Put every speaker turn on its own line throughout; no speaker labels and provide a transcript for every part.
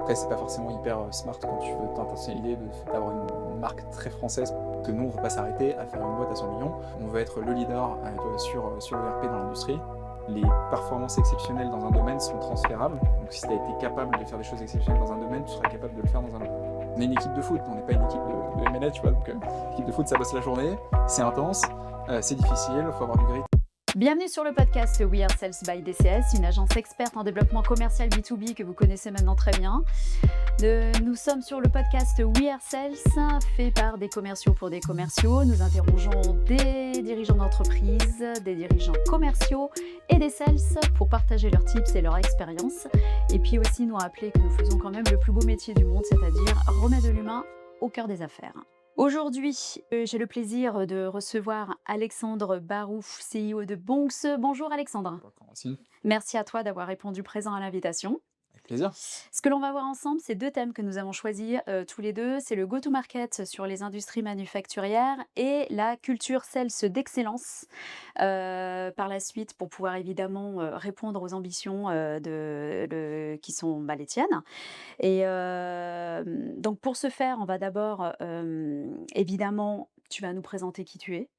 Après, c'est pas forcément hyper smart quand tu veux t'intentionner d'avoir une marque très française, que nous, on veut pas s'arrêter à faire une boîte à 100 millions. On veut être le leader sur l'ERP dans l'industrie. Les performances exceptionnelles dans un domaine sont transférables. Donc si tu as été capable de faire des choses exceptionnelles dans un domaine, tu seras capable de le faire dans un autre. On est une équipe de foot, on n'est pas une équipe de MNL, tu vois. Donc l'équipe de foot, ça bosse la journée, c'est intense, c'est difficile, il faut avoir du grit.
Bienvenue sur le podcast We Are Sales by DCS, une agence experte en développement commercial B2B que vous connaissez maintenant très bien. Nous sommes sur le podcast We Are Sales, fait par des commerciaux pour des commerciaux. Nous interrogeons des dirigeants d'entreprise, des dirigeants commerciaux et des sales pour partager leurs tips et leurs expériences. Et puis aussi nous rappeler que nous faisons quand même le plus beau métier du monde, c'est-à-dire remettre de l'humain au cœur des affaires. Aujourd'hui, j'ai le plaisir de recevoir Alexandre Barouf, CEO de Bonks. Bonjour Alexandre.
Aussi,
Merci à toi d'avoir répondu présent à l'invitation.
avec plaisir.
Ce que l'on va voir ensemble, c'est deux thèmes que nous avons choisis tous les deux. C'est le go-to-market sur les industries manufacturières et la culture sales d'excellence. Par la suite, pour pouvoir évidemment répondre aux ambitions qui sont les tiennes. Et donc pour ce faire, on va d'abord, évidemment, tu vas nous présenter qui tu es,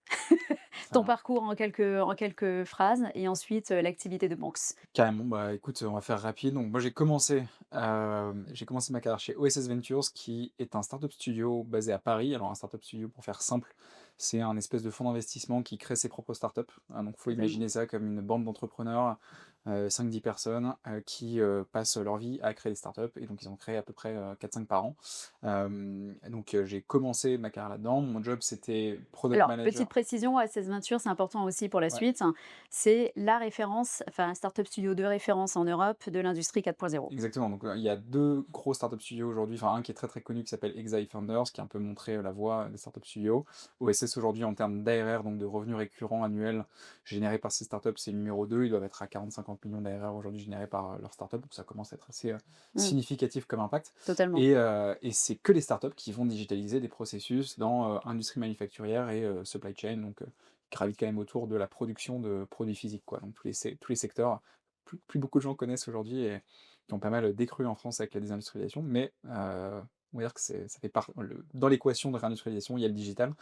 ton
Enfin,
parcours en quelques phrases et ensuite, l'activité de Banks.
carrément, bah écoute, on va faire rapide. Donc moi j'ai commencé ma carrière chez OSS Ventures, qui est un startup studio basé à Paris. Alors un startup studio, pour faire simple, c'est un espèce de fonds d'investissement qui crée ses propres startups. Donc faut
Totalement.
imaginer ça comme une bande d'entrepreneurs, 5-10 personnes, qui passent leur vie à créer des startups, et donc ils en créent à peu près 4-5 par an. J'ai commencé ma carrière là-dedans. Mon job, c'était product
Alors, petite
manager.
précision, ACS Venture, c'est important aussi pour la
Ouais.
suite, c'est la référence, enfin un startup studio de référence en Europe de l'industrie 4.0.
Exactement, donc il y a 2 gros startup studios aujourd'hui, enfin un qui est très, très connu, qui s'appelle Exai Founders, qui a un peu montré, la voie des startup studios. OSS aujourd'hui, en termes d'ARR, donc de revenus récurrents annuels générés par ces startups, c'est le numéro 2. Ils doivent être à 40-50 millions d'ARR aujourd'hui générés par leurs startups, donc ça commence à être assez
Mmh,
significatif comme impact.
totalement.
Et c'est que les startups qui vont digitaliser des processus dans industrie manufacturière et supply chain, donc qui gravitent quand même autour de la production de produits physiques, quoi. Donc tous les secteurs, plus beaucoup de gens connaissent aujourd'hui, et qui ont pas mal décru en France avec la désindustrialisation, mais on va dire que ça fait dans l'équation de réindustrialisation, il y a le digital,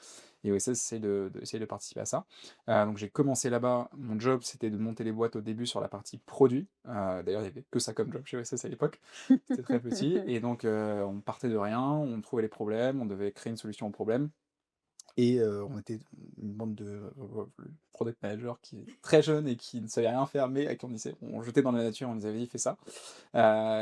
et OSS essaie de participer à ça. Donc j'ai commencé là-bas, mon job c'était de monter les boîtes au début sur la partie produit. D'ailleurs, il n'y avait que ça comme job chez OSS à l'époque, c'était très petit, et donc on partait de rien, on trouvait les problèmes, on devait créer une solution aux problèmes. Et on était une bande de product managers qui très jeunes et qui ne savaient rien faire, mais à qui on jetait dans la nature, on les avait dit: «Fais ça».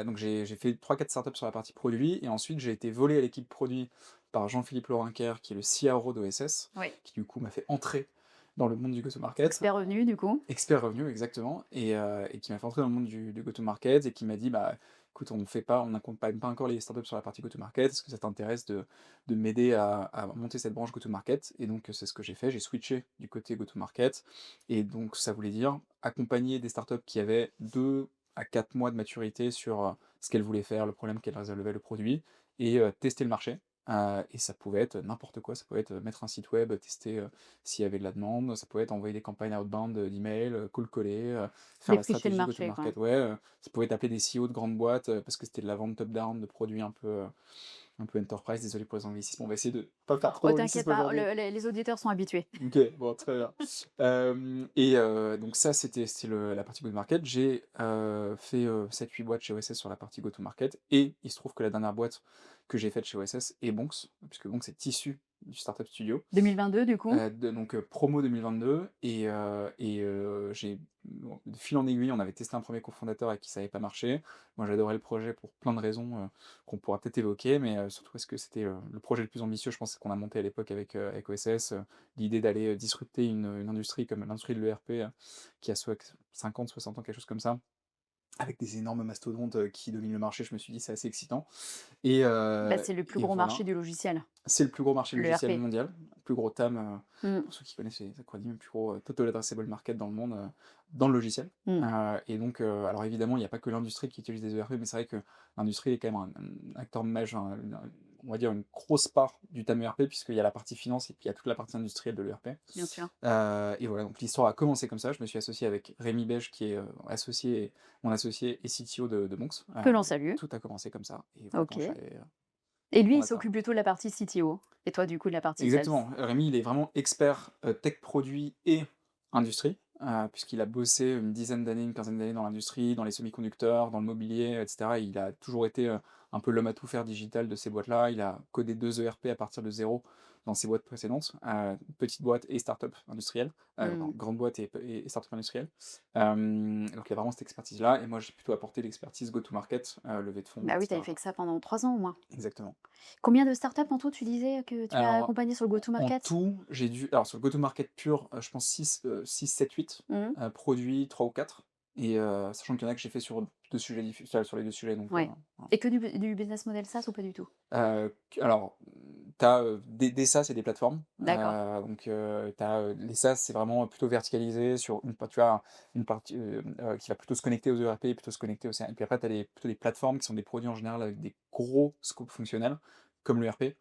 Donc j'ai fait 3-4 startups sur la partie produit, et ensuite j'ai été volé à l'équipe produit par Jean-Philippe Laurinquer, qui est le CRO d'OSS,
Oui.
qui du coup m'a fait entrer dans le monde du go-to-market.
Expert revenu, du coup.
Expert revenu, exactement, et qui m'a fait entrer dans le monde du go-to-market, et qui m'a dit: «Bah, écoute, on n'accompagne pas encore les startups sur la partie go-to-market. Est-ce que ça t'intéresse de m'aider à monter cette branche go-to-market?» Et donc c'est ce que j'ai fait. J'ai switché du côté go-to-market, et donc ça voulait dire accompagner des startups qui avaient 2 à 4 mois de maturité sur ce qu'elles voulaient faire, le problème qu'elles résolvaient, le produit, et tester le marché. Et ça pouvait être n'importe quoi. Ça pouvait être mettre un site web, tester s'il y avait de la demande, ça pouvait être envoyer des campagnes outbound d'email, cold caller, faire la
Défricher le
stratégie
marché, quoi.
go-to-market, ouais, ça pouvait être appeler des CEO de grandes boîtes, parce que c'était de la vente top-down de produits un peu enterprise. Désolé pour les anglicismes, on va essayer de pas faire trop
Oh, t'inquiète
d'anglicisme
pas,
aujourd'hui.
les auditeurs sont habitués.
OK, bon, très bien. Donc ça, c'était la partie go-to-market. J'ai fait 7-8 boîtes chez OSS sur la partie go-to-market, et il se trouve que la dernière boîte que j'ai faite chez OSS est Bonks, puisque Bonks est issu du startup studio.
2022, du coup.
Promo 2022, bon, de fil en aiguille, on avait testé un premier cofondateur avec qui ça n'avait pas marché. Moi, j'adorais le projet pour plein de raisons qu'on pourra peut-être évoquer, mais surtout parce que c'était le projet le plus ambitieux, je pense, qu'on a monté à l'époque avec OSS. L'idée d'aller disrupter une industrie comme l'industrie de l'ERP, qui a soit 50, 60 ans, quelque chose comme ça, avec des énormes mastodontes qui dominent le marché. Je me suis dit, c'est assez excitant. Et,
Bah,
euh,
c'est le plus
et
gros marché
voilà.
du logiciel,
C'est le plus gros marché
le
logiciel
RP.
mondial, le plus gros TAM,
Mmh,
pour ceux qui connaissent les acronymes, le plus gros Total Addressable Market dans le monde, dans le logiciel.
mmh.
Et donc, alors évidemment, il n'y a pas que l'industrie qui utilise des ERP, mais c'est vrai que l'industrie est quand même un acteur majeur, on va dire, une grosse part du thème ERP puisqu'il y a la partie finance et puis il y a toute la partie industrielle de l'ERP.
Bien sûr.
Et voilà, donc l'histoire a commencé comme ça. Je me suis associé avec Rémi Beige qui est, mon associé et CTO de Monks.
Que l'on salue.
Tout a commencé comme ça et voilà, quand je suis
OK.
arrivé,
Et lui, il
fondateur.
s'occupe plutôt de la partie CTO et toi, du coup, de la partie sales?
Exactement, Rémi, il est vraiment expert, tech produit et industrie, puisqu'il a bossé une dizaine d'années, une quinzaine d'années dans l'industrie, dans les semi-conducteurs, dans le mobilier et cetera. Il a toujours été, un peu l'homme à tout faire digital de ces boîtes-là. Il a codé 2 ERP à partir de zéro dans ses boîtes précédentes, petites boîtes et start-up industrielles, pardon,
Mmh.
grandes boîtes et start-up industrielles. Donc il a vraiment cette expertise-là et moi j'ai plutôt apporté l'expertise go-to-market, levée de fonds
Bah
et
oui, tu avais
cetera,
fait
quoi.
que ça pendant 3 ans au moins.
Exactement.
Combien de startups en tout, tu disais que tu as
Alors,
accompagné sur le
en
go-to-market?
tout, j'ai dû alors sur le go-to-market pur, je pense 6, 7, 8
Mmh.
produits, 3 ou 4 et sachant qu'il y en a que j'ai fait sur 2 sujets sur les 2 sujets donc
Ouais.
voilà.
Et que du business model SaaS ou pas du tout?
Q alors, tu as, des SaaS et des plateformes,
D'accord.
donc tu as, les SaaS, c'est vraiment plutôt verticalisé sur une tu as une partie, qui va plutôt se connecter aux ERP, plutôt se connecter au CRM et puis après tu as plutôt des plateformes qui sont des produits en général avec des gros scopes fonctionnels, comme l'ERP,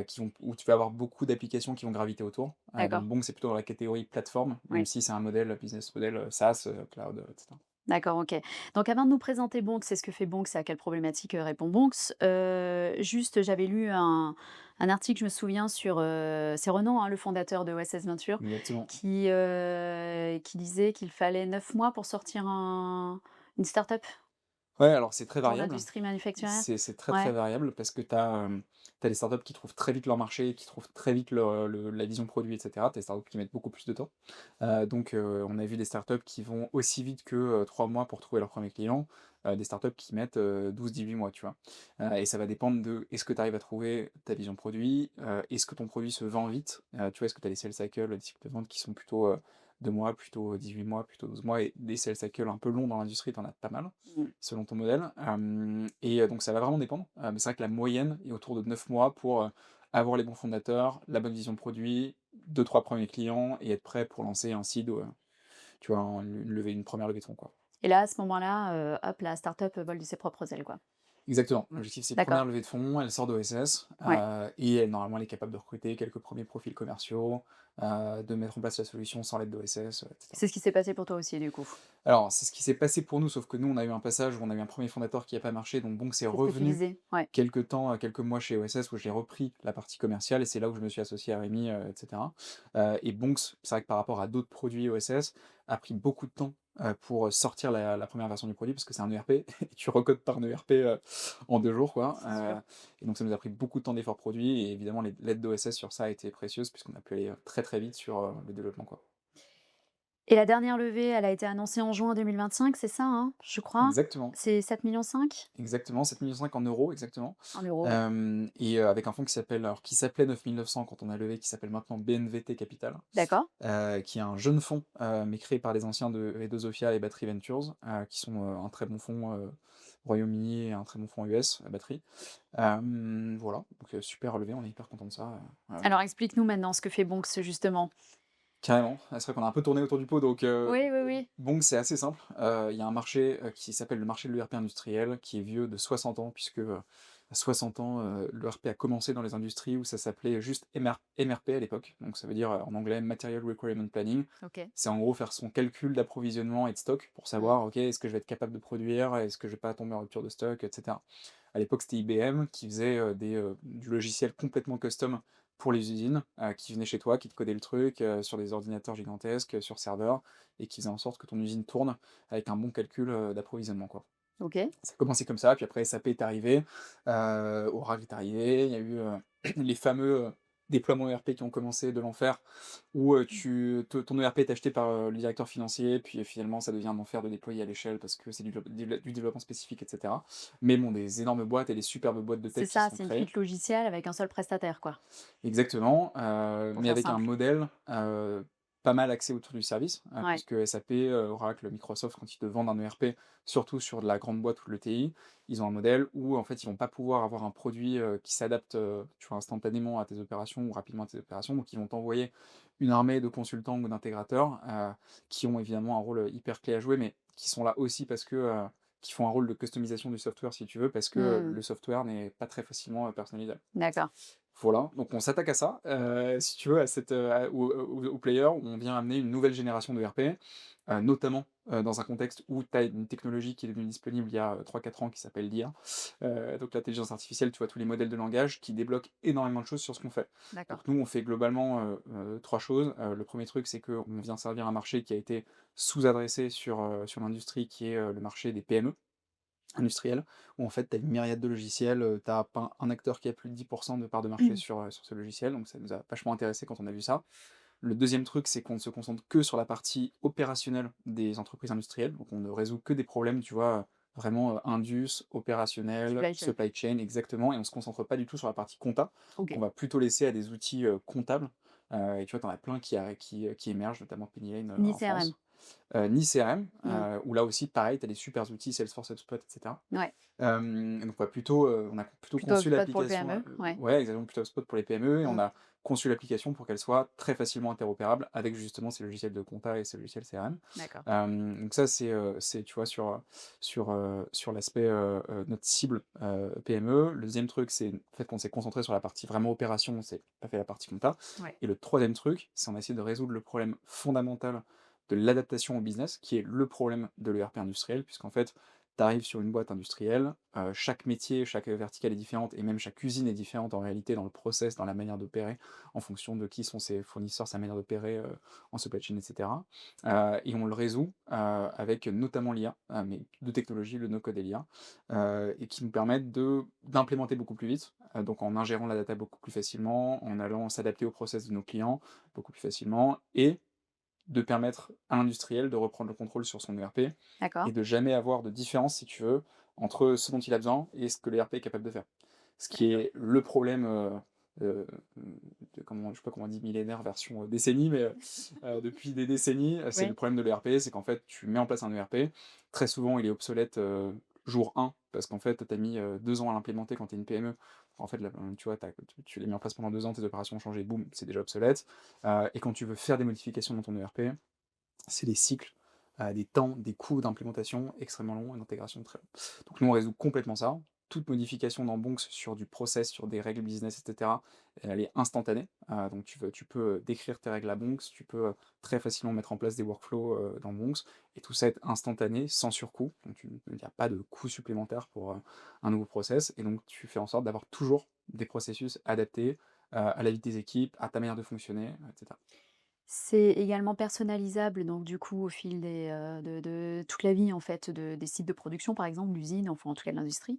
qui vont où tu vas avoir beaucoup d'applications qui vont graviter autour, donc
D'accord.
bon, c'est plutôt dans la catégorie plateforme, même
Oui.
si c'est un modèle, business model, SaaS, cloud, et cetera.
D'accord, OK. Donc avant de nous présenter Bonks c'est ce que fait Bonks et à quelle problématique, répond Bonks, juste j'avais lu un article, je me souviens sur, c'est Renan, hein, le fondateur de OSS Venture,
Exactement.
qui disait qu'il fallait 9 mois pour sortir une start-up
Ouais, alors c'est très
pour
variable.
l'industrie manufacturière?
C'est très, très
Ouais,
variable parce que tu as, des startups qui trouvent très vite leur marché, qui trouvent très vite la vision produit et cetera. Tu as des startups qui mettent beaucoup plus de temps. Donc on a vu des startups qui vont aussi vite que, 3 mois pour trouver leur premier client, des startups qui mettent, 12-18 mois, tu vois? Et ça va dépendre de est-ce que tu arrives à trouver ta vision produit? Est-ce que ton produit se vend vite? Tu vois? Est-ce que tu as des sales cycles, des cycles de vente qui sont plutôt, 2 mois, plutôt 18 mois, plutôt 12 mois et des sales cycles un peu longs dans l'industrie, tu en as pas mal
mmh,
selon ton modèle. Et donc ça va vraiment dépendre. Mais c'est vrai que la moyenne est autour de 9 mois pour, avoir les bons fondateurs, la bonne vision produit, deux trois premiers clients et être prêt pour lancer un seed ou, tu vois, une première levée de fonds, quoi.
et là, à ce moment-là, hop, la start-up vole de ses propres ailes, quoi.
Exactement. L'objectif, c'est
D'accord,
première levée de fonds, elle sort d'OSS,
ouais.
et elle, normalement, elle est capable de recruter quelques premiers profils commerciaux, de mettre en place la solution sans l'aide d'OSS, et cetera.
C'est ce qui s'est passé pour toi aussi, du coup?
Alors, c'est ce qui s'est passé pour nous, sauf que nous, on a eu un passage où on a eu un premier fondateur qui a pas marché, donc bon, c'est
C'est ce que tu
revenu
disais, ouais.
quelques temps, quelques mois chez OSS où j'ai repris la partie commerciale et c'est là où je me suis associé à Rémi, et cetera. Et Bonks, c'est vrai que par rapport à d'autres produits OSS, a pris beaucoup de temps, pour sortir la 1re version du produit parce que c'est un ERP et tu recodes pas un ERP, en 2 jours, quoi.
C'est sûr.
Et donc ça nous a pris beaucoup de temps d'efforts produits et évidemment l'aide d'OSS sur ça a été précieuse puisqu'on a pu aller, très, très vite sur, le développement, quoi.
Et la dernière levée, elle a été annoncée en juin 2025, c'est ça, hein, je crois?
Exactement.
C'est 7,5
Exactement, 7,5 millions en euros, exactement.
€? En euros, ouais.
Et avec un fonds qui s'appelait 9 900 quand on a levé, qui s'appelle maintenant BNVT Capital,
D'accord.
qui est un jeune fonds, mais créé par des anciens de Edosofia et Battery Ventures, qui sont, un très bon fonds, Royaume-Uni et un très bon fonds US, Battery. Voilà, donc super relevé, on est hyper content de ça, ouais, ouais.
Alors explique-nous maintenant ce que fait Bonks, justement.
Carrément, c'est vrai qu'on a un peu tourné autour du pot donc
Oui, oui, oui.
bon, c'est assez simple, il y a un marché, qui s'appelle le marché de l'ERP industriel, qui est vieux de 60 ans puisque, à 60 ans, l'ERP a commencé dans les industries où ça s'appelait juste MRP à l'époque, donc ça veut dire, en anglais Material Requirement Planning.
OK.
C'est en gros faire son calcul d'approvisionnement et de stock pour
Mmh.
savoir: «OK, est-ce que je vais être capable de produire? Est-ce que je vais pas tomber en rupture de stock?» et cetera. À l'époque, c'était IBM qui faisait, du logiciel complètement custom pour les usines, qui venait chez toi, qui te codait le truc, sur des ordinateurs gigantesques, sur serveur et qui faisait en sorte que ton usine tourne avec un bon calcul, d'approvisionnement, quoi.
OK.
Ça a commencé comme ça, puis après SAP est arrivé, Oracle est arrivé, il y a eu, les fameux, déploiements ERP qui ont commencé de l'enfer où, ton ERP est acheté par, le directeur financier, puis finalement ça devient un enfer de déployer à l'échelle parce que c'est du développement spécifique et cetera. Mais bon, des énormes boîtes et des superbes boîtes de
C'est
tech qui se
ça,
sont
c'est une
créées.
suite logicielle avec un seul prestataire, quoi,
Exactement,
pour
mais
faire
avec un
simple.
modèle, pas mal axé autour du service,
Ouais.
puisque SAP, Oracle, Microsoft, quand ils te vendent un ERP, surtout sur de la grande boîte ou de l'ETI, ils ont un modèle où en fait, ils vont pas pouvoir avoir un produit, qui s'adapte, tu vois, instantanément à tes opérations ou rapidement à tes opérations. Donc ils vont t'envoyer une armée de consultants ou d'intégrateurs, qui ont évidemment un rôle, hyper clé à jouer, mais qui sont là aussi parce que, qui font un rôle de customisation du software si tu veux, parce que
Mmh.
le software n'est pas très facilement personnalisable.
D'accord.
Voilà, donc on s'attaque à ça, si tu veux, à cette, aux players où on vient amener une nouvelle génération de RP, notamment, dans un contexte où tu as une technologie qui est devenue disponible il y a, 3-4 ans qui s'appelle l'IA, donc l'intelligence artificielle, tu vois, tous les modèles de langage qui débloquent énormément de choses sur ce qu'on fait.
D'accord.
Donc nous, on fait globalement, 3 choses. Le 1er truc, c'est qu'on vient servir un marché qui a été sous-adressé sur l'industrie qui est, le marché des PME industriel, où en fait tu as une myriade de logiciels, tu as pas un acteur qui a plus de 10 de part de marché sur ce logiciel, donc ça nous a vachement intéressé quand on a vu ça. Le deuxième truc, c'est qu'on ne se concentre que sur la partie opérationnelle des entreprises industrielles, donc on ne résout que des problèmes, tu vois, vraiment, indus, opérationnel,
Supply chain.
supply chain exactement, et on se concentre pas du tout sur la partie compta, qu'on
OK.
va plutôt laisser à des outils, comptables, et tu vois, tu en as plein qui émergent, notamment Penny Lane,
Ni
en
CRM.
France. Ni CRM,
Mmh.
où là aussi pareil, tu as des super outils Salesforce, HubSpot et cetera.
Ouais.
Donc on a plutôt
Plutôt
conçu
HubSpot pour le
l'application,
PME? Ouais.
ouais, exactement, plutôt HubSpot pour les PME, et on
Mmh.
a conçu l'application pour qu'elle soit très facilement interopérable avec justement ces logiciels de compta et ces logiciels CRM.
D'accord.
Donc ça c'est tu vois sur l'aspect, notre cible, PME. Le deuxième truc, c'est le fait qu'on s'est concentré sur la partie vraiment opération, on s'est pas fait la partie compta.
Ouais.
Et le troisième truc, c'est on a essayé de résoudre le problème fondamental de l'adaptation au business, qui est le problème de l'ERP industriel, puisqu'en fait, tu arrives sur une boîte industrielle, chaque métier, chaque verticale est différente, et même chaque usine est différente en réalité dans le process, dans la manière d'opérer, en fonction de qui sont ses fournisseurs, sa manière d'opérer en supply chain, etc. Et on le résout avec notamment l'IA, mais deux technologies, le no-code et l'IA, et qui nous permettent d'implémenter beaucoup plus vite, donc en ingérant la data beaucoup plus facilement, en allant s'adapter au process de nos clients beaucoup plus facilement, et de permettre à l'industriel de reprendre le contrôle sur son ERP
D'accord.
et de jamais avoir de différence, si tu veux, entre ce dont il a besoin et ce que l'ERP est capable de faire. Ce qui
D'accord.
est le problème, de comment, je sais pas comment on dit millénaire version décennie, mais depuis des décennies, c'est le
Oui.
problème de l'ERP, c'est qu'en fait, tu mets en place un ERP, très souvent il est obsolète jour 1, parce qu'en fait, tu as mis 2 ans à l'implémenter quand tu es une PME. En fait, tu vois, tu l'as mis en place pendant 2 ans, tes opérations ont changé, boum, c'est déjà obsolète. Et quand tu veux faire des modifications dans ton ERP, c'est des cycles, des temps, des coûts d'implémentation extrêmement longs et d'intégration très longs. Donc nous, on résout complètement ça. Toute modification dans Bonks sur du process, sur des règles business, etc., elle est instantanée. Donc tu peux décrire tes règles à Bonks, tu peux très facilement mettre en place des workflows dans Bonks, et tout ça est instantané, sans surcoût. Donc il n'y a pas de coût supplémentaire pour un nouveau process, et donc tu fais en sorte d'avoir toujours des processus adaptés à la vie des équipes, à ta manière de fonctionner, etc.
C'est également personnalisable, donc du coup, au fil de toute la vie, en fait, des sites de production, par exemple, l'usine, enfin, en tout cas, de l'industrie.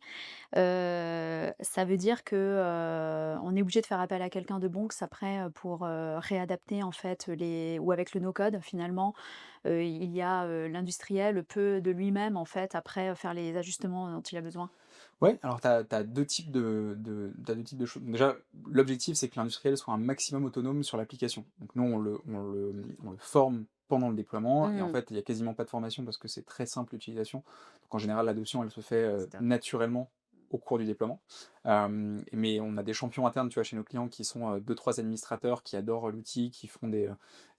Ça veut dire que, on est obligé de faire appel à quelqu'un de bon que après, pour, réadapter, en fait, les ou avec le no-code, finalement, il y a, l'industriel peut de lui-même, en fait, après, faire les ajustements dont il a besoin?
Ouais, alors tu as 2 types tu 2 types de choses. Déjà, l'objectif, c'est que l'industriel soit un maximum autonome sur l'application. Donc nous, on le forme pendant le déploiement, et en
Mmh.
fait, il y a quasiment pas de formation parce que c'est très simple l'utilisation. Donc en général, l'adoption, elle se fait,
C'est top.
naturellement au cours du déploiement. Mais on a des champions internes, tu vois, chez nos clients qui sont, 2-3 administrateurs qui adorent l'outil, qui font des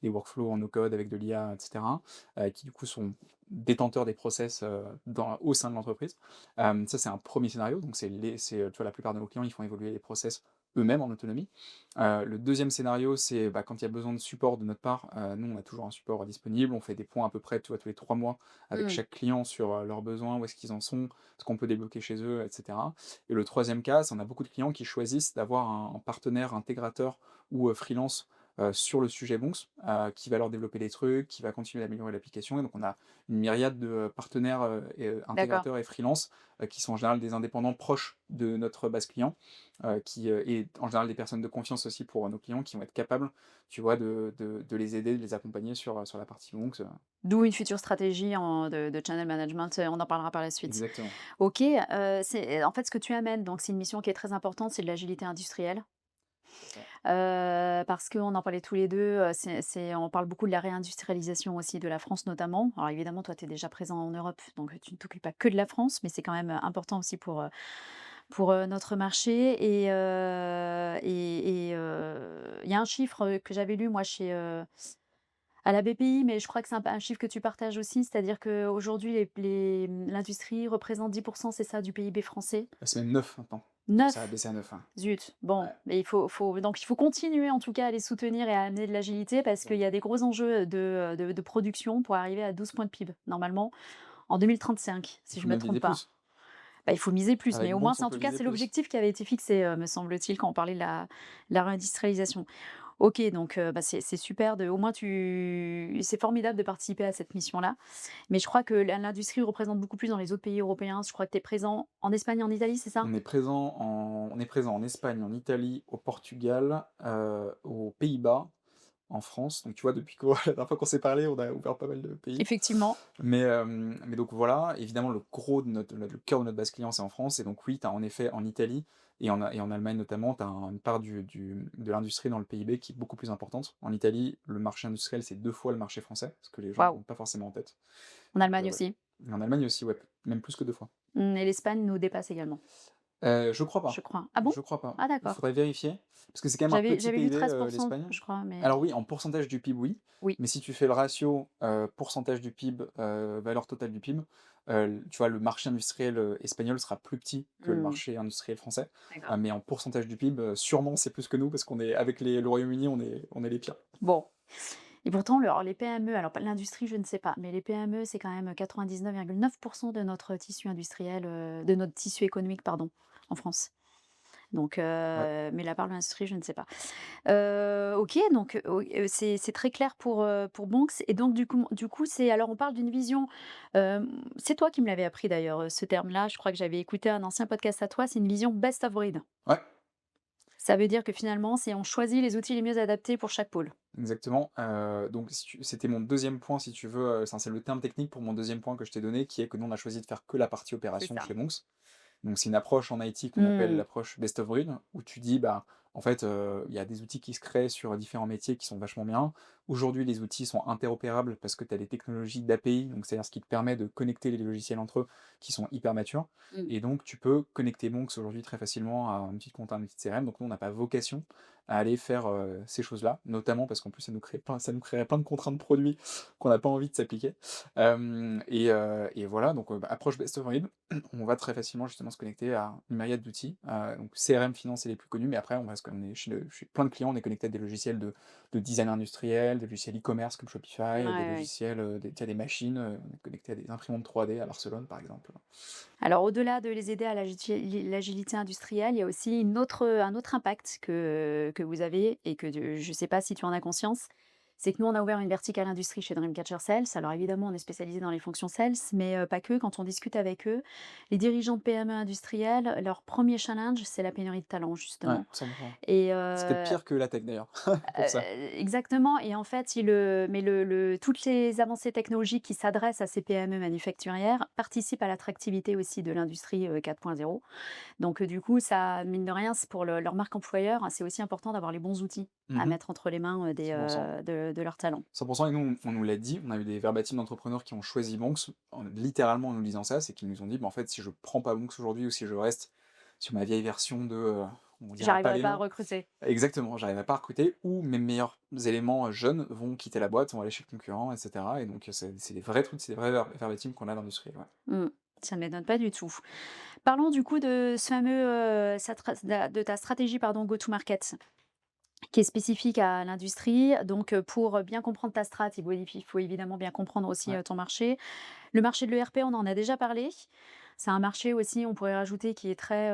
workflows en no code avec de l'IA, et cetera, qui du coup sont détenteurs des process, au sein de l'entreprise. Ça, c'est un premier scénario, donc tu vois, la plupart de nos clients, ils font évoluer les process eux-mêmes en autonomie. Le deuxième scénario, c'est, bah, quand il y a besoin de support de notre part, nous, on a toujours un support disponible, on fait des points à peu près, tu vois, tous les 3 mois avec
Mmh.
chaque client sur, leurs besoins, où est-ce qu'ils en sont, ce qu'on peut débloquer chez eux, et cetera. Et le troisième cas, c'est on a beaucoup de clients qui choisissent d'avoir un partenaire intégrateur ou, freelance, sur le sujet Bonks, qui va leur développer des trucs, qui va continuer d'améliorer l'application, et donc on a une myriade de, partenaires,
D'accord.
intégrateurs et freelance, qui sont en général des indépendants proches de notre base client, et en général des personnes de confiance aussi pour nos clients, qui vont être capables, tu vois, de les aider, de les accompagner sur la partie Bonks,
D'où une future stratégie de channel management, on en parlera par la suite.
exactement.
OK, c'est en fait, ce que tu amènes, donc c'est une mission qui est très importante, c'est de l'agilité industrielle.
C'est ça.
Parce qu'on en parlait tous les 2, on parle beaucoup de la réindustrialisation aussi de la France notamment. Alors évidemment, toi, tu es déjà présent en Europe, donc tu ne t'occupes pas que de la France, mais c'est quand même, important aussi pour, notre marché et il y a un chiffre, que j'avais lu moi chez, À la BPI, mais je crois que c'est un chiffre que tu partages aussi, c'est-à-dire qu'aujourd'hui l'industrie représente 10, c'est ça, du PIB français?
Bah, c'est même 9 maintenant. Ça a
9.
baissé à 9, hein.
Zut! Bon,
Ouais,
mais il faut continuer en tout cas à les soutenir et à amener de l'agilité parce qu'il
ouais.
y a des gros enjeux de production pour arriver à 12 points de PIB, normalement en 2035,
Il
si je
faut
me
même
trompe
viser
pas.
plus.
Bah, il faut miser plus, mais
Avec
au moins
Bonks,
c'est
on
en
peut
tout cas,
viser
c'est
plus.
l'objectif qui avait été fixé, me semble-t-il, quand on parlait de la réindustrialisation. OK, donc bah, c'est super de au moins tu c'est formidable de participer à cette mission-là, mais je crois que l'industrie représente beaucoup plus dans les autres pays européens. Je crois que tu es présent en Espagne et en Italie, c'est ça?
On est présent en Espagne, en Italie, au Portugal, aux Pays-Bas, en France. Donc tu vois, depuis quoi la dernière fois qu'on s'est parlé, on a ouvert pas mal de pays.
Effectivement.
Mais donc voilà, évidemment le gros de le cœur de notre base client, c'est en France et donc oui, tu as en effet en Italie et en Allemagne notamment, tu as une part de l'industrie dans le PIB qui est beaucoup plus importante. En Italie, le marché industriel, c'est 2 fois le marché français, ce que les gens
Waouh!
n'ont pas forcément en tête.
En
Donc
Allemagne
ouais.
aussi.
Et en Allemagne aussi, ouais, même plus que 2 fois.
Et l'Espagne nous dépasse également,
Je crois
je
pas.
crois. Ah bon?
Je crois pas.
Ah
Il
d'accord.
faudrait vérifier, parce que c'est quand même un petit
J'avais vu
PIB,
13,
l'Espagne.
je crois, mais
Alors oui, en pourcentage du PIB, oui,
oui.
mais si tu fais le ratio, pourcentage du PIB, valeur totale du PIB, tu vois, le marché industriel, espagnol sera plus petit que le
Mmh.
marché industriel français,
D'accord.
mais en pourcentage du PIB, sûrement c'est plus que nous parce qu'on est avec le Royaume-Uni, on est les pires.
Bon, et pourtant les PME, alors pas l'industrie, je ne sais pas, mais les PME, c'est quand même 99,9 de notre tissu industriel, de notre tissu économique, pardon, en France. Donc
Ouais.
mais la part de l'industrie, je ne sais pas. OK, donc c'est très clair pour Bonks et donc du coup, c'est alors on parle d'une vision, c'est toi qui me l'avais appris d'ailleurs, ce terme-là. Je crois que j'avais écouté un ancien podcast à toi, c'est une vision best of breed.
Ouais,
Ça veut dire que finalement, c'est on choisit les outils les mieux adaptés pour chaque pôle.
exactement, donc si tu c'était mon deuxième point si tu veux, enfin c'est le terme technique pour mon deuxième point que je t'ai donné, qui est que nous on a choisi de faire que la partie
C'est
opération
ça.
chez Monks. Donc c'est une approche en IT qu'on appelle
Mmh.
l'approche best of breed, où tu dis, bah, en fait, il y a des outils qui se créent sur différents métiers qui sont vachement bien. Aujourd'hui, les outils sont interopérables parce que tu as des technologies d'API, donc c'est-à-dire ce qui te permet de connecter les logiciels entre eux, qui sont hyper matures.
Mmh.
Et donc tu peux connecter Monks aujourd'hui très facilement à un outil de compta, un outil de CRM. Donc nous, on n'a pas vocation à aller faire ces choses-là, notamment parce qu'en plus ça nous créerait plein de contraintes produits qu'on n'a pas envie de s'appliquer. Et voilà, donc bah, approche best of breed, on va très facilement justement se connecter à une myriade d'outils. Donc CRM, finance, c'est les plus connus, mais après, on est chez plein de clients, on est connecté à des logiciels de design industriel, des logiciels e-commerce comme
Ouais,
Shopify, des
ouais.
logiciels, tu des machines, on est connecté à des imprimantes 3D à Barcelone, par exemple.
Alors au-delà de les aider à l'agilité industrielle, il y a aussi un autre impact que vous avez et que je ne sais pas si tu en as conscience, c'est que nous, on a ouvert une verticale industrie chez Dreamcatcher Sales. Alors évidemment, on est spécialisé dans les fonctions sales, mais pas que. Quand on discute avec eux, les dirigeants de PME industrielles, leur premier challenge, c'est la pénurie de talent,
Ouais,
justement.
100%.
Et
C'est peut-être pire que la tech d'ailleurs, pour ça.
Exactement, et en fait, mais toutes les avancées technologiques qui s'adressent à ces PME manufacturières participent à l'attractivité aussi de l'industrie, 4.0. Donc du coup, ça mine de rien, c'est pour leur marque employeur, hein, c'est aussi important d'avoir les bons outils à
Mhm,
mettre entre les mains,
100%.
de leurs talents.
100% et nous, on nous l'a dit, on a eu des verbatim d'entrepreneurs qui ont choisi Monks, littéralement en nous disant ça, c'est qu'ils nous ont dit, bah, en fait, si je prends pas Monks aujourd'hui ou si je reste sur ma vieille version de, on dira pas
J'arriverai
les
pas à
noms,
recruter.
exactement, j'arrive pas à recruter, ou mes meilleurs éléments jeunes vont quitter la boîte, vont aller chez le concurrent, etc. Et donc, c'est des vrais trucs, c'est des vrais verbatim qu'on a dans l'industrie. Ouais.
Mmh, ça ne m'étonne pas du tout. Parlons du coup de ce fameux, de ta stratégie, pardon, go to market, qui est spécifique à l'industrie. Donc, pour bien comprendre ta strat, il faut évidemment bien comprendre aussi,
Ouais.
ton marché. Le marché de l'ERP, on en a déjà parlé. C'est un marché aussi, on pourrait rajouter, qui est très,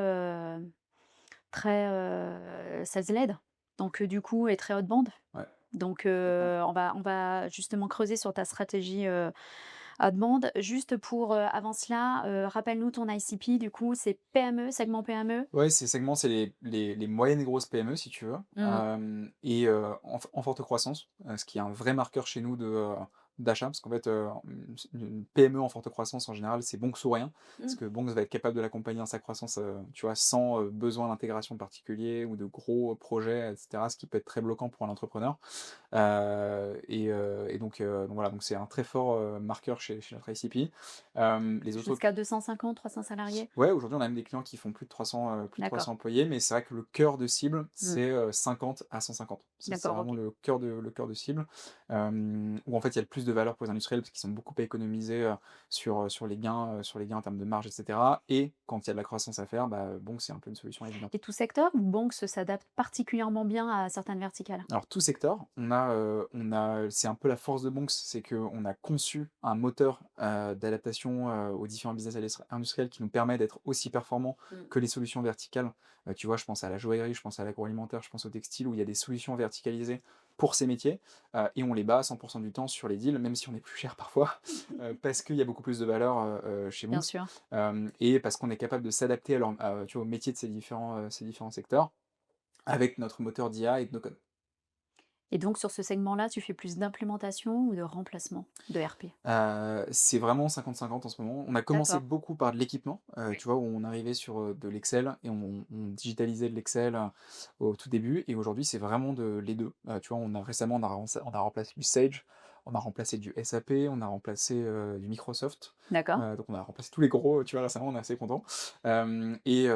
sales-led, donc du coup est très haute bande.
Ouais,
Donc
complètement.
on va justement creuser sur ta stratégie, haute bande. Juste pour, avant cela, rappelle-nous ton ICP, du coup, c'est PME, segment PME?
Ouais, ces segments, c'est les moyennes et grosses PME, si tu veux,
Mmh.
en forte croissance, ce qui est un vrai marqueur chez nous d'achat parce qu'en fait, une PME en forte croissance en général, c'est Bonks ou rien. Parce
Mmh.
que Bonks va être capable de l'accompagner dans sa croissance, tu vois, sans, besoin d'intégration particulier ou de gros projets et cetera, ce qui peut être très bloquant pour un entrepreneur. Donc voilà, donc c'est un très fort, marqueur chez notre ICP. Les autres
Jusqu'à 250, 300 salariés?
Ouais, aujourd'hui, on a même des clients qui font plus de
D'accord.
300 employés, mais c'est vrai que le cœur de cible,
Mmh.
c'est, 50 à 150. C'est
D'accord,
vraiment
OK.
le cœur de cible, où en fait, il y a le plus de valeur pour les industriels parce qu'ils sont beaucoup à économiser, sur les gains en termes de marge et cetera et quand il y a de la croissance à faire, bah, bon, c'est un peu une solution évidente.
Et tout secteur ou Bonks s'adapte particulièrement bien à certaines verticales?
Alors tout secteur, on a c'est un peu la force de Bonks, c'est qu'on a conçu un moteur, d'adaptation, aux différents business industriels qui nous permet d'être aussi performants
Mmh.
que les solutions verticales. Tu vois, je pense à la joaillerie, je pense à l'agroalimentaire, je pense au textile où il y a des solutions verticalisées pour ces métiers, et on les bat à 100 du temps sur les deals, même si on est plus cher parfois, parce qu'il y a beaucoup plus de valeur, chez
Bien
Bonks,
sûr.
et parce qu'on est capable de s'adapter tu vois, aux métiers de ces différents secteurs avec notre moteur d'IA et de nos codes.
Et donc sur ce segment-là, tu fais plus d'implémentation ou de remplacement de RP?
C'est vraiment 50-50 en ce moment. On a commencé
D'accord.
beaucoup par de l'équipement,
Oui.
tu vois? Où on arrivait sur, de l'Excel et on digitalisait de l'Excel, au tout début et aujourd'hui, c'est vraiment les 2. Tu vois? On a remplacé du Sage, on a remplacé du SAP, on a remplacé, du Microsoft,
D'accord.
donc on a remplacé tous les gros, tu vois? Récemment, on est assez content. Et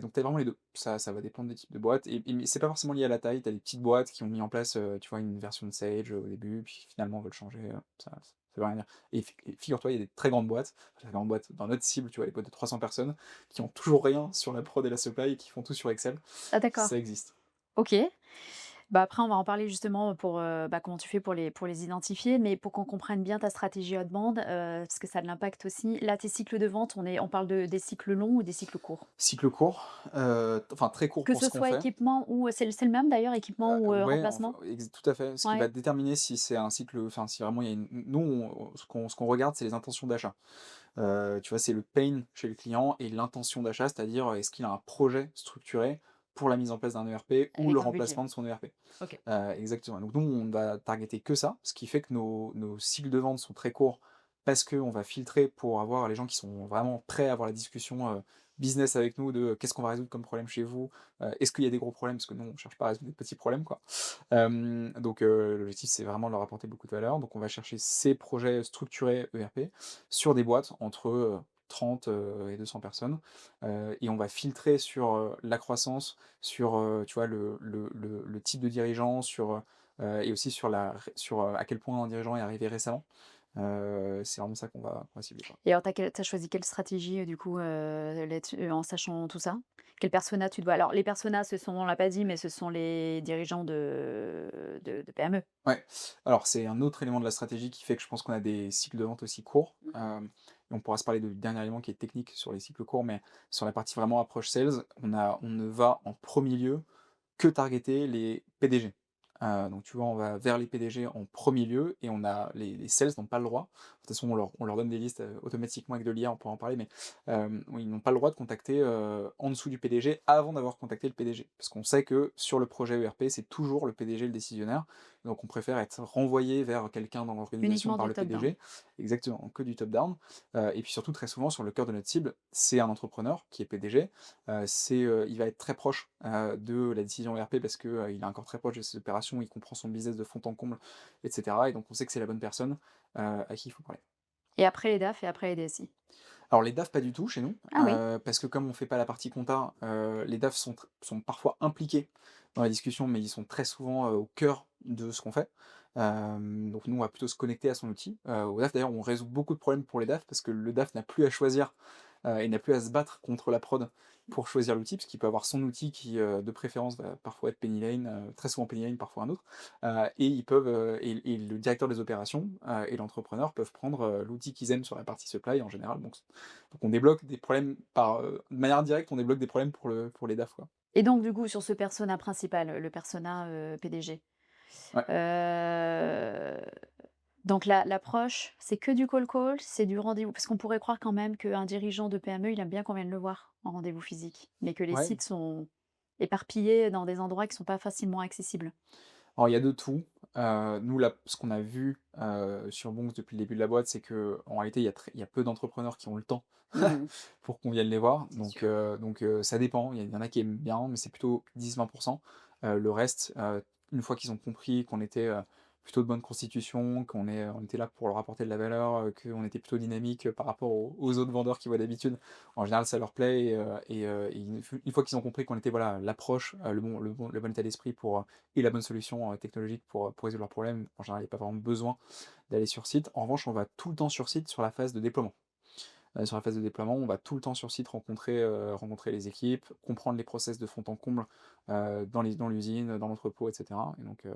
donc tu as vraiment les 2. Ça va dépendre des types de boîtes mais c'est pas forcément lié à la taille. Tu as des petites boîtes qui ont mis en place, tu vois? Une version de Sage, au début, puis finalement veulent changer, ça veut rien dire. Et figure-toi, il y a des très grandes boîtes, très grandes boîtes dans notre cible, tu vois? Les boîtes de 300 personnes, qui ont toujours rien sur la prod et la supply et qui font tout sur Excel.
Ah d'accord.
Ça existe.
OK. Bah, après on va en parler justement pour, bah, comment tu fais pour les identifier, mais pour qu'on comprenne bien ta stratégie outbound, parce que ça a de l'impact aussi. Là, tes cycles de vente, on parle de des cycles longs ou des cycles courts?
Cycle court, enfin très court
Que
pour
ce
ce qu'on
soit
fait.
équipement ou c'est le même d'ailleurs, équipement ou,
Ouais,
remplacement?
tout à fait. Ce qui va
Ouais.
déterminer si c'est un cycle, enfin si vraiment il y a une nous ce qu'on regarde, c'est les intentions d'achat. Tu vois, c'est le pain chez le client et l'intention d'achat, c'est-à-dire, est-ce qu'il a un projet structuré pour la mise en place d'un ERP ou le
Avec un budget.
remplacement de son ERP?
OK.
Exactement. Donc nous, on va targeter que ça, ce qui fait que nos cycles de vente sont très courts parce qu'on va filtrer pour avoir les gens qui sont vraiment prêts à avoir la discussion, business avec nous de, qu'est-ce qu'on va résoudre comme problème chez vous? Est-ce qu'il y a des gros problèmes? Parce que nous, on cherche pas à résoudre des petits problèmes, quoi. Donc l'objectif, c'est vraiment de leur apporter beaucoup de valeur. Donc on va chercher ces projets structurés ERP sur des boîtes entre, 30, et 200 personnes, et on va filtrer sur, la croissance, sur, tu vois, le type de dirigeant, et aussi sur à quel point un dirigeant est arrivé récemment. C'est vraiment ça qu'on va cibler, quoi.
Et alors tu choisi quelle stratégie, du coup, là-dessus, en sachant tout ça? Quel persona tu dois alors les personas ce sont on l'a pas dit, mais ce sont les dirigeants de PME?
Ouais, alors c'est un autre élément de la stratégie qui fait que je pense qu'on a des cycles de vente aussi courts,
Mmh.
et on pourra se parler du dernier élément qui est technique sur les cycles courts, mais sur la partie vraiment approche sales, on ne va en premier lieu que targeter les PDG. Donc tu vois, on va vers les PDG en premier lieu et on a les sales n'ont pas le droit. De toute façon, on leur donne des listes, automatiquement avec de l'IA, on pourra en parler, mais oui, ils n'ont pas le droit de contacter, en dessous du PDG avant d'avoir contacté le PDG. Parce qu'on sait que sur le projet ERP, c'est toujours le PDG le décisionnaire. Donc on préfère être renvoyé vers quelqu'un dans l'organisation
Uniquement
par
du
le
top down.
PDG. Exactement, que du top down. Et puis surtout, très souvent, sur le cœur de notre cible, c'est un entrepreneur qui est PDG. Il va être très proche, de la décision ERP parce que, il est encore très proche de ses opérations, il comprend son business de fond en comble et cetera et donc on sait que c'est la bonne personne, à qui il faut parler.
Et après les DAF et après les DSI?
Alors les DAF pas du tout chez nous,
Ah oui,
parce que comme on fait pas la partie compta, les DAF sont parfois impliqués dans la discussion, mais ils sont très souvent, au cœur de ce qu'on fait. Donc nous, on va plutôt se connecter à son outil. Au DAF d'ailleurs, on résout beaucoup de problèmes pour les DAF parce que le DAF n'a plus à choisir, et n'a plus à se battre contre la prod pour choisir l'outil, parce qu'il peut avoir son outil qui, de préférence va parfois être Penny Lane, très souvent Penny Lane, parfois un autre. Et ils peuvent, et le directeur des opérations, et l'entrepreneur peuvent prendre, l'outil qu'ils aiment sur la partie supply en général. Donc on débloque des problèmes de manière indirecte, on débloque des problèmes pour les DAF, quoi.
et donc du coup sur ce persona principal, le persona, PDG,
Ouais.
heu, donc l'approche, c'est que du call call, c'est du rendez-vous? Parce qu'on pourrait croire quand même qu'un dirigeant de PME, il aime bien qu'on vienne le voir en rendez-vous physique, mais que les
Ouais.
sites sont éparpillés dans des endroits qui sont pas facilement accessibles.
Alors il y a de tout. nous là, ce qu'on a vu, sur Bonks depuis le début de la boîte, c'est qu'en réalité, il y a peu d'entrepreneurs qui ont le temps
Mmh.
pour qu'on vienne les voir.
C'est sûr.
Donc ça dépend. Il y en a qui aiment bien, mais c'est plutôt 10-20. Le reste, une fois qu'ils ont compris qu'on était, plutôt de bonne constitution, on était là pour leur apporter de la valeur, qu'on était plutôt dynamique, par rapport aux autres vendeurs qu'ils voient d'habitude, en général ça leur plaît et une fois qu'ils ont compris qu'on était voilà l'approche, le bon état d'esprit pour, et la bonne solution, technologique pour résoudre leurs problèmes, en général il y a pas vraiment besoin d'aller sur site. En revanche, on va tout le temps sur site sur la phase de déploiement. Sur la phase de déploiement, on va tout le temps sur site rencontrer les équipes, comprendre les process de fond en comble, dans l'usine, dans l'entrepôt et cetera et donc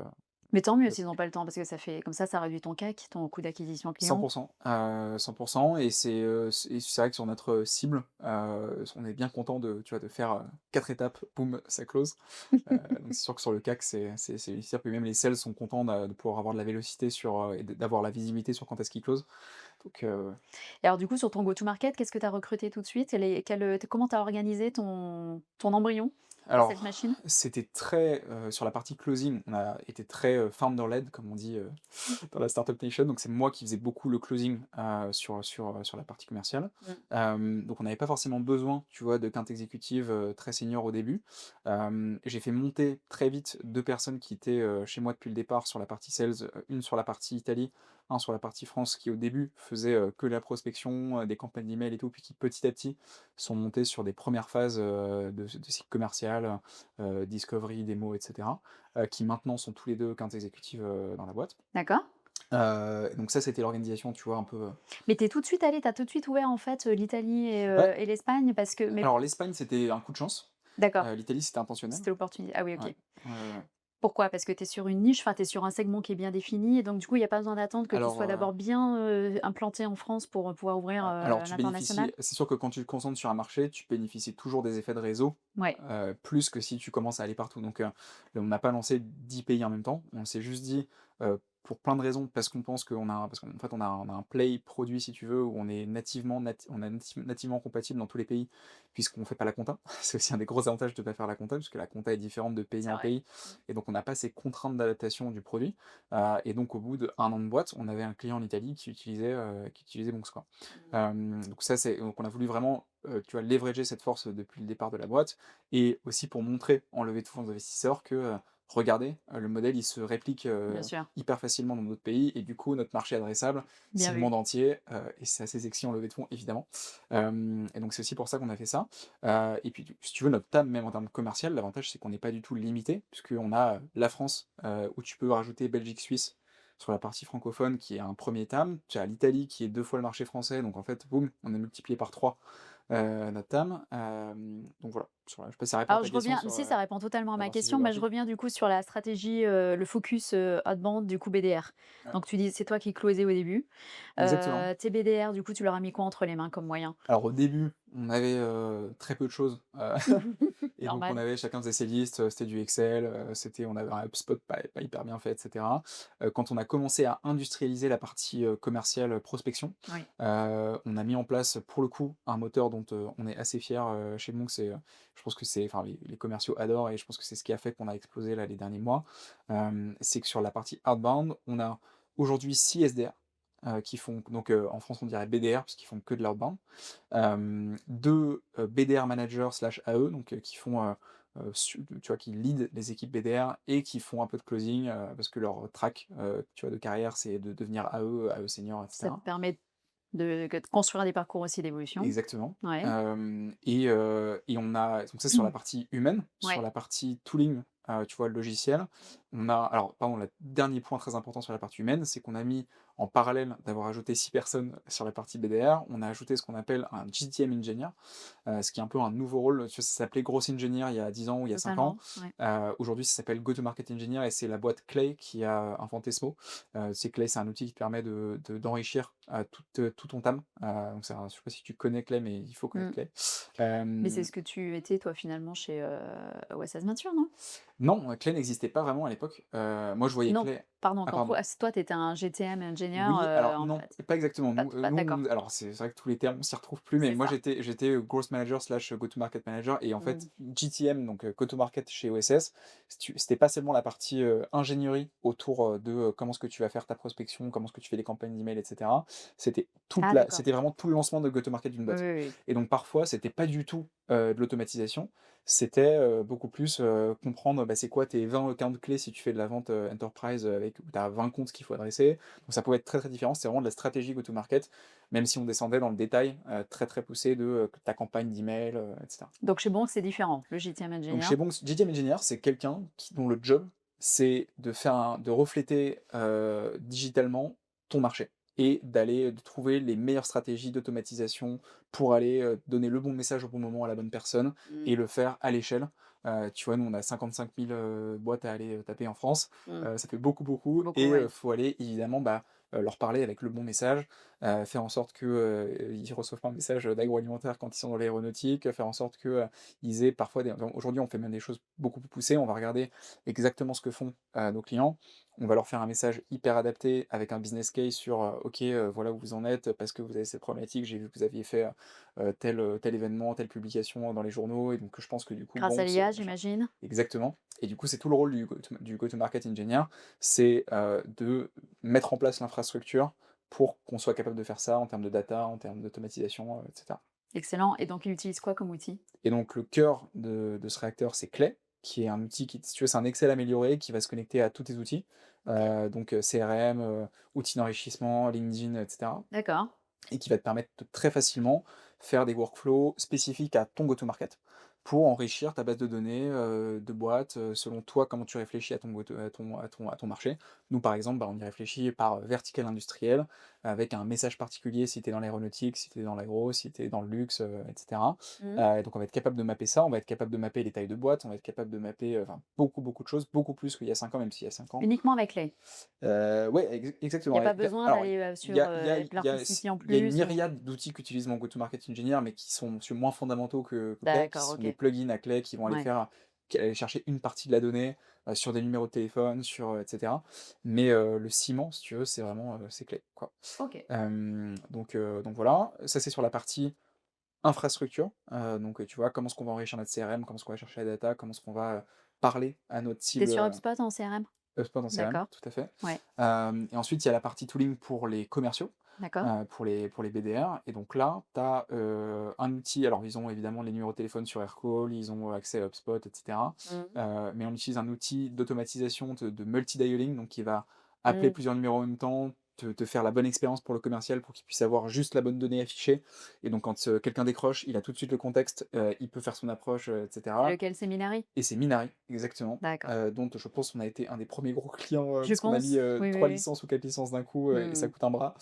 Mais tant mieux
heu
s'ils ont pas le temps parce que ça fait comme ça réduit ton CAC, ton coût d'acquisition client.
100 100 et c'est vrai que sur notre cible, on est bien content de, tu vois, de faire, 4 étapes, boum, ça close. Donc c'est sûr que sur le CAC, c'est utile, puis même les sales sont contents de pouvoir avoir de la vélocité sur, et d'avoir la visibilité sur quand est-ce qu'ils close. Donc
Et alors du coup sur ton go to market, qu'est-ce que tu as recruté tout de suite? Comment tu as organisé ton embryon sales
alors,
machine?
c'était très, sur la partie closing, on a été très, founder-led comme on dit, dans la startup nation, donc c'est moi qui faisais beaucoup le closing, sur la partie commerciale.
Mmh.
Donc on n'avait pas forcément besoin, tu vois, de quinte exécutive, très senior au début. J'ai fait monter très vite 2 personnes qui étaient, chez moi depuis le départ sur la partie sales, une sur la partie Italie, un sur la partie France qui au début faisait, que la prospection, des campagnes d'email et tout, puis qui petit à petit sont montés sur des premières phases, de cycle commercial, discovery, démo et cetera, qui maintenant sont tous les 2 quintes exécutives, dans la boîte.
D'accord.
Donc ça, c'était l'organisation, tu vois, un peu,
Mais tu tout de suite allé, tu tout de suite ouvert en fait, l'Italie
ouais,
et l'Espagne parce que mais
alors l'Espagne, c'était un coup de chance,
d'accord,
l'Italie, c'était intentionnel.
c'était l'opportunité. Ah oui,
Ouais,
OK.
ouais, ouais, ouais.
Pourquoi? Parce que tu es sur une niche, enfin tu es sur un segment qui est bien défini et donc du coup, il y a pas besoin d'attendre que tu
Alors,
sois d'abord bien, implanté en France pour, pouvoir ouvrir,
alors
à
tu bénéficies
l'international?
c'est sûr que quand tu te concentres sur un marché, tu bénéficies toujours des effets de réseau,
Ouais,
plus que si tu commences à aller partout. Donc, on n'a pas lancé 10 pays en même temps. On s'est juste dit, pour plein de raisons, parce qu'on pense parce qu'en fait on a un play produit si tu veux, où on est nativement compatible dans tous les pays, puisqu'on fait pas la compta. C'est aussi un des gros avantages de pas faire la compta, puisque la compta est différente de pays
c'est
en
vrai.
pays
Mmh.
et donc on n'a pas ces contraintes d'adaptation du produit. Et donc au bout d'1 an de boîte, on avait un client en Italie qui utilisait Bonks, quoi.
Mmh.
Donc on a voulu vraiment, tu vois, leverager cette force depuis le départ de la boîte et aussi pour montrer en levée de fonds aux investisseurs que, regardez, le modèle il se réplique,
Bien sûr,
hyper facilement dans d'autres pays et du coup notre marché adressable, c'est
bien
le
vu.
monde entier, et c'est assez sexy en levée de fonds évidemment. Et donc c'est aussi pour ça qu'on a fait ça. Et puis si tu veux notre TAM même en termes commercial, l'avantage c'est qu'on n'est pas du tout limité puisqu'on a, la France, où tu peux rajouter Belgique, Suisse sur la partie francophone qui est un premier TAM. Tu as l'Italie qui est 2 fois le marché français, donc en fait, boum, on a multiplié par 3 notre TAM. Donc voilà, je sais pas si ça répond à
Alors
ta
je
question
reviens
sur,
si ça répond totalement à
la
ma
partie
question, mais je
géographique.
reviens du coup sur la stratégie, le focus, outbound du coup BDR.
Ouais,
Donc tu dis c'est toi qui closais au début.
exactement.
Tes BDR du coup tu leur as mis quoi entre les mains comme moyen?
Alors au début, on avait, très peu de choses, et donc on
Normal.
avait chacun faisait ses listes, c'était du Excel, on avait un HubSpot pas hyper bien fait et cetera. Quand on a commencé à industrialiser la partie, commerciale, prospection,
Oui.
on a mis en place pour le coup un moteur dont, on est assez fiers, chez Monk. Je pense que enfin les commerciaux adorent et je pense que c'est ce qui a fait qu'on a explosé là les derniers mois. C'est que sur la partie outbound, on a aujourd'hui 6 SDR, qui font donc, en France on dirait BDR puisqu'ils font que de l'outbound. 2, BDR managers/AE, donc qui font, tu vois, qui lead les équipes BDR et qui font un peu de closing, parce que leur track, tu vois, de carrière, c'est de devenir AE senior et
Ça te
cetera.
permet de construire des parcours aussi d'évolution.
Exactement.
Ouais.
Et on a donc ça sur la partie humaine, sur
Ouais.
la partie tooling, tu vois, le logiciel, alors pardon, le dernier point très important sur la partie humaine, c'est qu'on a mis en parallèle d'avoir ajouté 6 personnes sur la partie BDR, on a ajouté ce qu'on appelle un GTM engineer, ce qui est un peu un nouveau rôle. Tu vois, ça s'appelait Growth Engineer il y a 10 ans ou il y a 5 ans.
Totalement, ouais.
Aujourd'hui, ça s'appelle Go-to-market Engineer et c'est la boîte Clay qui a inventé ce mot. C'est Clay, c'est un outil qui te permet d'enrichir, tout ton TAM. Donc je sais pas si tu connais Clay, mais il faut connaître
Mmh.
Clay.
Mais c'est
Hem,
ce que tu étais toi finalement chez, OSS Nature, non?
non, Clay n'existait pas vraiment à l'époque. Moi, je voyais
Non,
Clay.
pardon,
Ah
quand
pardon.
toi tu étais un GTM Engineer,
Oui, alors
en
non,
fait?
pas exactement.
Pas pas d'accord,
Alors c'est vrai que tous les termes, on s'y retrouve plus, mais
c'est
moi
ça.
j'étais Growth Manager slash Go-to-Market Manager et en
Mmh.
fait, GTM, donc Go-to-Market chez OSS, c'était pas seulement la partie, ingénierie autour, de, comment est-ce que tu vas faire ta prospection, comment est-ce que tu fais les campagnes d'email et cetera.
Ah d'accord.
C'était vraiment tout le lancement de Go-to-Market d'une
Oui,
boîte
oui, oui.
et donc parfois, c'était pas du tout, de l'automatisation, c'était, beaucoup plus, comprendre, bah, c'est quoi tes 20 accounts clés si tu fais de la vente, enterprise, avec où tu as 20 comptes qu'il faut adresser. Donc ça pouvait être très, très différent. C'est vraiment de la stratégie go-to-market, même si on descendait dans le détail, très, très poussé de, ta campagne d'email, et cetera.
Donc chez Bonk, c'est différent, le GTM
Donc
Engineer?
chez Bonks, GTM Engineer, c'est quelqu'un dont le job, c'est de refléter, digitalement ton marché et de trouver les meilleures stratégies d'automatisation pour aller, donner le bon message au bon moment à la bonne personne
Mmh.
et le faire à l'échelle. Tu vois, nous, on a 55 000, boîtes à aller, taper en France.
Mmh.
Ça fait beaucoup, beaucoup
Beaucoup,
et
ouais.
faut aller évidemment, bah, leur parler avec le bon message, faire en sorte que, ils reçoivent pas un message d'agroalimentaire quand ils sont dans l'aéronautique, faire en sorte que, ils aient parfois des aujourd'hui, on fait même des choses beaucoup plus poussées. On va regarder exactement ce que font, nos clients. On va leur faire un message hyper adapté avec un business case sur, OK, voilà où vous en êtes parce que vous avez cette problématique. J'ai vu que vous aviez fait, tel événement, telle publication dans les journaux et donc je pense que du coup,
Grâce à
bon, c'est
l'IA,
machin.
j'imagine?
Exactement et du coup, c'est tout le rôle du go-to-market engineer, c'est, de mettre en place l'infrastructure pour qu'on soit capable de faire ça en termes de data, en termes d'automatisation, et cetera.
Excellent, et donc il utilise quoi comme outil?
Et donc le cœur de ce réacteur, c'est Clay, qui est un outil qui, si tu veux, c'est un Excel amélioré qui va se connecter à tous tes outils,
OK.
donc CRM, outils d'enrichissement, LinkedIn, et cetera
D'accord.
et qui va te permettre de très facilement faire des workflows spécifiques à ton go-to-market pour enrichir ta base de données, de boîtes, selon toi, comment tu réfléchis à ton marché. Nous, par exemple, bah, on y réfléchit par vertical industriel, avec un message particulier si tu es dans l'aéronautique, si tu es dans l'agro, si tu es dans le luxe, et cetera.
Mmh.
Et donc on va être capable de mapper ça, on va être capable de mapper les tailles de boîtes, on va être capable de mapper, enfin beaucoup, beaucoup de choses, beaucoup plus qu'il y a 5 ans, même s'il y a 5 ans.
Uniquement avec Lay?
Ouais,
Il y
exactement
a pas
et
besoin
alors
d'aller,
il y
sur,
a il y a il
leur
y a
PCP en
il y a une
plus ou?
myriade d'outils qu'utilise mon go-to-market engineer, mais qui sont sur moins fondamentaux que Clay, qui
D'accord,
sont des
OK.
plugins à Clay
Ouais.
qui aller chercher une partie de la donnée, sur des numéros de téléphone, sur, et cetera. Mais, le ciment, si tu veux, c'est vraiment, c'est Clay, quoi.
OK.
Donc voilà, ça c'est sur la partie infrastructure, donc, tu vois, comment est-ce qu'on va enrichir notre CRM, comment est-ce qu'on va chercher la data, comment est-ce qu'on va, parler à notre
Tu es
cible,
sur HubSpot en CRM?
pas dans CRM,
D'accord.
tout à fait.
Ouais.
Et ensuite, il y a la partie tooling pour les commerciaux,
D'accord.
pour les BDR et donc là, tu as, un outil alors ils ont évidemment les numéros de téléphone sur Aircall, ils ont accès à HubSpot et cetera,
Mmh.
mais on utilise un outil d'automatisation de multi-dialing, donc qui va appeler
Mmh.
plusieurs numéros en même temps, te faire la bonne expérience pour le commercial pour qu'il puisse avoir juste la bonne donnée affichée et donc quand, quelqu'un décroche, il a tout de suite le contexte, il peut faire son approche, et
C'est
cetera
lequel? Seminary?
et c'est Minari, exactement,
D'accord.
dont je pense on a été un des premiers gros clients,
Je
parce qu'on a mis,
pense. Oui, oui,
3
oui.
licences ou 4 licences d'un coup, et ça
Mmh.
coûte un bras.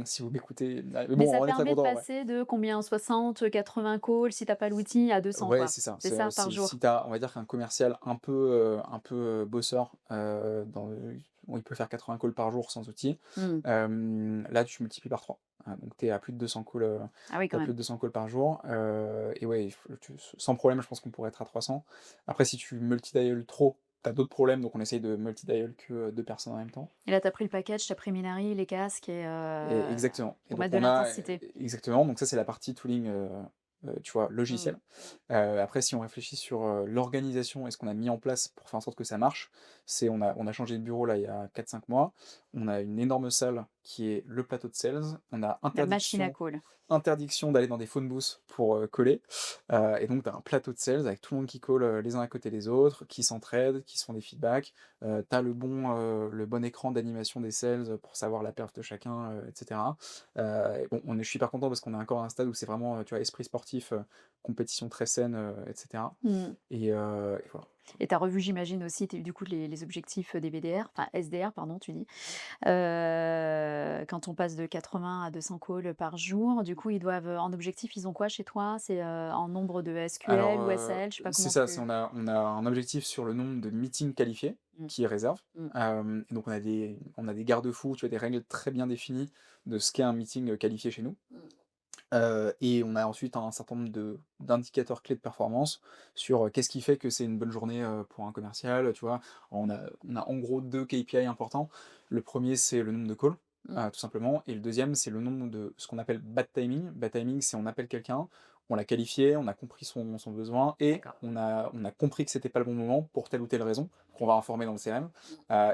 Si vous m'écoutez, mais
Mais
bon,
ça
on est très
permet de
contents, ouais.
passer de combien? 60, 80 calls si tu as pas l'outil à 200
Ouais,
quoi?
c'est ça.
C'est ça, par
Si
jour?
tu on va dire qu'un commercial un peu, bosseur, bon, il peut faire 80 calls par jour sans outil.
Mmh.
Là, tu multiplies par 3. Donc tu es à plus de 200 calls,
Ah oui,
tu
quand
plus
même.
de 200 calls par jour, et ouais, il faut sans problème, je pense qu'on pourrait être à 300. Après, si tu multi-dial trop, tu as d'autres problèmes, donc on essaye de multi-dial que, 2 personnes en même temps.
Et là, tu as pris le package, tu as pris Minary, les casques et
Et exactement et
pour
donc
mettre de
on a
l'intensité.
exactement, donc ça, c'est la partie tooling, tu vois,
Mmh.
logiciel. Après si on réfléchit sur, l'organisation et ce qu'on a mis en place pour faire en sorte que ça marche, c'est on a changé de bureau là, il y a 4 5 mois. On a une énorme salle qui est le plateau de sales. On a
La machine à call.
interdiction d'aller dans des phone booths pour, coller, et donc tu as un plateau de sales avec tout le monde qui colle, les uns à côté des autres, qui s'entraident, qui se font des feedbacks. Tu as le bon écran d'animation des sales, pour savoir la perf de chacun, et cetera. Et bon, je suis hyper content parce qu'on est encore à un stade où c'est vraiment, tu vois, esprit sportif, compétition très saine, et cetera
Mmh.
et voilà.
Et tu as revu, j'imagine aussi, du coup, les objectifs des BDR, enfin SDR, pardon, tu dis. Quand on passe de 80 à 200 calls par jour, du coup, ils doivent, en objectif, ils ont quoi chez toi? C'est, en nombre de
Alors,
SQL ou SL? Je sais pas
c'est
comment
ça, c'est
tu
on a un objectif sur le nombre de meetings qualifiés
mmh,
qui est réserve.
mmh,
Et donc on a des garde-fous, tu vois, des règles très bien définies de ce qu'est un meeting, qualifié chez nous.
mmh.
Et on a ensuite un certain nombre d'indicateurs clés de performance sur, qu'est-ce qui fait que c'est une bonne journée, pour un commercial, tu vois? On a en gros 2 KPI importants. Le premier c'est le nombre de calls.
Mmh.
tout simplement et le deuxième, c'est le nombre de ce qu'on appelle bad timing. Bad timing, c'est on appelle quelqu'un, on l'a qualifié, on a compris son besoin et
D'accord.
on a compris que c'était pas le bon moment pour telle ou telle raison, qu'on va informer dans le CRM,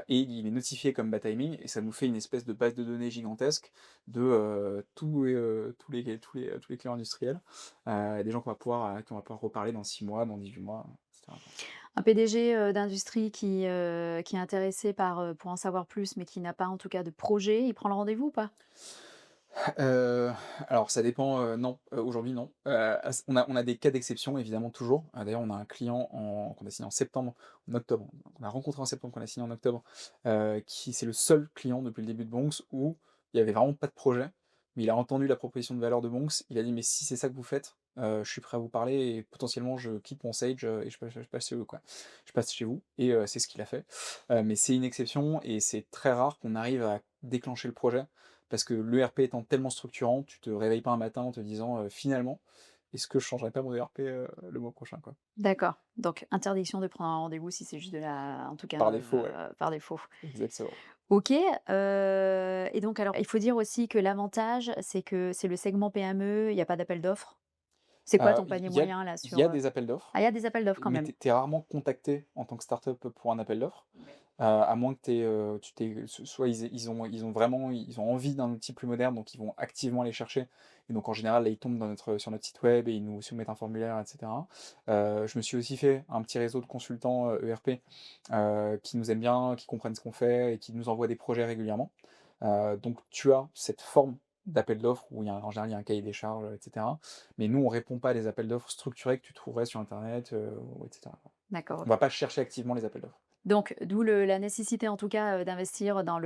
et il est notifié comme bad timing et ça nous fait une espèce de base de données gigantesque de, tous les clients industriels, des gens qu'on va pouvoir reparler dans 6 mois, dans 18 mois, et cetera, quoi.
Un PDG, d'industrie qui est intéressé par, pour en savoir plus, mais qui n'a pas en tout cas de projet, il prend le rendez-vous ou pas?
Heu, alors ça dépend, non, aujourd'hui non. As on a des cas d'exception évidemment toujours. D'ailleurs on a un client qu'on a signé en octobre, qu'on a rencontré en septembre, qu'on a signé en octobre, qui c'est le seul client depuis le début de Bonks où il y avait vraiment pas de projet, mais il a entendu la proposition de valeur de Bonks, il a dit: «Mais si c'est ça que vous faites, je suis prêt à vous parler et potentiellement je quitte mon Sage, et je passe chez vous quoi. Je passe chez vous» et c'est ce qu'il a fait. Mais c'est une exception et c'est très rare qu'on arrive à déclencher le projet. Parce que l'ERP étant tellement structurant, tu te réveilles pas un matin en te disant, «Finalement, est-ce que je changerais pas mon ERP, le mois prochain?» quoi.
D'accord, donc interdiction de prendre un rendez-vous si c'est juste de la en tout cas,
Par défaut, ouais,
par défaut.
exactement.
OK, et donc alors il faut dire aussi que l'avantage, c'est que c'est le segment PME, il y a pas d'appel d'offres? C'est quoi ton
Il
panier
y a
moyen là
il y
sur,
a des appels d'offres,
ah il y a des appels d'offres quand
mais
même?
tu es rarement contacté en tant que start-up pour un appel d'offres.
Ouais.
À moins que tu t'aies soit ils ont vraiment ils ont envie d'un outil plus moderne, donc ils vont activement aller chercher et donc en général, là, ils tombent sur notre site web et ils nous soumettent un formulaire et cetera. Je me suis aussi fait un petit réseau de consultants, ERP, qui nous aiment bien, qui comprennent ce qu'on fait et qui nous envoient des projets régulièrement. Donc tu as cette forme d'appel d'offres où en général, il y a un cahier des charges, et cetera. Mais nous, on répond pas à des appels d'offres structurés que tu trouverais sur internet, ou et cetera.
D'accord,
On va
OK.
pas chercher activement les appels d'offres.
Donc d'où la nécessité en tout cas, d'investir dans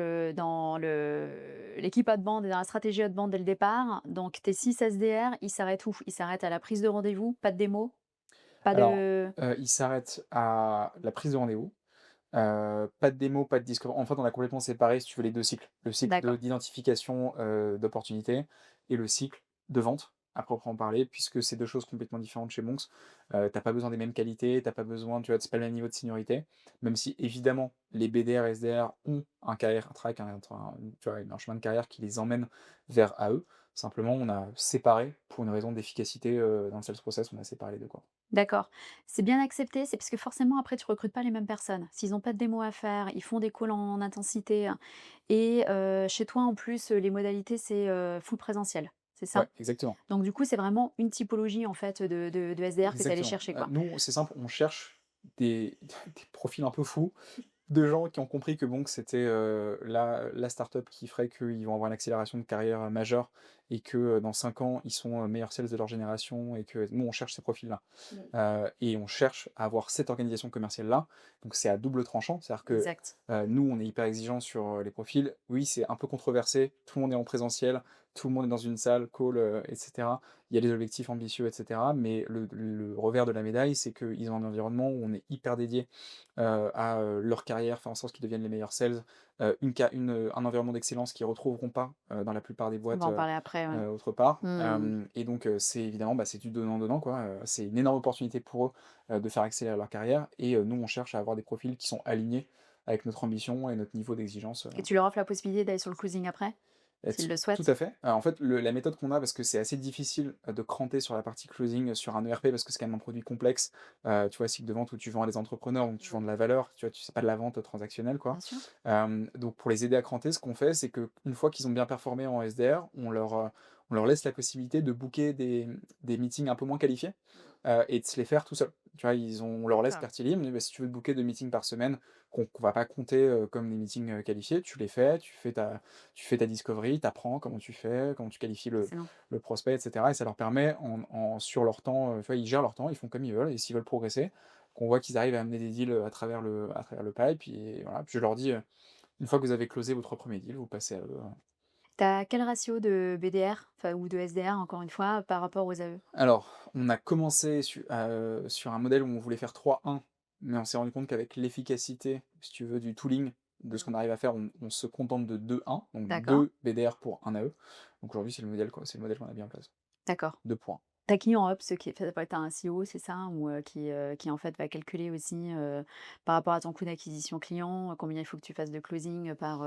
l'équipe outbound et dans la stratégie outbound dès le départ. Donc tes 6 SDR, ils s'arrêtent où? Ils s'arrêtent à la prise de rendez-vous, pas de démo, pas
Alors,
de
il s'arrête à la prise de rendez-vous, pas de démo, pas de discover. En fait, on a complètement séparé, si tu veux, les 2 cycles. Le cycle
d'accord.
d'identification, d'opportunités et le cycle de vente, à proprement parler, puisque c'est 2 choses complètement différentes chez Monks. Tu pas besoin des mêmes qualités, t'as pas besoin, tu vois, c'est pas le même niveau de seniorité, même si évidemment les BDR, SDR ont un track, tu vois, un chemin de carrière qui les emmène vers AE. Simplement, on a séparé pour une raison d'efficacité, dans le sales process, on a séparé les 2 quoi.
D'accord. C'est bien accepté, c'est parce que forcément après tu recrutes pas les mêmes personnes. S'ils ont pas de démo à faire, ils font des calls en intensité, hein, et chez toi en plus, les modalités c'est, full présentiel, c'est
Ouais,
ça?
exactement.
Donc du coup, c'est vraiment une typologie en fait de SDR que tu es allé
Exactement.
chercher quoi?
Nous, c'est simple, on cherche des des profils un peu fous, de gens qui ont compris que bon, que c'était, la start-up qui ferait qu'ils vont avoir une accélération de carrière, majeure et que, dans 5 ans, ils sont, meilleurs sales de leur génération et que nous, on cherche ces profils-là.
Mmh.
Et on cherche à avoir cette organisation commerciale-là, donc c'est à double tranchant. C'est-à-dire que,
Exact.
nous, on est hyper exigeants sur, les profils. Oui, c'est un peu controversé, tout le monde est en présentiel, tout le monde est dans une salle, call, et cetera. Il y a des objectifs ambitieux et cetera, mais le revers de la médaille, c'est qu'ils ont un environnement où on est hyper dédié à, leur carrière, faire en sorte qu'ils deviennent les meilleurs sales, un environnement d'excellence qu'ils retrouveront pas, dans la plupart des
On va
boîtes,
en parler après, ouais.
autre part.
Mmh.
Et donc, c'est évidemment, bah, c'est du donnant-donnant, quoi, c'est une énorme opportunité pour eux, de faire accélérer leur carrière et nous, on cherche à avoir des profils qui sont alignés avec notre ambition et notre niveau d'exigence,
Et tu leur offres la possibilité d'aller sur le cruising après? S'ils
là-dessus.
le
Tout
souhaitent?
à fait. En fait, la méthode qu'on a, parce que c'est assez difficile, de cranter sur la partie closing, sur un ERP parce que c'est quand même un produit complexe, tu vois? Cycle de vente où tu vends à des entrepreneurs, donc tu vends de la valeur, tu vois? C'est pas de la vente transactionnelle, quoi.
Bien sûr.
Donc pour les aider à cranter, ce qu'on fait, c'est qu'une fois qu'ils ont bien performé en SDR, on leur laisse la possibilité de booker des meetings un peu moins qualifiés, et de se les faire tout seul. Tu vois? On leur laisse
D'accord.
carte libre, mais bah, si tu veux te booker 2 meetings par semaine qu'on va pas compter, comme des meetings, qualifiés, tu les fais, tu fais ta discovery, tu apprends comment tu fais, comment tu qualifies
Excellent.
le prospect et cetera et ça leur permet sur leur temps, tu vois, ils gèrent leur temps, ils font comme ils veulent et s'ils veulent progresser, qu'on voit qu'ils arrivent à amener des deals, à travers le pipe et voilà. Puis je leur dis, «Une fois que vous avez closé votre premier deal, vous passez à eux».
Tu as quel ratio de BDR, enfin ou de SDR encore une fois, par rapport aux AE?
Alors, on a commencé sur un modèle où on voulait faire 3-1, mais on s'est rendu compte qu'avec l'efficacité, si tu veux, du tooling, de ce
Mmh.
qu'on arrive à faire, on se contente de 2-1, donc
D'accord,
2 BDR pour 1 AE. Donc aujourd'hui, c'est le modèle, quoi, c'est le modèle qu'on a mis en place.
d'accord.
2 pour 1.
Ta client Ops qui est fait tu as un CEO, c'est ça? Ou, qui en fait va calculer aussi, par rapport à ton coût d'acquisition client, combien il faut que tu fasses de closing, par,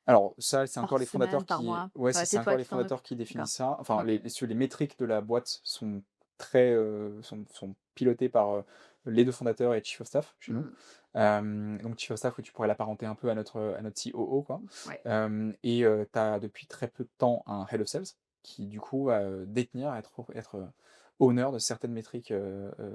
Alors ça, c'est encore
Par
les
semaine,
fondateurs
par
qui
mois?
ouais,
Ouais,
c'est
c'est
encore
toi
les
qui t'en
fondateurs
occupes?
qui
D'accord.
définissent ça. Enfin,
OK.
les métriques de la boîte sont très, sont pilotées par, les 2 fondateurs et chief of staff chez nous.
Mmh.
Donc chief of staff, oui, tu pourrais l'apparenter un peu à notre COO, quoi.
Ouais.
Et tu as depuis très peu de temps un head of sales qui du coup va, détenir, être, owner de certaines métriques,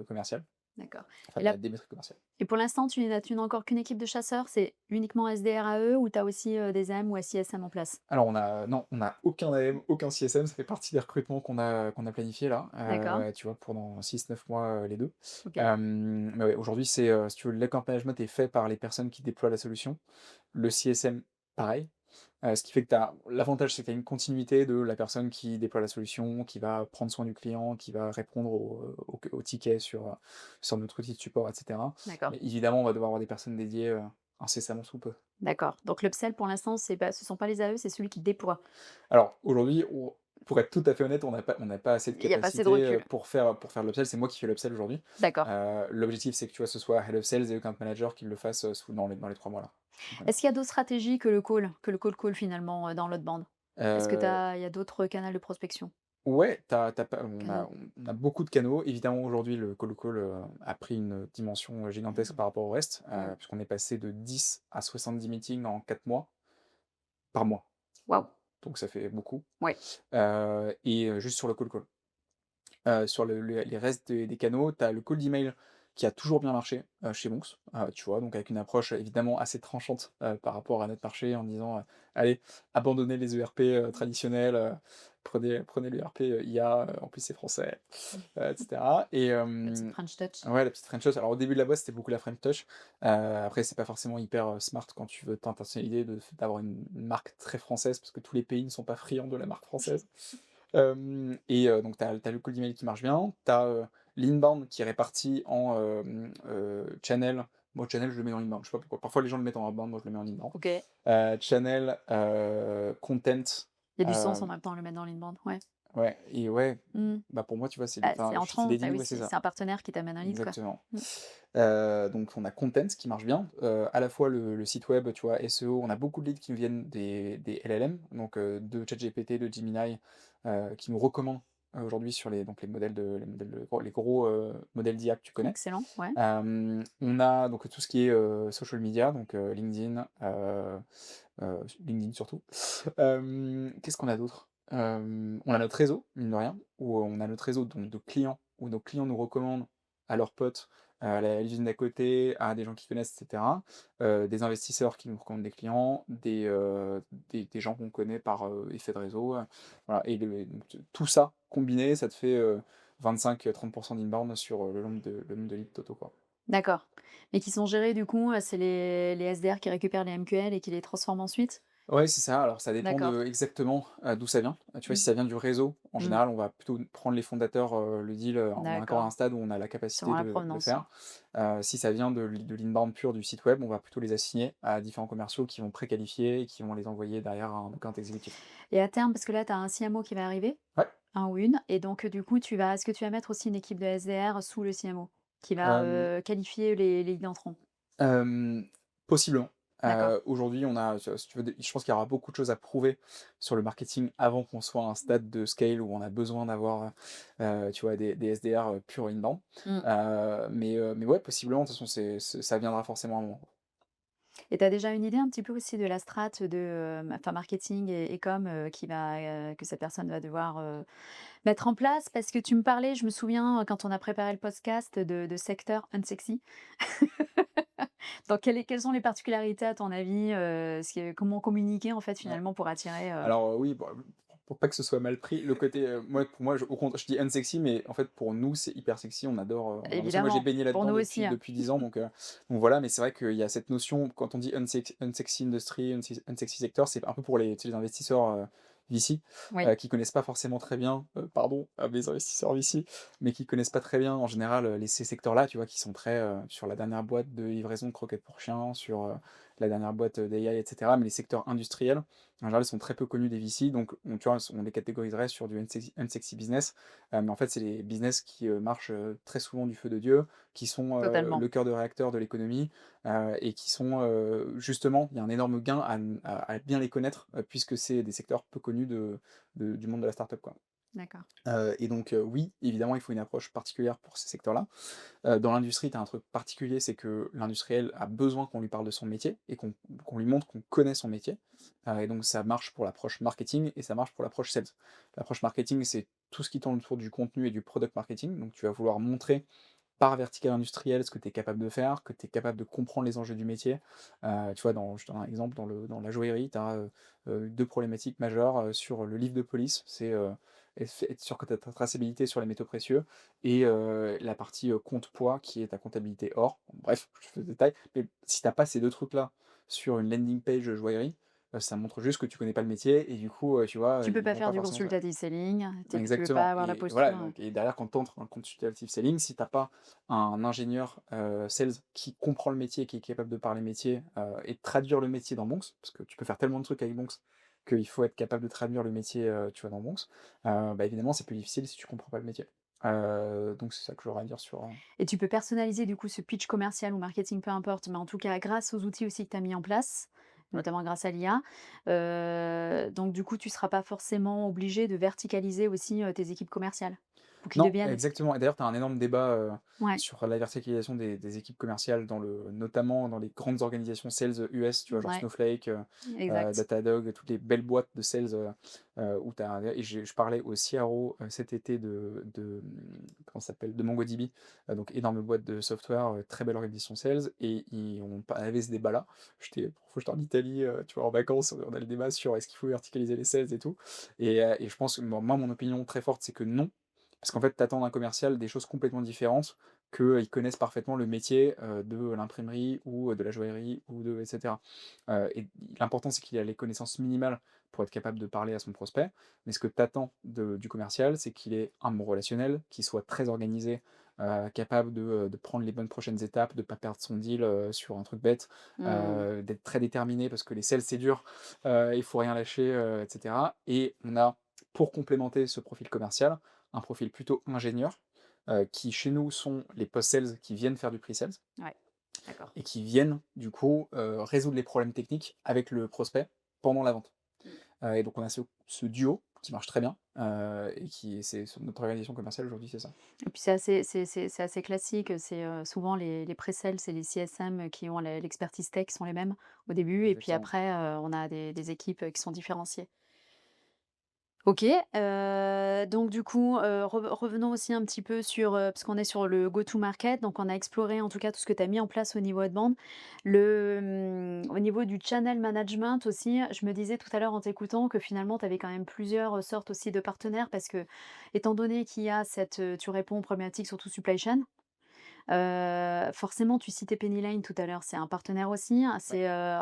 commerciales,
D'accord.
enfin
Et là
des métriques commerciales.
et pour l'instant, tu n'as encore qu'une équipe de chasseurs? C'est uniquement SDR à eux ou tu as aussi, des AM ou SISM en place?
Alors on a aucun AM, aucun CSM, ça fait partie des recrutements qu'on a planifiés là,
D'accord.
tu vois, pendant 6 9 mois, les 2.
OK.
Mais ouais, aujourd'hui c'est, si tu veux, l'account management est fait par les personnes qui déploient la solution. Le CSM, pareil. Ce qui fait que tu as l'avantage, c'est que tu as une continuité de la personne qui déploie la solution, qui va prendre soin du client, qui va répondre aux tickets sur notre outil de support, et cetera.
D'accord.
Mais évidemment, on va devoir avoir des personnes dédiées, incessamment sous peu.
D'accord. Donc l'upsell pour l'instant, ce sont pas les AE, c'est celui qui déploie.
Alors aujourd'hui, pour être tout à fait honnête, on n'a pas assez de
Il y a pas assez de
capacité,
recul.
pour faire l'upsell. C'est moi qui fais l'upsell aujourd'hui.
D'accord.
L'objectif, c'est que, tu vois, ce soit head of sales et account manager qui le fassent, dans les 3 mois là.
Est-ce qu'il y a d'autres stratégies que le call finalement, dans l'outbound? Est-ce que il y a d'autres canaux de prospection?
Ouais, tu pas
Canaux?
on a beaucoup de canaux. Évidemment, aujourd'hui, le cold call, a pris une dimension, gigantesque
Mmh.
par rapport au reste,
Mmh.
puisqu'on est passé de 10 à 70 meetings en 4 mois, par mois,
Waouh!
donc ça fait beaucoup,
Ouais.
juste sur le cold call. Sur les restes des canaux, tu as le cold email qui a toujours bien marché, chez Monks, tu vois? Donc avec une approche, évidemment assez tranchante, par rapport à notre marché en disant, «Allez, abandonnez les ERP, traditionnels, prenez l'ERP, IA, en plus c'est français», et cetera.
La petite French touch.
Ouais, la petite French touch. Alors au début de la boîte, c'était beaucoup la French touch. Après c'est pas forcément hyper, smart quand tu veux t'intentionner d'avoir une marque très française parce que tous les pays ne sont pas friands de la marque française. Donc tu as le cold email qui marche bien, tu as, l'inbound qui est réparti en, channel. Moi channel je le mets dans l'inbound, je sais pas pourquoi. Parfois les gens le mettent en outbound, moi je le mets en inbound.
OK.
Channel, content,
Il y a du sens en
heu,
même temps, le mettre dans l'inbound, ouais.
ouais et ouais,
Mmh.
bah, pour moi tu vois c'est
Bah, c'est
c'est
entrant,
des
bah
deals,
oui,
ouais c'est ça.
c'est un partenaire qui t'amène un lead, quoi.
Exactement.
Mmh.
Donc on a content qui marche bien, à la fois le site web, tu vois, SEO, on a beaucoup de leads qui nous viennent des LLM, donc de ChatGPT, de Gemini, qui nous recommandent, aujourd'hui sur les gros, modèles d'IA que tu connais.
Excellent, ouais.
On a donc tout ce qui est, social media, donc LinkedIn surtout. Qu'est-ce qu'on a d'autre? On a notre réseau, mine de rien, où on a notre réseau donc de clients, où nos clients nous recommandent à leurs potes, à la l'usine d'à côté, à des gens qu'ils connaissent, et cetera. Des investisseurs qui nous recommandent des clients, des gens qu'on connaît par, effet de réseau, voilà et donc tout ça combiné, ça te fait, 25-30 d'inbound sur, le nombre de leads totaux, quoi.
D'accord. Mais qui sont gérés du coup, c'est les SDR qui récupèrent les MQL et qui les transforment ensuite?
Ouais, c'est ça. Alors ça dépend
D'accord.
de exactement, d'où ça vient. Tu vois, si
Mmh.
ça vient du réseau, en
Mmh.
général, on va plutôt prendre les fondateurs, le deal, on est encore à
D'accord.
un stade où on a la
Selon
capacité
la
de le
provenance.
faire. Si ça vient de l'inbound pur du site web, on va plutôt les assigner à différents commerciaux qui vont préqualifier et qui vont les envoyer derrière à un account exécutif.
Et à terme, parce que là, tu as un CMO qui va arriver,
Ouais,
un ou une, et donc du coup, est-ce que tu vas mettre aussi une équipe de SDR sous le CMO qui va,
hem
qualifier les leads entrants?
Possiblement.
D'accord.
Aujourd'hui, on a si tu veux des je pense qu'il y aura beaucoup de choses à prouver sur le marketing avant qu'on soit à un stade de scale où on a besoin d'avoir, tu vois, des SDR, purs inbound.
Mmh.
Mais ouais, possiblement, de toute façon, ça viendra forcément à un moment.
Et tu as déjà une idée un petit peu aussi de la strate enfin marketing et com, que cette personne va devoir, mettre en place? Parce que tu me parlais, je me souviens, quand on a préparé le podcast de secteur unsexy. Donc quelles sont les particularités à ton avis? Comment communiquer en fait
Ouais.
finalement pour attirer,
Alors, oui, bon, pour pas que ce soit mal pris, le côté, moi, pour moi, au contraire, je dis unsexy, mais en fait, pour nous, c'est hyper sexy. On adore ça. Moi, j'ai
évidemment,
baigné
pour
là-dedans
nous aussi, hein.
depuis 10 ans, donc voilà. Mais c'est vrai qu'il y a cette notion, quand on dit unsexy industry, unsexy sector, c'est un peu pour les, tu sais, les investisseurs, VC,
Oui.
qui connaissent pas forcément très bien, pardon à mes investisseurs VC, mais qui connaissent pas très bien, en général, ces secteurs-là, tu vois, qui sont très, sur la dernière boîte de livraison de croquettes pour chiens, sur, la dernière boîte, d'AI et cetera. Mais les secteurs industriels, en général, sont très peu connus des VC, donc tu vois, on les catégoriserait sur du unsexy business. Mais en fait, c'est les business qui, marchent, très souvent du feu de Dieu, qui sont,
Totalement.
le cœur de réacteur de l'économie, et qui sont, justement, il y a un énorme gain à bien les connaître, puisque c'est des secteurs peu connus du monde de la startup, quoi.
D'accord.
Et donc, oui, évidemment, il faut une approche particulière pour ces secteurs-là. Dans l'industrie, tu as un truc particulier, c'est que l'industriel a besoin qu'on lui parle de son métier et qu'on lui montre qu'on connaît son métier. Et donc ça marche pour l'approche marketing et ça marche pour l'approche sales. L'approche marketing, c'est tout ce qui tourne autour du contenu et du product marketing. Donc tu vas vouloir montrer par verticale industrielle ce que tu es capable de faire, que tu es capable de comprendre les enjeux du métier. Tu vois, je te donne un exemple, dans la joaillerie, tu as 2 problématiques majeures, sur le livre de police. C'est, être sûr que tu as ta traçabilité sur les métaux précieux et la partie, compte-poids qui est ta comptabilité or. Bref, je te détaille, mais si tu as pas ces 2 trucs-là sur une landing page, joaillerie, ça montre juste que tu connais pas le métier et du coup, tu vois,
Tu peux
ils
pas
vont
faire
pas
du
forcément faire.
consultative selling, tu peux pas
Exactement
avoir la
et voilà,
posture,
donc et derrière quand tu entres dans le consultative selling, si tu as pas un ingénieur, sales qui comprend le métier, qui est capable de parler métier, et de traduire le métier dans Monks, parce que tu peux faire tellement de trucs avec Monks, qu'il faut être capable de traduire le métier, tu vois, dans Monks, bah, évidemment, c'est plus difficile si tu comprends pas le métier. Donc c'est ça que j'aurais à dire sur,
et tu peux personnaliser du coup ce pitch commercial ou marketing, peu importe, mais en tout cas grâce aux outils aussi que tu as mis en place,
ouais.
notamment grâce à l'IA. Donc du coup, tu seras pas forcément obligé de verticaliser aussi, tes équipes commerciales pour qu'ils
Non,
deviennent
exactement et d'ailleurs, tu as un énorme débat,
ouais,
sur la verticalisation des équipes commerciales notamment dans les grandes organisations sales, US, tu vois? Genre
ouais,
Snowflake,
exact.
Datadog, toutes les belles boîtes de sales, où tu as et je parlais au CRO, cet été comment ça s'appelle? De MongoDB, donc énorme boîte de software, très belle organisation sales et on avait ce débat-là. J'étais en Italie, tu vois? En vacances, on a le débat sur est-ce qu'il faut verticaliser les sales et tout et je pense que moi, mon opinion très forte, c'est que non. Parce qu'en fait, tu attends d'un commercial des choses complètement différentes, qu'ils connaissent parfaitement le métier, de l'imprimerie ou de la joaillerie ou et cetera. Et l'important, c'est qu'il ait les connaissances minimales pour être capable de parler à son prospect. Mais ce que tu attends du commercial, c'est qu'il ait un bon relationnel, qu'il soit très organisé, capable de prendre les bonnes prochaines étapes, de ne pas perdre son deal, sur un truc bête,
Mmh.
d'être très déterminé parce que les sales, c'est dur, il faut rien lâcher, et cetera. Et on a, pour complémenter ce profil commercial, un profil plutôt ingénieur, qui chez nous sont les post-sales qui viennent faire du pre-sales
Ouais, d'accord.
et qui viennent du coup, résoudre les problèmes techniques avec le prospect pendant la vente.
Mmh.
Et donc on a ce duo qui marche très bien, et c'est sur notre organisation commerciale aujourd'hui, c'est ça.
Et puis c'est assez classique, c'est, souvent les pre-sales et les CSM qui ont l'expertise tech sont les mêmes au début et puis
Exactement.
après, on a des équipes, qui sont différenciées. OK, donc du coup, revenons aussi un petit peu sur, parce qu'on est sur le go to market, donc on a exploré en tout cas tout ce que tu as mis en place au niveau outbound. Au niveau du channel management aussi, je me disais tout à l'heure en t'écoutant que finalement tu avais quand même plusieurs, sortes aussi de partenaires parce que étant donné qu'il y a cette, tu réponds aux problématiques surtout supply chain. Forcément, tu citais Penny Lane tout à l'heure, c'est un partenaire aussi, hein?
Ouais.
C'est,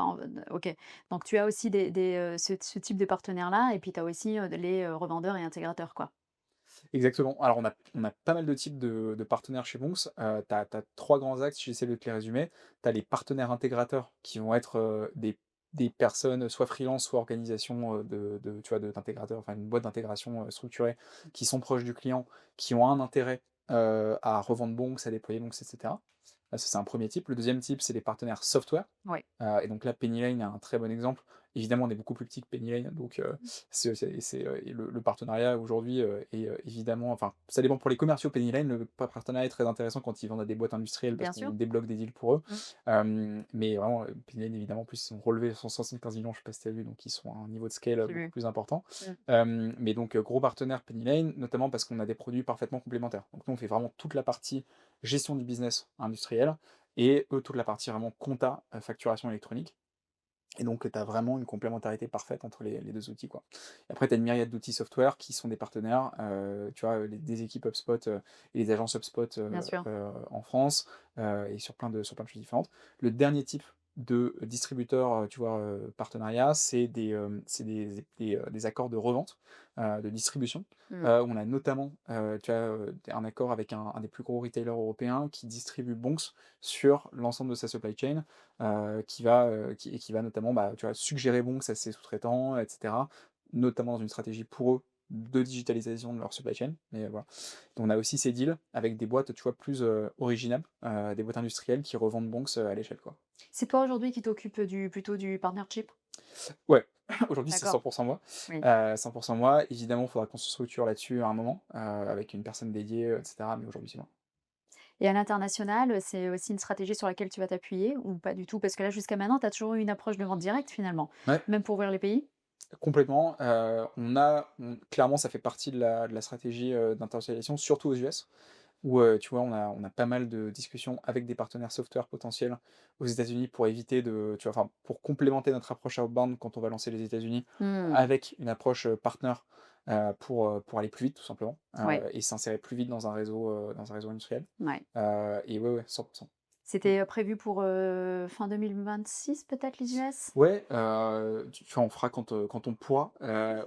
OK. Donc tu as aussi ce type de partenaire-là et puis tu as aussi, les, revendeurs et intégrateurs, quoi?
Exactement. Alors on a pas mal de types de partenaires chez Monks. Tu as 3 grands axes, j'essaie de te les résumer. Tu as les partenaires intégrateurs qui vont être, des personnes soit freelance, soit organisation, tu vois, d'intégrateurs, enfin une boîte d'intégration, structurée, qui sont proches du client, qui ont un intérêt, à revendre Monks, à déployer Monks et cetera. Ça, c'est un premier type. Le deuxième type, c'est les partenaires software.
Ouais,
Et donc là, Penny Lane est un très bon exemple. Évidemment, on est beaucoup plus petit que Penny Lane, donc et le partenariat aujourd'hui, est, évidemment enfin, ça dépend pour les commerciaux Penny Lane, le partenariat est très intéressant quand ils vendent à des boîtes industrielles parce
bien
qu'on
sûr.
débloque des deals pour eux.
Mmh.
Mais vraiment, Penny Lane évidemment, en plus, ils ont relevé 175 millions, je sais pas si tu as vu, donc ils sont à un niveau de scale,
J'ai
beaucoup
vu.
plus important.
Mmh.
Mais donc, gros partenaire Penny Lane, notamment parce qu'on a des produits parfaitement complémentaires. Donc nous, on fait vraiment toute la partie gestion du business industriel et eux, toute la partie vraiment compta, facturation électronique. Et donc, tu as vraiment une complémentarité parfaite entre les 2 outils, quoi. Et après, tu as une myriade d'outils software qui sont des partenaires, tu vois, des équipes HubSpot, et les agences HubSpot,
Bien sûr.
en France, et sur plein de choses différentes. Le dernier type de distributeurs, tu vois, partenariats, c'est des accords de revente, de distribution,
Mmh.
on a notamment, tu as, un accord avec un des plus gros retailers européens qui distribue Bonks sur l'ensemble de sa supply chain, qui va notamment, bah, tu vois, suggérer Bonks à ses sous-traitants et cetera, notamment dans une stratégie pour eux de digitalisation de leur supply chain, mais voilà. On a aussi ces deals avec des boîtes, tu vois, plus, originales, des boîtes industrielles qui revendent Bonks, à l'échelle, quoi.
C'est toi aujourd'hui qui t'occupes plutôt du partnership?
Ouais, aujourd'hui c'est
D'accord,
100 moi,
oui.
100 moi. Évidemment, il faudra qu'on se structure là-dessus à un moment, avec une personne dédiée, et cetera, mais aujourd'hui c'est moi.
Et à l'international, c'est aussi une stratégie sur laquelle tu vas t'appuyer ou pas du tout? Parce que là, jusqu'à maintenant, tu as toujours eu une approche de vente directe finalement,
Ouais,
même pour ouvrir les pays?
complètement, clairement ça fait partie de la stratégie, d'internationalisation, surtout aux US. Où, tu vois, on a pas mal de discussions avec des partenaires software potentiels aux États-Unis pour éviter de tu vois, enfin, pour complémenter notre approche outbound quand on va lancer les États-Unis,
Mmh.
avec une approche, partner, pour aller plus vite tout simplement,
Ouais,
et s'insérer plus vite dans un réseau industriel,
ouais.
et ouais, ouais, 100.
C'était, prévu pour, fin 2026 peut-être les US?
Ouais, tu vois, on fera quand on pourra.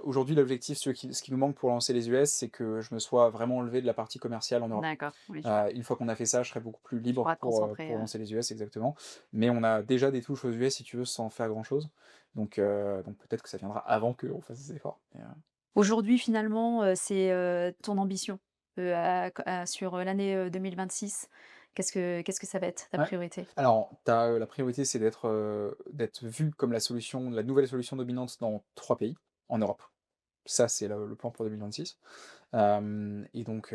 Aujourd'hui, l'objectif, ce qui nous manque pour lancer les US, c'est que je me sois vraiment enlevé de la partie commerciale en Europe.
D'accord, oui, je vois.
Une fois qu'on a fait ça, je serai beaucoup plus
Tu
libre
pourras te
pour,
concentrer,
pour lancer les US, exactement. Mais on a déjà des touches aux US, si tu veux, sans faire grand-chose. Donc peut-être que ça viendra avant qu'on fasse des efforts.
Aujourd'hui finalement, c'est, ton ambition, sur, l'année, 2026? Qu'est-ce que ça va être ta
Ouais.
priorité?
Alors, la priorité, c'est d'être vu comme la nouvelle solution dominante dans 3 pays en Europe. Ça, c'est le plan pour 2026. Et donc,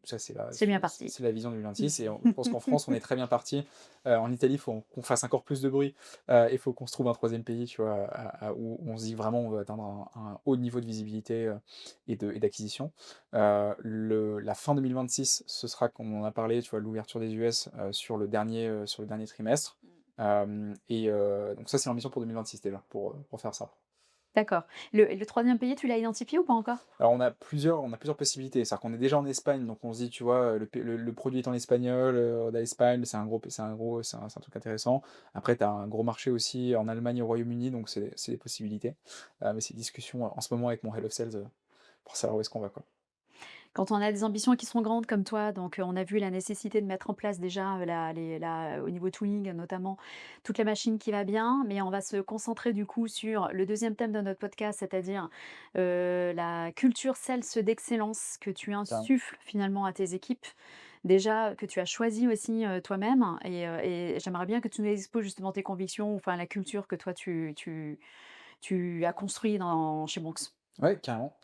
ça,
C'est bien parti.
c'est la vision 2026, et je pense qu'en France, on est très bien parti. En Italie, il faut qu'on fasse encore plus de bruit, il faut qu'on se trouve un troisième pays, tu vois, où on se dit vraiment on veut atteindre un haut niveau de visibilité, et d'acquisition. La fin 2026, ce sera, comme on en a parlé, tu vois, l'ouverture des US, sur le dernier trimestre. Donc ça, c'est l'ambition pour 2026 déjà, pour faire ça.
D'accord. Le 3e pays, tu l'as identifié ou pas encore?
Alors on a plusieurs possibilités. C'est-à-dire qu'on est déjà en Espagne, donc on se dit, tu vois, le produit est en espagnol, on a l'Espagne, c'est un truc intéressant. Après, tu as un gros marché aussi en Allemagne et au Royaume-Uni, donc c'est des possibilités. Mais c'est des discussions, en ce moment avec mon head of sales, pour savoir où est-ce qu'on va, quoi.
Quand on a des ambitions qui sont grandes comme toi, donc on a vu la nécessité de mettre en place déjà, au niveau tooling notamment, toute la machine qui va bien, mais on va se concentrer du coup sur le deuxième thème de notre podcast, c'est-à-dire, la culture sales d'excellence que tu
Carrément.
insuffles finalement à tes équipes. Déjà, que tu as choisi aussi, toi-même et j'aimerais bien que tu nous exposes justement tes convictions, enfin la culture que toi tu as construit chez Monks.
Ouais, carrément.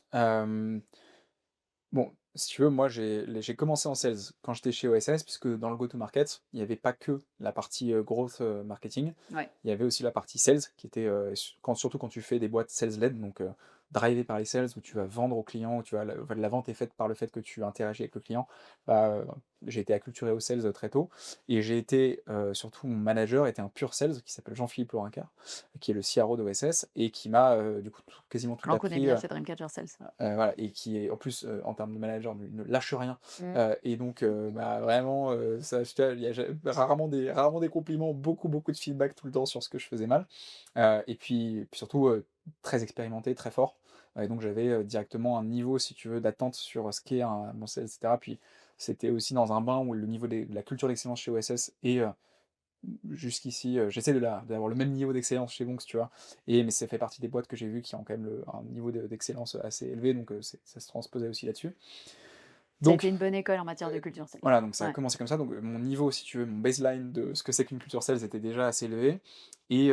Bon, si tu veux, moi j'ai commencé en sales quand j'étais chez OSS, puisque dans le go-to-market, il n'y avait pas que la partie, growth, marketing.
Ouais.
Il y avait aussi la partie sales qui était, surtout quand tu fais des boîtes sales-led, donc drivées par les sales, où tu vas vendre aux clients, où la vente est faite par le fait que tu interagis avec le client. Bah, j'ai été acculturé aux sales, très tôt, et surtout mon manager était un pur sales qui s'appelle Jean-Philippe Laurincar, qui est le CRO d'OSS et qui m'a, du coup, quasiment tout
On connaît
appris,
bien chez Dreamcatcher Sales.
voilà, et qui est en plus, en termes de manager, ne lâche rien,
Mmh.
et donc bah, vraiment, ça, il y a rarement des compliments, beaucoup, beaucoup de feedback tout le temps sur ce que je faisais mal, et puis surtout, très expérimenté, très fort, et donc j'avais, directement un niveau, si tu veux, d'attente sur ce qu'est un bon sales, et cetera. Puis c'était aussi dans un bain où le niveau de la culture d'excellence chez OSS est, jusqu'ici, j'essaie d'avoir le même niveau d'excellence chez Bonks, tu vois? Mais ça fait partie des boîtes que j'ai vues qui ont quand même un niveau d'excellence assez élevé, donc ça se transposait aussi là-dessus.
Ça a
Donc
été une bonne école en matière de culture sales.
voilà, donc ça a
Ouais.
commencé comme ça, donc mon niveau, si tu veux, mon baseline de ce que c'est qu'une culture sales était déjà assez élevé, et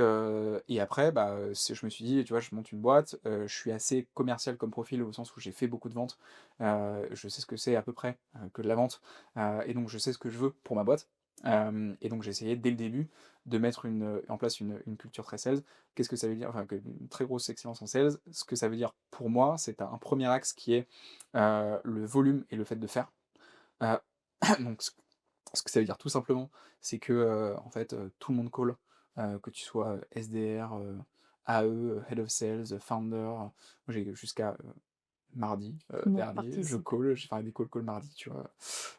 après, bah, je me suis dit: «Tu vois, je monte une boîte, je suis assez commercial comme profil au sens où j'ai fait beaucoup de ventes, je sais ce que c'est à peu près, que de la vente, et donc je sais ce que je veux pour ma boîte». Et donc j'ai essayé dès le début de mettre en place une culture très sales. Qu'est-ce que ça veut dire? Enfin, une très grosse excellence en sales. Ce que ça veut dire pour moi, c'est un premier axe qui est, le volume et le fait de faire. Heu, donc ce que ça veut dire tout simplement, c'est que, en fait, tout le monde call, que tu sois, SDR, AE, Head of Sales, Founder, moi j'ai jusqu'à, mardi,
Bon,
dernier, je
participe.
call, j'ai fait des call mardi, tu vois?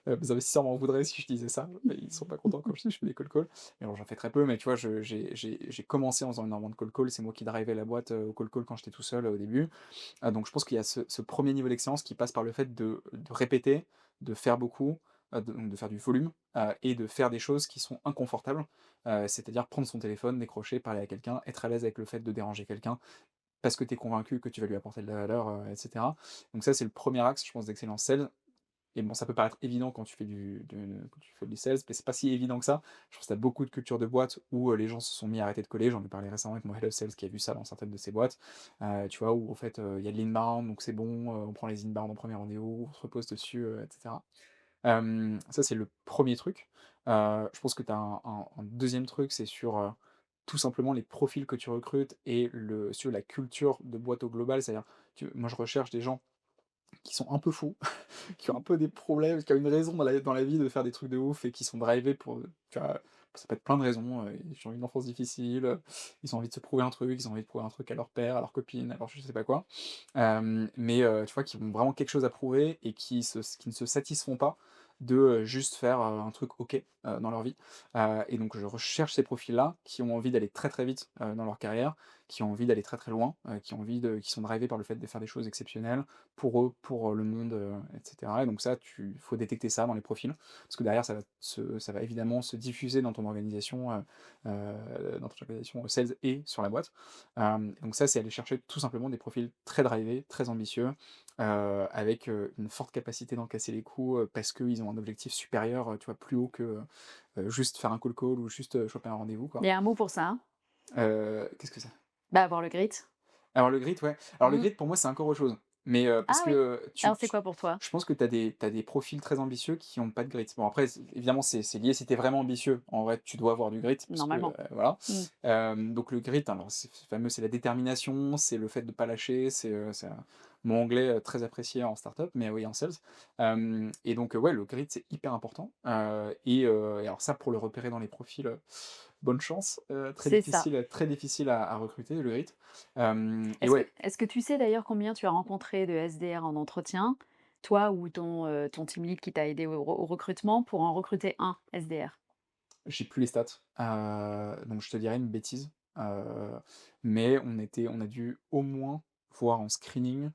Mes investisseurs m'en voudraient si je disais ça, ils sont pas contents quand je dis que je fais des call. Mais bon, j'en fais très peu, mais tu vois, j'ai commencé en faisant énormément de call, c'est moi qui drivais la boîte, au call quand j'étais tout seul, au début. Donc je pense qu'il y a ce 1 niveau d'excellence qui passe par le fait de répéter, de faire beaucoup, donc de faire du volume, et de faire des choses qui sont inconfortables. C'est-à-dire prendre son téléphone, décrocher, parler à quelqu'un, être à l'aise avec le fait de déranger quelqu'un, parce que tu es convaincu que tu vas lui apporter de la valeur, et cetera. Donc ça, c'est le premier axe, je pense, d'excellence sales. Et bon, ça peut paraître évident quand tu fais du sales, mais c'est pas si évident que ça. Je pense que tu as beaucoup de cultures de boîtes où, les gens se sont mis à arrêter de coller. J'en ai parlé récemment avec mon head of sales qui a vu ça dans certaines de ses boîtes. Tu vois? Où en fait, il y a de l'inbound, donc c'est bon, on prend les inbound en premier rendez-vous, on se repose dessus, et cetera. Ça, c'est le premier truc. Je pense que tu as un 2 truc, c'est sur, tout simplement les profils que tu recrutes et sur la culture de boîte au global. C'est-à-dire, moi, je recherche des gens qui sont un peu fous, qui ont un peu des problèmes, qui ont une raison dans la vie de faire des trucs de ouf et qui sont drivés pour, tu vois? Ça peut être plein de raisons, ils ont une enfance difficile, ils ont envie de se prouver un truc, ils ont envie de prouver un truc à leur père, à leur copine, à leur je sais pas quoi. Mais tu vois, qui ont vraiment quelque chose à prouver et qui ne se satisfont pas de, juste faire, un truc OK, dans leur vie. Et donc je recherche ces profils-là qui ont envie d'aller très, très vite, dans leur carrière, qui ont envie d'aller très, très loin, qui sont drivés par le fait de faire des choses exceptionnelles pour eux, pour, le monde, et cetera. Et donc ça, faut détecter ça dans les profils, parce que derrière ça va évidemment se diffuser dans ton organisation sales et sur la boîte. Donc ça, c'est aller chercher tout simplement des profils très drivés, très ambitieux, avec, une forte capacité d'encaisser les coups, parce qu'ils ont un objectif supérieur, tu vois, plus haut que, juste faire un call ou juste, choper un rendez-vous,
Il
quoi.
y a un mot pour ça, hein?
Qu'est-ce que c'est?
Bah, avoir le grit.
Alors le grit, ouais. Alors le
Mmh.
grit pour moi c'est encore autre chose. Mais, parce
Ah oui?
que
Alors c'est quoi pour toi?
je pense que tu as des profils très ambitieux qui ont pas de grit. Bon après évidemment c'est lié, si tu es vraiment ambitieux, en vrai tu dois avoir du grit parce que,
Normalement.
voilà.
Mmh.
Donc le grit, alors c'est fameux, c'est la détermination, c'est le fait de pas lâcher, c'est un mot anglais, très apprécié en startup, mais oui en sales. Et donc, ouais, le grit c'est hyper important, et alors ça pour le repérer dans les profils, bonne chance,
C'est ça.
très difficile à recruter le grit. Et
Est-ce que
ouais,
est-ce que tu sais d'ailleurs combien tu as rencontré de SDR en entretien? Toi ou ton team lead qui t'a aidé au recrutement pour en recruter un SDR?
j'ai plus les stats, donc je te dirais une bêtise, mais on a dû au moins voir en screening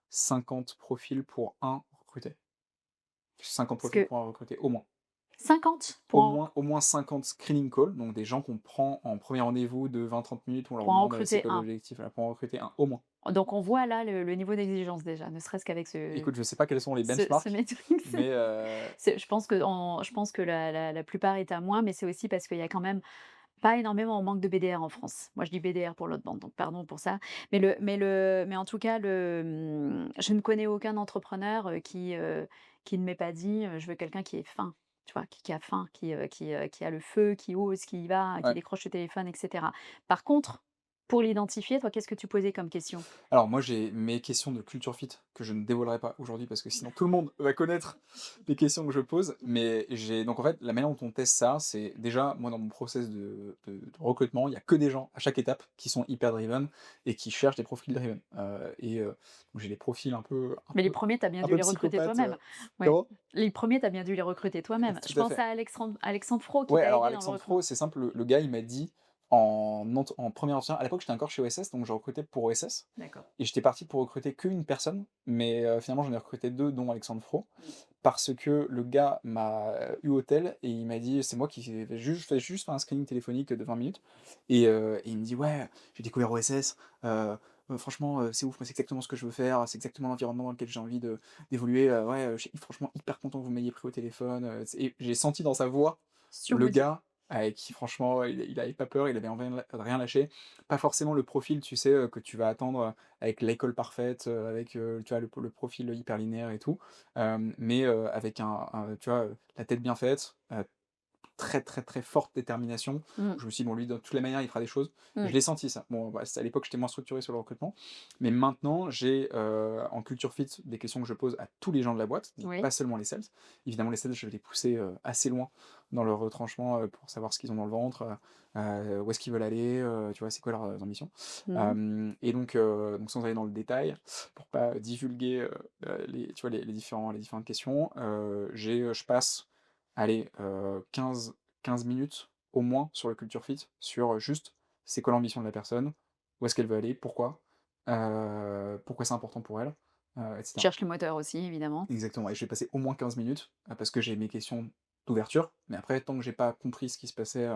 50 profils pour un recruté. 50
Parce
profils
que
pour un recruté, au moins.
50 pour en
Au moins 50 screening calls, donc des gens qu'on prend en premier rendez-vous de 20-30 minutes, où on leur
pour en
demande, c'est
recruter
quoi
un.
l'objectif, voilà, pour en recruter un, au moins.
Donc on voit là le niveau d'exigence déjà, ne serait-ce qu'avec ce
Écoute, je sais pas quels sont les
ce
benchmarks,
Matrix.
mais
Je pense que la plupart est à moins, mais c'est aussi parce qu'il y a quand même pas énormément, on manque de BDR en France. Moi, je dis BDR pour l'autre bande, donc pardon pour ça. Mais en tout cas, je ne connais aucun entrepreneur, qui ne m'ait pas dit, «Je veux quelqu'un qui est fin», tu vois? Qui a faim, qui a le feu, qui ose, qui y va, qui
ouais.
décroche le téléphone et cetera. Par contre, pour l'identifier, toi, qu'est-ce que tu posais comme question?
Alors moi, j'ai mes questions de culture fit que je ne dévoilerai pas aujourd'hui parce que sinon tout le monde va connaître les questions que je pose. Mais j'ai donc en fait, la manière dont on teste ça, c'est déjà moi dans mon process de recrutement, il y a que des gens à chaque étape qui sont hyper driven et qui cherchent des profils driven. Donc j'ai des profils
Mais les premiers, tu as bien
un
dû
peu
les recruter
psychopathes,
toi-même. Ouais.
comment?
Les premiers, tu as bien dû les recruter toi-même. Je
Tout à
pense
fait.
à Alexandre Fro qui
Ouais,
t'a
alors
aidé dans le
Alexandre
recrutement.
Fro, c'est simple, le gars, il m'a dit en premier entretien, à l'époque, j'étais encore chez OSS, donc je recrutais pour OSS
D'accord.
et j'étais parti pour recruter qu'une personne, mais finalement, j'en ai recruté 2 dont Alexandre Fro,
Mmh.
parce que le gars m'a, eu au tel et il m'a dit c'est moi qui fais juste un screening téléphonique de 20 minutes et il me dit: «Ouais, j'ai découvert OSS, franchement, c'est ouf, moi, c'est exactement ce que je veux faire, c'est exactement l'environnement dans lequel j'ai envie d'évoluer, ouais, je suis franchement hyper content que vous m'ayez pris au téléphone», et j'ai senti dans sa voix le
Surmotivé.
gars, qui franchement, il avait pas peur, il avait envie de rien lâcher. Pas forcément le profil, tu sais, que tu vas attendre, avec l'école parfaite, avec, tu vois, le profil hyper linéaire et tout. Mais, avec tu vois, la tête bien faite, très, très, très forte détermination.
Mmh.
Je me suis dit: «Bon, lui, de toutes les manières, il fera des choses». Je
Mmh.
l'ai senti ça. Bon, bah, à l'époque, j'étais moins structuré sur le recrutement, mais maintenant, j'ai, en culture fit, des questions que je pose à tous les gens de la boîte, donc
Oui.
pas seulement les sales. Évidemment, les sales, je vais les pousser, assez loin dans leur retranchement, pour savoir ce qu'ils ont dans le ventre, où est-ce qu'ils veulent aller, tu vois? C'est quoi leurs, ambitions?
Mmh.
Et donc sans aller dans le détail, pour pas divulguer, les tu vois, les différentes questions, je passe, allez, 15 minutes au moins sur le culture fit, sur, juste, c'est quoi l'ambition de la personne? Où est-ce qu'elle veut aller? Pourquoi? Pourquoi c'est important pour elle? Et
Tu
cetera.
cherches les moteurs aussi évidemment.
Exactement, et je vais passer au moins 15 minutes, parce que j'ai mes questions d'ouverture, mais après tant que j'ai pas compris ce qui se passait,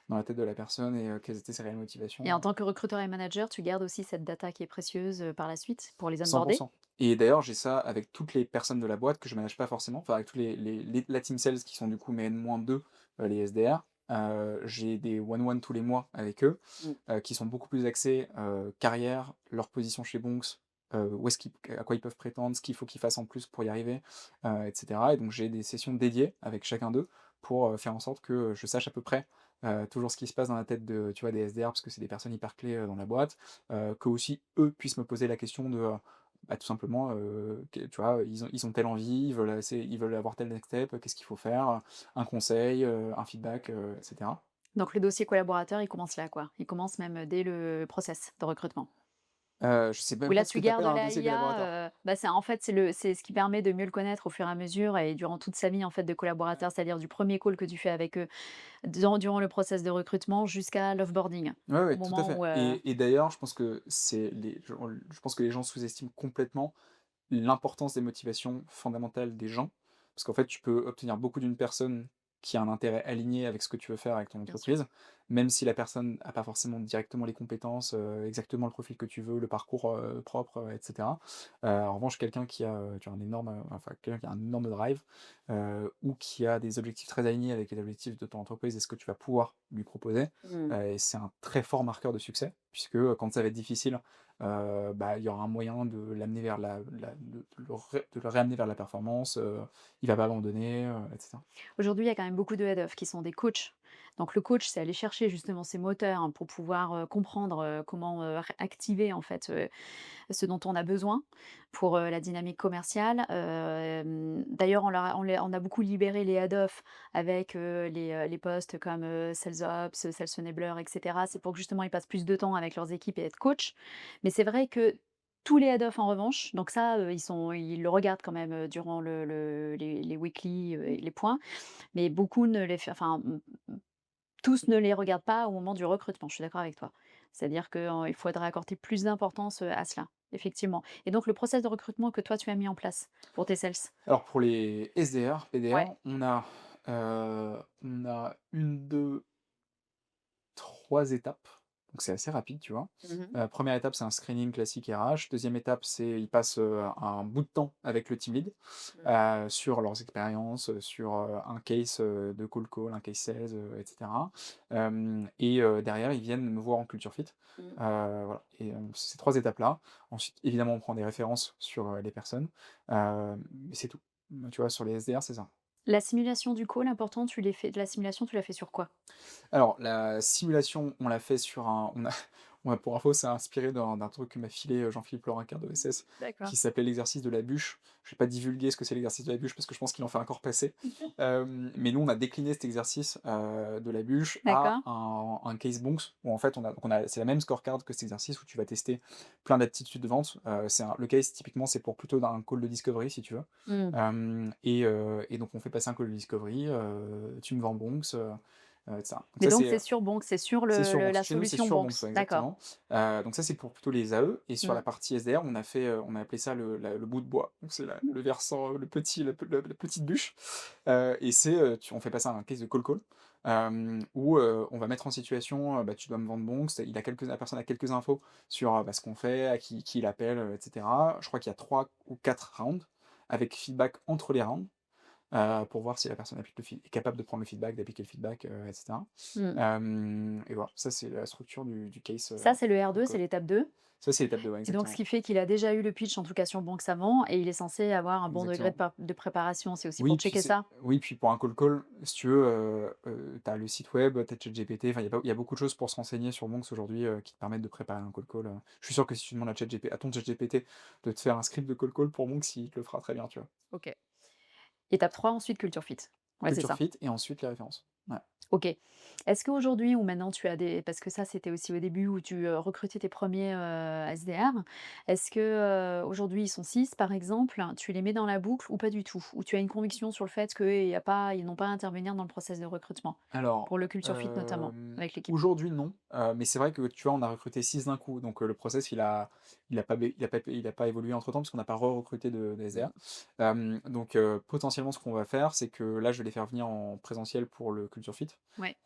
dans la tête de la personne et quelles étaient ses réelles
Et en
motivations.
tant que recruteur et manager, tu gardes aussi cette data qui est précieuse, par la suite pour les onboarder?
100. Et d'ailleurs, j'ai ça avec toutes les personnes de la boîte que je manage pas forcément, enfin avec tous la team sales qui sont du coup mes N-2, les SDR. J'ai des one-one tous les mois avec eux,
Mmh.
qui sont beaucoup plus axés, carrière, leur position chez Bonks, où est-ce qu'ils à quoi ils peuvent prétendre, ce qu'il faut qu'ils fassent en plus pour y arriver, et cetera. Et donc j'ai des sessions dédiées avec chacun d'eux pour, faire en sorte que, je sache à peu près, toujours ce qui se passe dans la tête de, tu vois, des SDR, parce que c'est des personnes hyper clés, dans la boîte. Que aussi eux puissent me poser la question de, bah, tout simplement, tu vois, ils ont telle envie, ils veulent avoir tel next step, qu'est-ce qu'il faut faire? Un conseil, un feedback, et cetera.
Donc le dossier collaborateur, il commence là quoi? Il commence même, dès le process de recrutement?
Je sais même
Où
pas
là,
ce que
tu
tu
gardes
appelles un
la
dossier collaborateur.
IA, bah, c'est en fait, c'est ce qui permet de mieux le connaître au fur et à mesure et durant toute sa vie, en fait, de collaborateur. C'est-à-dire du premier call que tu fais avec eux, durant le process de recrutement jusqu'à l'offboarding.
Ouais,
Au
ouais, tout à
moment
fait.
où,
Et d'ailleurs, je pense que je pense que les gens sous-estiment complètement l'importance des motivations fondamentales des gens. Parce qu'en fait, tu peux obtenir beaucoup d'une personne qui a un intérêt aligné avec ce que tu veux faire avec ton
bien sûr.
entreprise, même si la personne n'a pas forcément directement les compétences, exactement le profil que tu veux, le parcours, propre, et cetera. En revanche, quelqu'un qui a, tu vois, quelqu'un qui a un énorme drive, ou qui a des objectifs très alignés avec les objectifs de ton entreprise et ce que tu vas pouvoir lui proposer,
Mmh.
et c'est un très fort marqueur de succès puisque, quand ça va être difficile, bah, il y aura un moyen de l'amener vers de le réamener vers la performance, il va pas abandonner, et cetera.
Aujourd'hui, il y a quand même beaucoup de head of qui sont des coachs. Donc le coach, c'est aller chercher justement ces moteurs, hein, pour pouvoir, comprendre, comment, activer en fait, ce dont on a besoin pour, la dynamique commerciale. D'ailleurs, on a beaucoup libéré les head of avec, les postes comme, sales ops, sales enabler et cetera. C'est pour que justement ils passent plus de temps avec leurs équipes et être coach. Mais c'est vrai que tous les head of en revanche, donc ça, ils le regardent quand même, durant les weekly, et les points, mais beaucoup ne les fait enfin, tous ne les regardent pas au moment du recrutement, je suis d'accord avec toi. C'est-à-dire qu'il faudrait accorder plus d'importance, à cela, effectivement. Et donc le process de recrutement que toi tu as mis en place pour tes sales?
Alors pour les SDR,
Ouais.
PDR, on a 1, 2, 3 étapes, donc c'est assez rapide, tu vois?
Mmh.
1re étape, c'est un screening classique RH. Deuxième étape, c'est ils passent, un bout de temps avec le team lead,
Mmh.
sur leurs expériences, sur, un case, de cold call, un case sales, et cetera. Derrière, ils viennent me voir en culture fit.
Mmh.
Voilà, et ces 3 étapes-là. Ensuite, évidemment, on prend des références sur, les personnes, mais c'est tout. Tu vois, sur les SDR, c'est ça.
La simulation du call important, la simulation, tu l'as fait sur quoi?
Alors, la simulation, on l'a fait sur un pour info, c'est inspiré d'un truc que m'a filé, Jean-Philippe Laurinquin de d'OSS,
D'accord.
qui s'appelait l'exercice de la bûche. Je vais pas divulguer ce que c'est l'exercice de la bûche parce que je pense qu'il en fait encore passer. Mais nous, on a décliné cet exercice, de la bûche à
D'accord.
un case bonks où en fait c'est la même scorecard que cet exercice où tu vas tester plein d'aptitudes de vente. Le case typiquement, c'est pour plutôt un call de discovery si tu veux.
Mmh.
Et donc on fait passer un call de discovery, tu me vends bonks, et cetera. Donc
Mais
ça
donc
c'est
c'est sur Bonk, c'est sur
c'est sur Bonks.
la
Chez nous, c'est
solution
sur Bonks,
Bonks?
ouais,
D'accord.
exactement. Donc ça, c'est pour plutôt les AE, et sur la
Mmh.
partie SDR, on a appelé ça le bout de bois. Donc c'est le versant, la petite bûche, et on fait passer un case de call, où, on va mettre en situation, bah, tu dois me vendre Bonks, la personne a quelques infos sur, bah, ce qu'on fait, à qui il appelle, et cetera. Je crois qu'il y a 3 ou 4 rounds avec feedback entre les rounds. pour voir si la personne est capable de prendre le feedback, d'appliquer le feedback, et cetera.
Mmh.
Et voilà, ça c'est la structure du case,
Ça, c'est le R2, c'est
call.
l'étape 2.
Ça c'est l'étape 2, ouais,
Et donc ce
exactement.
qui fait qu'il a déjà eu le pitch, en tout cas sur Banque Savant et il est censé avoir un bon degré
Exactement.
de préparation. C'est aussi pour checker ça?
Oui, puis pour un call, si tu veux, tu as le site web, tu as ChatGPT, enfin il y a beaucoup de choses pour se renseigner sur Monks aujourd'hui, qui te permettent de préparer un call. Je suis sûr que si tu demandes à ton ChatGPT de te faire un script de call pour Monks, il te le fera très bien, tu vois?
OK. Étape 3 ensuite culture fit. Ouais, c'est
Culture
ça.
fit et ensuite les références. Ouais.
OK. Est-ce qu'aujourd'hui ou maintenant tu as des parce que ça c'était aussi au début où tu, recrutais tes premiers ers SDR. Est-ce que, aujourd'hui ils sont 6 par exemple, tu les mets dans la boucle ou pas du tout? Ou tu as une conviction sur le fait qu'ils n'ont pas à intervenir dans le process de recrutement?
Alors,
Pour le culture fit notamment, avec l'équipe?
aujourd'hui non, mais c'est vrai que, tu vois, on a recruté 6 d'un coup, donc le process il a pas évolué entre temps parce qu'on n'a pas recruté de SDR.
Mmh.
Donc potentiellement ce qu'on va faire, c'est que là, je vais les faire venir en présentiel pour le culture fit,
Ouais,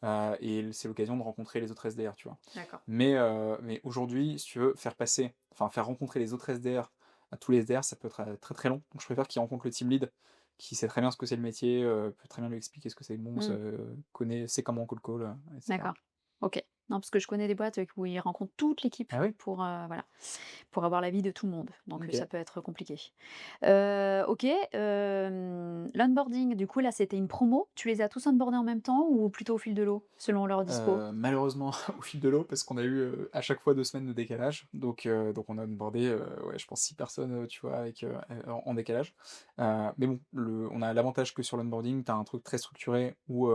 et c'est l'occasion de rencontrer les autres SDR, tu vois?
d'accord.
Mais aujourd'hui, si tu veux, faire rencontrer les autres SDR à tous les SDR, ça peut être, très, très long. Donc je préfère qu'ils rencontrent le team lead, qui sait très bien ce que c'est le métier, peut très bien lui expliquer ce que c'est le Monks,
Mmh.
sait comment on call, et cetera.
D'accord. OK. Non, parce que je connais des boîtes, où ils rencontrent toute l'équipe
Ah oui?
pour, voilà, pour avoir l'avis de tout le monde, donc
OK.
ça peut être compliqué. OK, l'onboarding, du coup, là, c'était une promo? Tu les as tous onboardés en même temps ou plutôt au fil de l'eau, selon leur dispo?
Malheureusement au fil de l'eau parce qu'on a eu, à chaque fois 2 semaines de décalage, donc on a onboardé, ouais, je pense 6 personnes, tu vois, avec, en décalage. Mais bon, on a l'avantage que sur l'onboarding, tu as un truc très structuré où,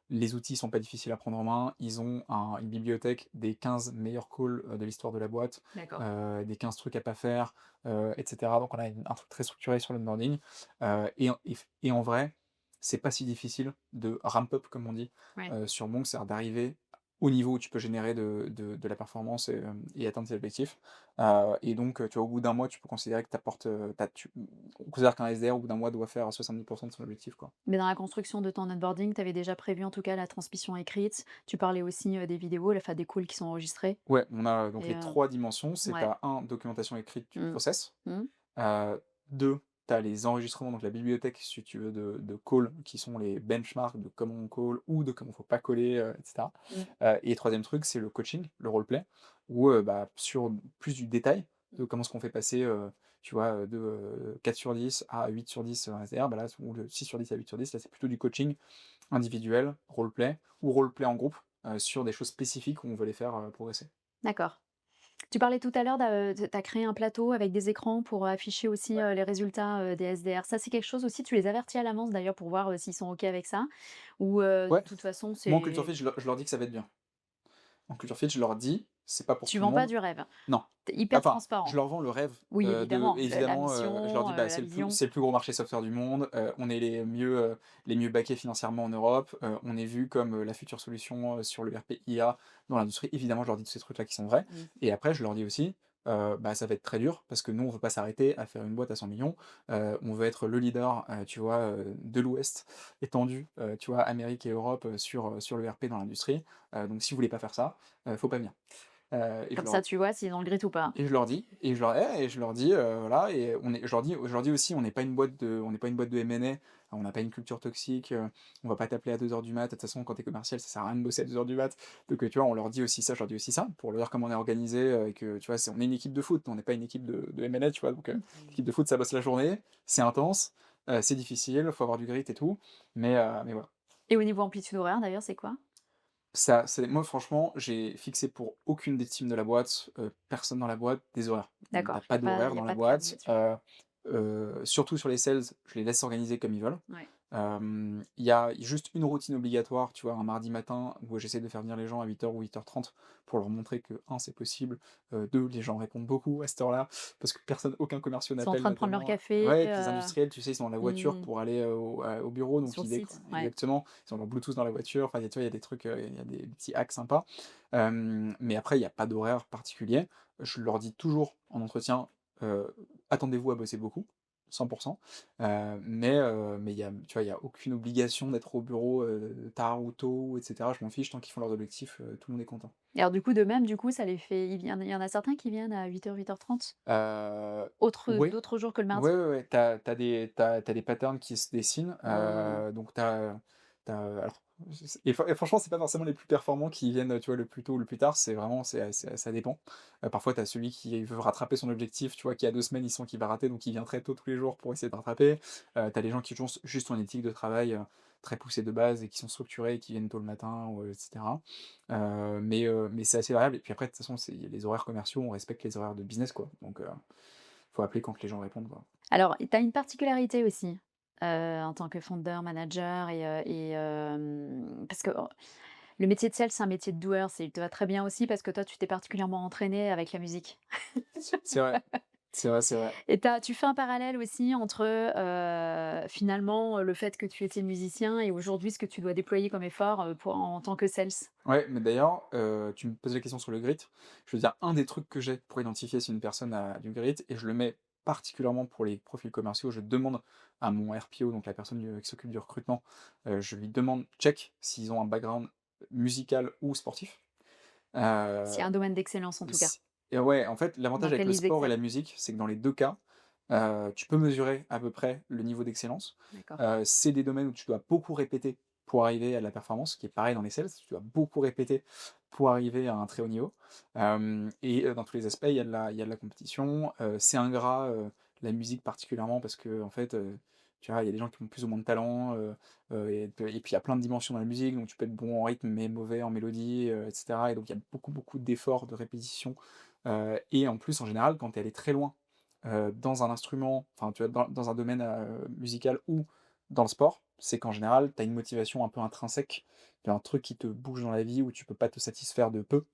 les outils sont pas difficiles à prendre en main. Ils ont une bibliothèque des 15 meilleurs calls, de l'histoire de la boîte,
D'accord.
des 15 trucs à pas faire, et cetera. Donc on a un truc très structuré sur l'onboarding, et en vrai, c'est pas si difficile de ramp up comme on dit,
Ouais.
sur Monk, c'est-à-dire d'arriver au niveau où tu peux générer de la performance et atteindre tes objectifs. Et donc, tu vois, au bout d'un mois, tu peux considérer que tu apportes, on considère qu'un SDR, au bout d'un mois, doit faire 70 de son objectif, quoi.
Mais dans la construction de ton onboarding, tu avais déjà prévu, en tout cas, la transmission écrite. Tu parlais aussi, des vidéos, enfin, des calls qui sont enregistrés
Ouais, on a donc
et
les 3 dimensions, c'est tu
ouais.
as documentation écrite du
Mmh.
process,
Mmh.
2, tu as les enregistrements, donc la bibliothèque, si tu veux, de calls qui sont les benchmarks de comment on call ou de comment faut pas caller, et cetera.
Mmh.
Et 3e truc, c'est le coaching, le roleplay, où, bah, sur plus du détail de comment est-ce qu'on fait passer, tu vois, de, 4 sur 10 à 8 sur 10 un SDR, bah, là, ou de 6 sur 10 à 8 sur 10, là, c'est plutôt du coaching individuel, roleplay ou roleplay en groupe, sur des choses spécifiques où on veut les faire, progresser.
D'accord. Tu parlais tout à l'heure tu as créé un plateau avec des écrans pour afficher aussi,
Ouais.
les résultats, des SDR. Ça, c'est quelque chose aussi, tu les avertis à l'avance d'ailleurs pour voir, s'ils sont OK avec ça? Ou, de
Ouais,
toute façon,
moi en culture
c'est
fit, je leur dis que ça va être bien. En culture fit, je leur dis, c'est pas pour
tu
tout le
vends pas
monde.
du rêve?
Non.
Tu es hyper
Enfin, je
transparent?
leur vends le rêve,
Oui,
de
évidemment, la
évidemment, je leur
mission,
dis: «Bah,
la vision.
c'est le plus gros marché software du monde, on est les mieux backés financièrement en Europe, on est vu comme, la future solution, sur le RP IA dans l'industrie». Évidemment, je leur dis tous ces trucs-là qui sont vrais,
Mmh.
et après je leur dis aussi, bah, ça va être très dur parce que nous, on veut pas s'arrêter à faire une boîte à 100 millions. On veut être le leader, tu vois, de l'Ouest étendu, tu vois, Amérique et Europe, sur le RP dans l'industrie. Donc si vous voulez pas faire ça, faut pas venir. Et je
Comme
leur
ça, tu vois s'ils ont le grit ou pas.
et je leur dis et je leur dis, voilà, et je leur dis aussi: «On n'est pas une boîte de M&A, on n'a pas une culture toxique, on va pas t'appeler à 2 heures du mat. De toute façon, quand tu es commercial, ça sert à rien de bosser à 2 heures du mat». Donc, tu vois, on leur dit aussi ça, je leur dis aussi ça, pour leur dire comment on est organisé, et que, tu vois, on est une équipe de foot, on n'est pas une équipe de M&A, tu vois? Donc, l'équipe de foot, ça bosse la journée, c'est intense, c'est difficile, faut avoir du grit et tout, mais voilà.
Et au niveau amplitude horaire d'ailleurs, c'est quoi?
Ça, c'est moi franchement, j'ai fixé pour aucune des teams de la boîte, personne dans la boîte, des horaires. Tu
D'accord,
pas d'horaire
il y a
dans la
pas de cadre
boîte,
là-dessus.
surtout sur les sales, je les laisse s'organiser comme ils veulent.
Ouais.
Il y a juste une routine obligatoire, tu vois, un mardi matin où j'essaie de faire venir les gens à 8 heures ou 8h30 pour leur montrer que, un, c'est possible, 2, les gens répondent beaucoup à cette heure-là, parce que aucun commercial
Ils sont en
n'appelle
train de prendre leur
notamment,
café,
ouais, et puis les industriels, tu sais, ils sont dans la voiture
mmh,
pour aller, au bureau, donc
sur le site, ouais.
exactement, ils ont leur Bluetooth dans la voiture, enfin, tu vois, il y a des trucs, il y a des petits hacks sympas. Mais après, il y a pas d'horaire particulier. Je leur dis toujours en entretien, attendez-vous à bosser beaucoup. 100. Mais il y a tu vois, il y a aucune obligation d'être au bureau, tard ou tôt et cetera. Je m'en fiche tant qu'ils font leurs objectifs, tout le monde est content.
Et alors du coup, de même, du coup, ça les fait il y en a certains qui viennent à 8h 30?
Ouais.
D'autres jours que le
Ouais,
mardi?
ouais, ouais, tu as des patterns qui se dessinent,
Ah.
donc tu as alors et franchement, c'est pas forcément les plus performants qui viennent, tu vois, le plus tôt ou le plus tard, c'est vraiment ça dépend. Parfois, tu as celui qui veut rattraper son objectif, tu vois, qui a 2 semaines, il sent qu'il va rater, donc il vient très tôt tous les jours pour essayer de rattraper. Tu as les gens qui ont juste une éthique de travail, très poussée de base et qui sont structurés et qui viennent tôt le matin ou et cetera. Mais c'est assez variable et puis après, de toute façon, c'est les horaires commerciaux, on respecte les horaires de business, quoi, donc faut appeler quand les gens répondent, quoi.
Alors, tu as une particularité aussi, en tant que founder, manager parce que, le métier de sales, c'est un métier de doueur, il te va très bien aussi parce que toi, tu t'es particulièrement entraîné avec la musique.
C'est vrai, c'est vrai, c'est vrai.
Et tu fais un parallèle aussi entre, finalement, le fait que tu étais musicien et aujourd'hui ce que tu dois déployer comme effort, en tant que sales.
Ouais, mais d'ailleurs, tu me poses la question sur le grit. Je veux dire, un des trucs que j'ai pour identifier si une personne a du grit et je le mets particulièrement pour les profils commerciaux, je demande à mon RPO, donc la personne, qui s'occupe du recrutement, je lui demande check s'ils ont un background musical ou sportif.
C'est
Heu,
un domaine d'excellence en tout cas,
si et ouais, en fait,
dans
l'avantage avec
lequel
le
ils
sport et
excellent.
la musique, c'est que dans les 2 cas, tu peux mesurer à peu près le niveau d'excellence.
D'accord.
C'est des domaines où tu dois beaucoup répéter pour arriver à de la performance, ce qui est pareil dans les sales, tu dois beaucoup répéter pour arriver à un très haut niveau. Dans tous les aspects, il y a de la compétition, c'est ingrat, la musique particulièrement parce qu'en fait, tu vois, il y a des gens qui ont plus ou moins de talent, et puis il y a plein de dimensions dans la musique, donc tu peux être bon en rythme mais mauvais en mélodie, et cetera et donc il y a beaucoup, beaucoup d'efforts, de répétitions, et en plus, en général, quand tu es allé très loin, dans un instrument, enfin, tu vois, dans un domaine, musical ou dans le sport, c'est qu'en général, tu as une motivation un peu intrinsèque, tu as un truc qui te bouge dans la vie où tu peux pas te satisfaire de peu,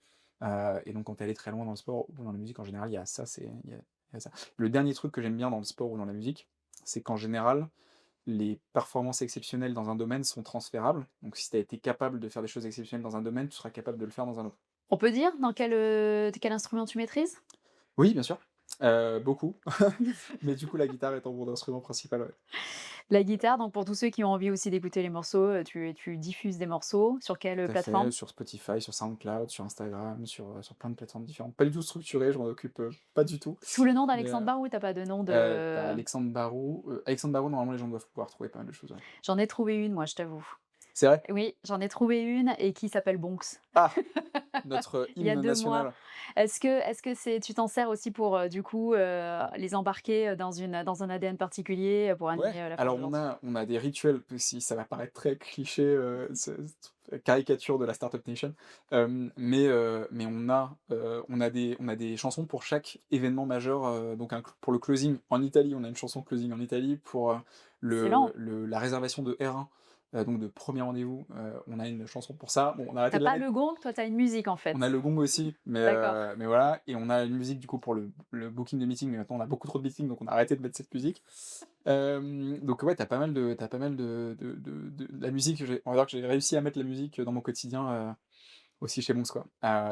et donc quand tu es allé très loin dans le sport ou dans la musique en général, il y a ça, il y a ça. Le dernier truc que j'aime bien dans le sport ou dans la musique, c'est qu'en général, les performances exceptionnelles dans un domaine sont transférables. Donc si tu as été capable de faire des choses exceptionnelles dans un domaine, tu seras capable de le faire dans un autre.
On peut dire dans quel instrument tu maîtrises?
Oui, bien sûr, beaucoup, mais du coup, la guitare étant mon instrument principal, ouais.
La guitare, donc pour tous ceux qui ont envie aussi d'écouter les morceaux, tu diffuses des morceaux sur quelle
Tout à fait,
plateforme?
sur Spotify, sur SoundCloud, sur Instagram, sur plein de plateformes différentes. Pas du tout structuré, je m'en occupe, pas du tout,
Sous le nom
mais
d'Alexandre Barou, tu pas de nom
tu
de
Alexandre Barraud, normalement, les gens doivent pouvoir trouver pas mal de choses, ouais.
j'en ai trouvé une moi, je t'avoue.
C'est vrai?
Oui, j'en ai trouvé une et qui s'appelle Bonks.
Ah! Notre
Il y a
hymne
2 mois.
national.
Est-ce que tu t'en sers aussi pour, du coup, les embarquer, dans un ADN particulier, pour
Ouais,
animer, la force
alors
de
on
l'entreprise?
a on a des rituels, si ça va paraître très cliché, caricature de la Startup Nation, mais on a des chansons pour chaque événement majeur, donc pour le closing en Italie, on a une chanson closing en Italie, pour,
Excellent.
la réservation de R1, donc de premier rendez-vous, on a une chanson pour ça. Bon, on a arrêté
Tu
de la
pas
mettre.
le gong, toi tu as une musique en
On a
fait?
le gong aussi,
D'accord.
mais voilà et on a une musique du coup pour le booking de meeting, mais maintenant on a beaucoup trop de meetings, donc on a arrêté de mettre cette musique. Donc ouais, t'as pas mal de la musique, on va dire que j'ai réussi à mettre la musique dans mon quotidien, aussi chez Bonks, quoi.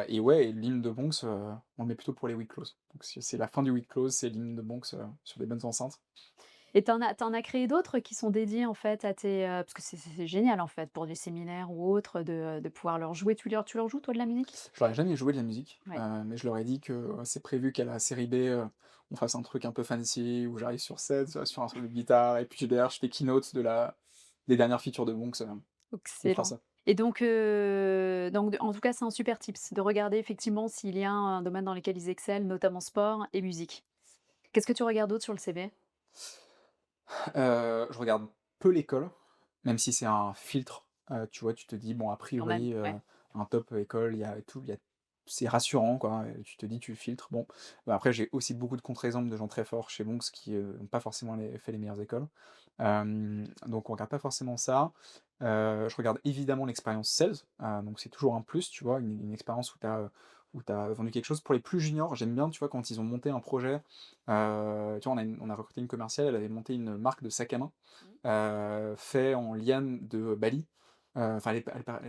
Et ouais et l'hymne de Bonks, on le met plutôt pour les week close. Donc c'est la fin du week close, c'est l'hymne de Bonks, sur des bonnes enceintes.
Et t'en as créé d'autres qui sont dédiés en fait à parce que c'est génial en fait pour des séminaires ou autres de pouvoir leur jouer. Tu leur joues toi de la musique?
Je leur ai jamais joué de la musique,
Ouais.
mais je leur ai dit que, c'est prévu qu'à la série B, on fasse un truc un peu fancy, où j'arrive sur scène, sur un truc de guitare et puis derrière je fais keynote des dernières features de Bonks, on fera
Excellent.
ça.
Et donc en tout cas, c'est un super tips de regarder effectivement s'il y a un domaine dans lequel ils excellent, notamment sport et musique. Qu'est-ce que tu regardes d'autre sur le CV?
Je regarde peu l'école, même si c'est un filtre, tu vois? Tu te dis: «Bon, a
Quand même,
priori,
ouais.
un top école, il y a tout, il y a c'est rassurant, quoi», tu te dis: «Tu filtres». Bon, bah, après j'ai aussi beaucoup de contre-exemples de gens très forts chez Monks qui, ont pas forcément fait les meilleures écoles. Donc on regarde pas forcément ça. Je regarde évidemment l'expérience sales, donc c'est toujours un plus, tu vois? Une expérience où tu as vendu quelque chose. Pour les plus juniors, j'aime bien, tu vois? Quand ils ont monté un projet, tu vois? On a recruté une commerciale, elle avait monté une marque de sac à main,
Mmh.
fait en liane de Bali. Enfin,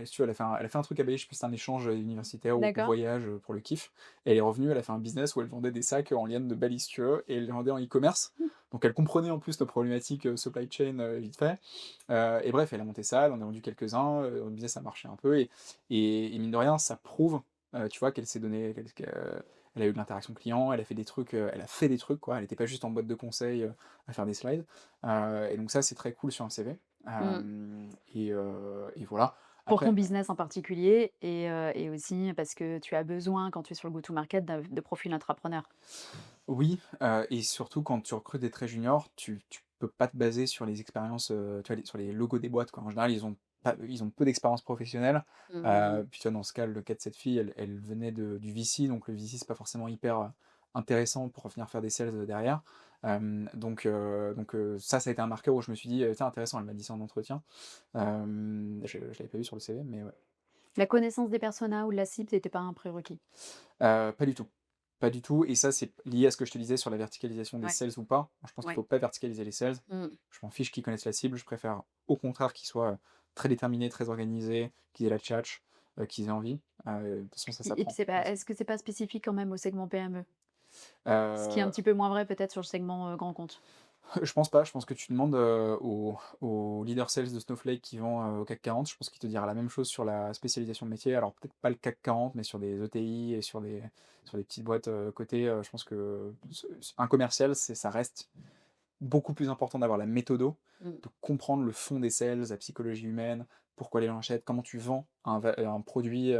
si tu veux, elle a fait un truc à Bali, je sais plus si c'était un échange, universitaire ou
D'accord.
voyage, pour le kiff et elle est revenue, elle a fait un business où elle vendait des sacs en laine de Bali, si tu veux et elle les vendait en e-commerce.
Mmh.
Donc elle comprenait en plus nos problématiques, supply chain, vite fait, et bref, elle a monté ça, elle en a vendu quelques-uns, le business a marché un peu et mine de rien, ça prouve, tu vois, qu'elle s'est donné elle a eu de l'interaction client, elle a fait des trucs, elle a fait des trucs, quoi. Elle était pas juste en boîte de conseil, à faire des slides, et donc ça, c'est très cool sur un CV.
Mmh.
Et voilà.
Pour ton
Après,
business en particulier et aussi parce que tu as besoin quand tu es sur le go to market de profils entrepreneurs.
oui, et surtout quand tu recrutes des très juniors, tu peux pas te baser sur les expériences, tu vois, sur les logos des boîtes, quoi. En général, ils ont peu d'expérience professionnelle,
Mmh.
puis tu vois, dans ce cas, le cas de cette fille, elle venait du VC, donc le VC, c'est pas forcément hyper, intéressant pour venir faire des sales, derrière. Ça a été un marqueur où je me suis dit: «Tiens, intéressant», elle m'a dit ça en entretien. Je l'avais pas vu sur le CV, mais ouais.
La connaissance des personas ou de la cible, c'était pas un prérequis?
Pas du tout. Pas du tout et ça, c'est lié à ce que je te disais sur la verticalisation des
Ouais,
sales ou pas. Moi, je pense qu'il
ouais.
faut pas verticaliser les sales.
Mmh.
Je m'en fiche qu'ils connaissent la cible, je préfère au contraire qu'ils soient, très déterminés, très organisés, qu'ils aient la tchatche, qu'ils aient envie. De toute façon, ça
Et puis
s'apprend.
c'est pas est-ce que c'est pas spécifique quand même au segment PME? Ce qui est un
Heu
petit peu moins vrai peut-être sur le segment, grand compte?
Je pense pas, je pense que tu demandes, au leader sales de Snowflake qui vend, au CAC 40, je pense qu'il te dira la même chose sur la spécialisation de métier. Alors peut-être pas le CAC 40, mais sur des ETI et sur des petites boîtes, cotées, je pense que un commercial, ça reste beaucoup plus important d'avoir la méthodo,
Mmh.
de comprendre le fond des sales, la psychologie humaine, pourquoi les gens achètent, comment tu vends un produit,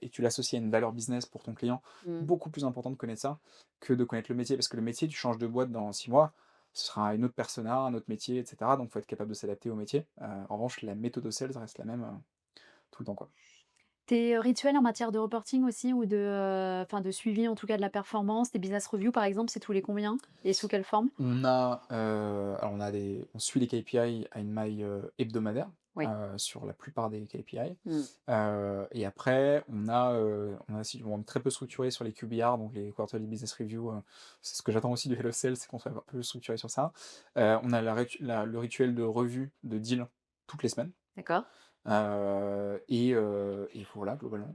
et tu l'associes à une valeur business pour ton client.
Mmh.
Beaucoup plus important de connaître ça que de connaître le métier. Parce que le métier, tu changes de boîte dans 6 mois, ce sera une autre persona, un autre métier, et cetera. Donc il faut être capable de s'adapter au métier. En revanche, la méthode de sales reste la même, tout le temps, quoi.
Tes, rituels en matière de reporting aussi ou de, enfin de suivi en tout cas de la performance, tes business reviews par exemple, c'est tous les combien? Et sous quelle forme?
Alors on suit les KPI à une maille, hebdomadaire,
Oui.
sur la plupart des KPI.
Mmh.
Et après on a aussi on est très peu structuré sur les QBR, donc les quarterly business review, c'est ce que j'attends aussi du head of sales, c'est qu'on soit un peu structuré sur ça. On a le rituel de revue de deal toutes les semaines,
D'accord.
et voilà globalement,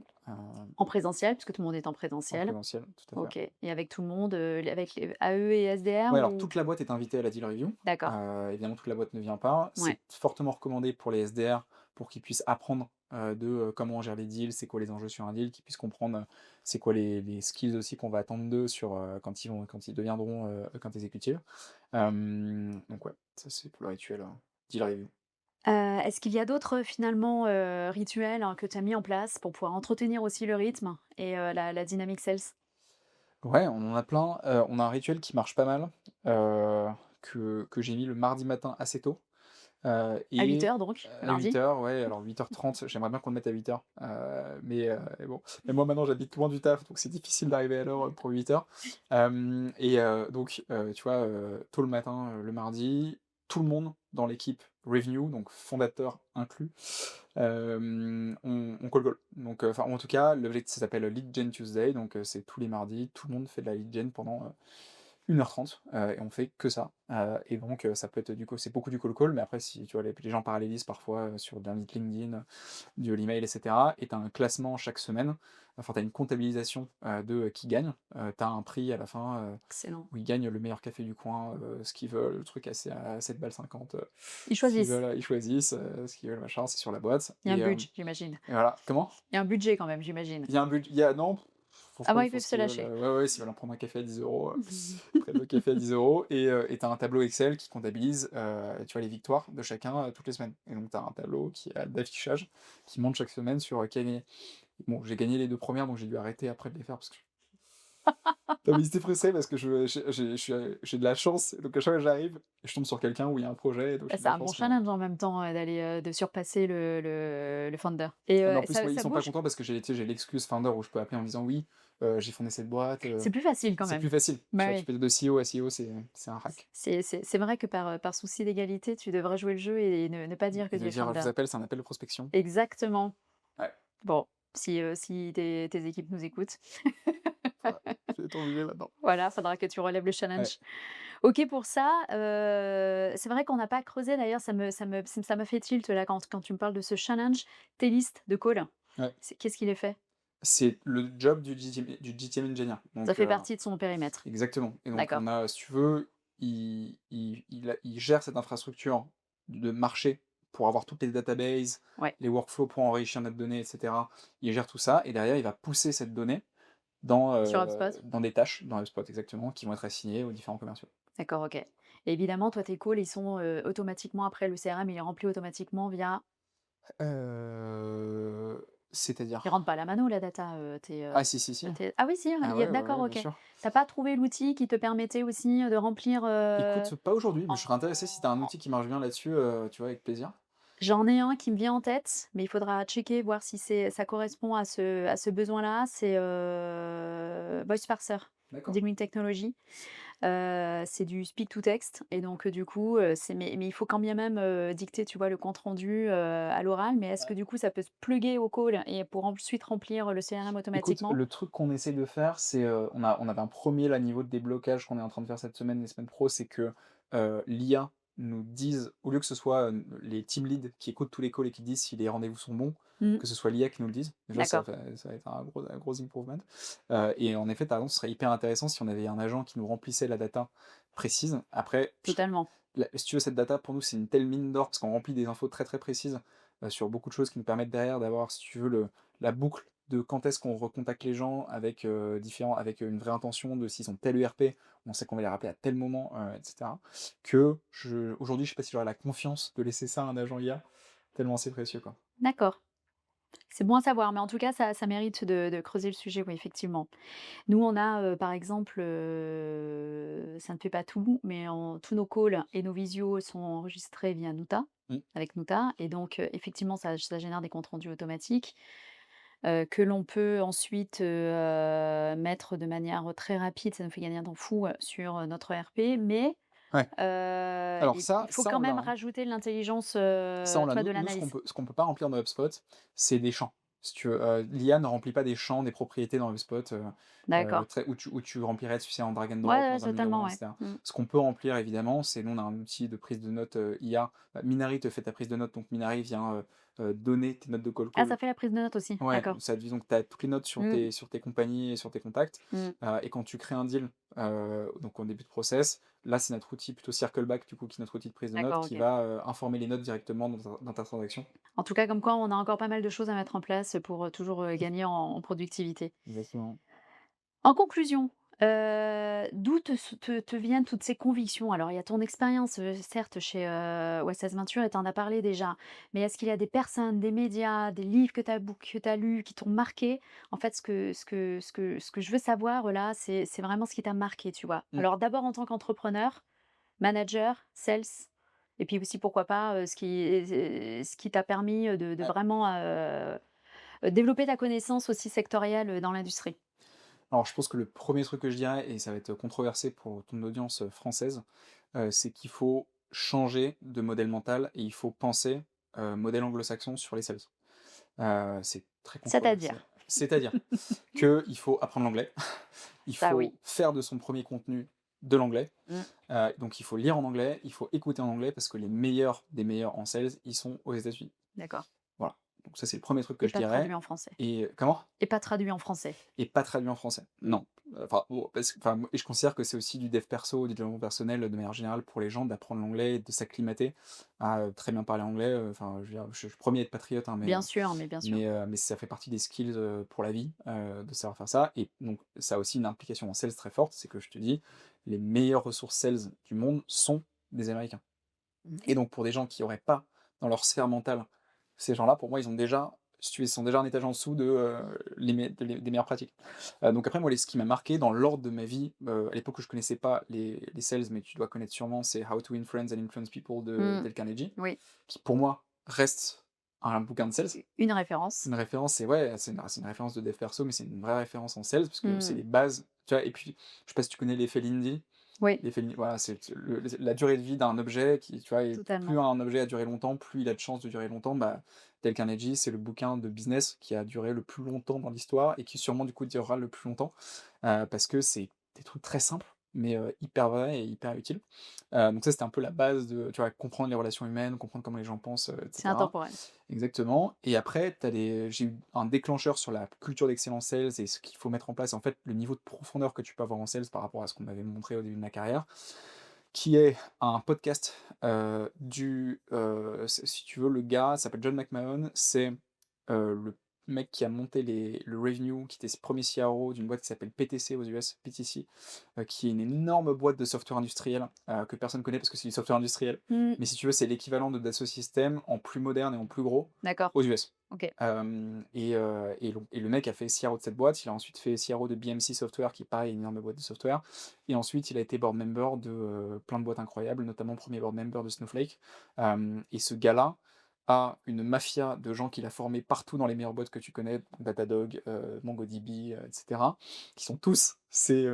En présentiel, puisque tout le monde est en
en
présentiel?
présentiel, tout à fait.
OK, et avec tout le monde, avec les AE et SDR
Ouais, alors
ou?
toute la boîte est invitée à la deal review.
D'accord,
Évidemment, toute la boîte ne vient pas.
ouais.
C'est fortement recommandé pour les SDR pour qu'ils puissent apprendre, comment on gère les deals, c'est quoi les enjeux sur un deal, qu'ils puissent comprendre, c'est quoi les skills aussi qu'on va attendre d'eux sur, quand ils deviendront, account exécutifs. Donc ouais, ça c'est pour le rituel, deal review.
Est-ce qu'il y a d'autres, finalement, rituels, hein, que tu as mis en place pour pouvoir entretenir aussi le rythme et la dynamique sales?
Ouais, on en a plein. On a un rituel qui marche pas mal, que j'ai mis le mardi matin assez tôt.
À huit
Et
heures donc, le
à
mardi?
8 heures, ouais, alors 8h30, j'aimerais bien qu'on le mette à 8 heures, mais bon. Mais moi maintenant j'habite loin du taf, donc c'est difficile d'arriver à l'heure, pour 8 heures. Tu vois, tôt le matin, le mardi, tout le monde dans l'équipe revenue, donc fondateur inclus, on call. Donc enfin, en tout cas, l'objectif ça s'appelle Lead Gen Tuesday, donc c'est tous les mardis, tout le monde fait de la lead gen pendant, 1h30, et on fait que ça. Et donc, ça peut être du coup, c'est beaucoup du call, mais après, si tu vois, les gens parallélisent parfois, sur de LinkedIn, de l'email, et cetera. Et tu as un classement chaque semaine. Enfin, tu as une comptabilisation, de qui gagne. Tu as un prix à la fin,
Excellent.
où ils gagnent le meilleur café du coin, ce qu'ils veulent, le truc à 7 balles 50,
Ils
ce qu'ils
choisissent.
veulent, ils choisissent, ce qu'ils veulent, machin, c'est sur la boîte.
Il y a un budget, j'imagine.
Et voilà. Comment?
Il y a un budget quand même, j'imagine?
Il y a un budget, il y a non,
Ah
franchement,
bon,
ils
ils
font
peuvent
ce
se
qu'ils veulent,
lâcher.
ouais, ouais, s'ils veulent en prendre un café à 10 €, ils prennent le café à 10 € et tu as un tableau Excel qui comptabilise, tu vois, les victoires de chacun, toutes les semaines et donc tu as un tableau qui a d'affichage qui monte chaque semaine sur, qui a gagné. Bon, j'ai gagné les 2 premières donc j'ai dû arrêter après de les faire parce que non, mais j'étais pressé parce que j'ai de la chance, donc à chaque fois que j'arrive, je tombe sur quelqu'un où il y a un projet, donc
Bah,
j'ai de
c'est
la
un bon
chance, mais
challenge en même temps, d'aller, de surpasser le founder et
ah mais en plus, ouais, ils
ça
sont pas
bouge?
contents parce que j'ai, tu sais, j'ai l'excuse founder où je peux appeler en disant: «Oui, j'ai fondé cette boîte»,
C'est plus facile quand
c'est
même.
plus facile. Tu
Bah,
vois, tu
oui.
fais de CEO à CEO, c'est un hack.
C'est vrai que par souci d'égalité, tu devrais jouer le jeu et ne pas dire que
Et
tu
de
es
dire: «Je
founder.
vous appelle», c'est un appel de prospection.
Exactement.
Ouais,
Bon, si tes équipes nous écoutent,
voilà, je vais être obligé là-dedans.
voilà, faudra que tu relèves le
Ouais.
challenge. OK pour ça, c'est vrai qu'on n'a pas creusé d'ailleurs, ça me fait tilt là quand tu me parles de ce challenge, tes listes de calls.
Ouais.
Qu'est-ce qu'il est fait?
C'est le job du GTM engineer,
Ça
donc
fait partie de son périmètre.
exactement et donc
D'accord.
on a si tu veux, il gère cette infrastructure de marché pour avoir toutes les databases,
Ouais,
les workflows pour enrichir notre donnée et cetera. Il gère tout ça et derrière il va pousser cette donnée dans,
sur HubSpot?
dans des tâches, dans HubSpot exactement, qui vont être assignées aux différents commerciaux.
D'accord, OK. Et évidemment, toi, tes calls, ils sont, automatiquement après le CRM, il est rempli automatiquement via il
C'est-à-dire?
rentre pas à la mano la data,
Ah si, si, si.
ah oui, si,
Ah
il y a
ouais, ouais,
d'accord,
ouais, bien
OK.
sûr.
T'as pas trouvé l'outil qui te permettait aussi, de remplir,
Écoute, pas aujourd'hui, mais je serais intéressé si tu as un
en
outil qui marche bien là-dessus, tu vois, avec plaisir.
j'en ai un qui me vient en tête, mais il faudra checker, voir si ça correspond à ce besoin-là. C'est, Voice Parser
D'accord.
d'Immune Technology. C'est du speak to text et donc du coup, mais il faut quand bien même, dicter, tu vois, le compte rendu, à l'oral. Mais est-ce que
Ouais.
du coup, ça peut se plugger au call et pour ensuite remplir le CRM
Écoute,
automatiquement?
le truc qu'on essaie de faire, c'est, on avait un premier là, niveau de déblocage qu'on est en train de faire cette semaine, les semaines pro, c'est que, l'IA nous dise au lieu que ce soit, les team leads qui écoutent tous les calls et qui disent si les rendez-vous sont bons,
Mmh,
que ce soit l'IA qui nous le dise. Déjà
d'accord,
ça va être un gros improvement, et en effet, tu as raison, ce serait hyper intéressant si on avait un agent qui nous remplissait la data précise. Après,
totalement.
si tu veux, cette data, pour nous, c'est une telle mine d'or parce qu'on remplit des infos très, très précises, sur beaucoup de choses qui nous permettent derrière d'avoir, si tu veux, la boucle de quand est-ce qu'on recontacte les gens avec, une vraie intention de s'ils ont tel ERP, on sait qu'on va les rappeler à tel moment, et cetera, aujourd'hui, je sais pas si j'aurais la confiance de laisser ça à un agent IA, tellement c'est précieux, quoi.
D'accord. C'est bon à savoir, mais en tout cas, ça mérite de creuser le sujet, oui, effectivement. Nous, on a, par exemple, ça ne fait pas tout, mais tous nos calls et nos visios sont enregistrés via Nuta,
Mmh,
avec Nuta et donc effectivement, ça génère des comptes rendus automatiques, que l'on peut ensuite, mettre de manière très rapide. Ça nous fait gagner un temps fou, sur, notre ERP, mais
ouais. Alors
il faut
ça
quand
on l'a,
même
hein.
rajouter de l'intelligence,
Ça, on l'a.
tu vois, de
Nous, ce
l'analyse.
qu'on peut pas remplir dans HubSpot, c'est des champs. Si tu veux, l'IA ne remplit pas des champs, des propriétés dans HubSpot,
D'accord.
très où tu remplirais, tu sais, en drag and
Ouais,
drop
ouais,
dans un
totalement,
numéro, et
ouais.
cetera.
Mmh.
Ce qu'on peut remplir évidemment, c'est nous, on a un outil de prise de notes, IA. Minary te fait ta prise de notes, donc Minary vient, donner tes notes de call
Ah,
call.
ça fait la prise de notes aussi?
Ouais,
D'accord.
ça te dit donc tu as toutes les notes
Mmh,
sur tes compagnies et sur tes contacts,
mmh.
et quand tu crées un deal, donc en début de process, là, c'est notre outil plutôt Circleback du coup, qui est notre outil de prise de notes,
D'accord,
qui
OK.
va, informer les notes directement dans ta transaction.
En tout cas, comme quoi, on a encore pas mal de choses à mettre en place pour, toujours, gagner en productivité.
Exactement.
En conclusion, d'où te viennent toutes ces convictions? Alors, il y a ton expérience, certes chez, West Venture et tu en as parlé déjà, mais est-ce qu'il y a des personnes, des médias, des livres que tu as lus, qui t'ont marqué? En fait, ce que je veux savoir, là, c'est vraiment ce qui t'a marqué, tu vois?
Mmh.
Alors d'abord en tant qu'entrepreneur, manager, sales et puis aussi pourquoi pas, ce qui t'a permis, de
Ouais.
vraiment, développer ta connaissance aussi sectorielle, dans l'industrie.
Alors je pense que le premier truc que je dirais, et ça va être controversé pour ton audience, française, c'est qu'il faut changer de modèle mental et il faut penser, modèle anglo-saxon sur les sales. C'est très controversé.
C'est-à-dire?
C'est-à-dire qu'il faut apprendre l'anglais, il
Ça
faut
oui.
faire de son premier contenu de l'anglais,
Mmh,
donc il faut lire en anglais, il faut écouter en anglais parce que les meilleurs des meilleurs en sales, ils sont aux États-Unis.
d'accord
Voilà, donc ça c'est le premier truc que
et
je
pas traduit
dirais.
en français
Et comment?
et pas traduit en français?
Et pas traduit en français.
Mmh,
Non. Enfin, bon, parce que enfin, moi et je considère que c'est aussi du dev perso, du développement personnel, de manière générale pour les gens d'apprendre l'anglais et de s'acclimater à, très bien parler anglais, enfin, je veux dire, je suis le 1er à être patriote, hein,
bien sûr, mais bien sûr.
mais ça fait partie des skills, pour la vie, de savoir faire ça et donc ça a aussi une implication en sales très forte, c'est que je te dis, les meilleures ressources sales du monde sont des Américains
Mmh.
et donc pour des gens qui auraient pas dans leur sphère mentale ces gens-là, pour moi, ils ont déjà si tu veux, ils sont déjà un étage en dessous de, des meilleures pratiques. Donc après moi, ce qui m'a marqué dans l'ordre de ma vie, à l'époque où je connaissais pas les sales, mais tu dois connaître sûrement, c'est How to Influence and Influence People de
Mmh,
Dale Carnegie,
oui,
qui pour moi reste un bouquin de sales.
une référence.
Une référence, c'est ouais, c'est une référence de dev perso, mais c'est une vraie référence en sales parce que c'est
Mmh,
les bases, tu vois? Et puis, je sais pas si tu connais l'effet Lindy?
oui,
L'effet Lindy, voilà, c'est la durée de vie d'un objet qui, tu vois? Et plus
totalement.
un objet a duré longtemps, plus il a de chances de durer longtemps. Bah, Dale Carnegie, c'est le bouquin de business qui a duré le plus longtemps dans l'histoire et qui sûrement, du coup, durera le plus longtemps, parce que c'est des trucs très simples, mais hyper vrai et hyper utile. Donc ça, c'était un peu la base de, tu vois, comprendre les relations humaines, comprendre comment les gens pensent, et
C'est
cetera.
intemporel.
Exactement. Et après, j'ai eu un déclencheur sur la culture d'excellence sales et ce qu'il faut mettre en place, en fait, le niveau de profondeur que tu peux avoir en sales par rapport à ce qu'on m'avait montré au début de ma carrière, qui est un podcast, si tu veux, le gars s'appelle John McMahon, c'est, le mec qui a monté le Revenue, qui était ce 1er CRO d'une boîte qui s'appelle PTC aux US, PTC, qui est une énorme boîte de software industriel, que personne connaît parce que c'est du software industriel.
Mmh.
Mais si tu veux, c'est l'équivalent de Dassault Systèmes en plus moderne et en plus gros
D'accord.
aux US.
OK.
Et le mec a fait CRO de cette boîte, il a ensuite fait CRO de BMC Software, qui est pareil, une énorme boîte de software. Et ensuite, il a été board member de plein de boîtes incroyables, notamment premier board member de Snowflake. Et ce gars-là a une mafia de gens qu'il a formés partout dans les meilleures boîtes que tu connais, Datadog, MongoDB, etc., qui sont tous ses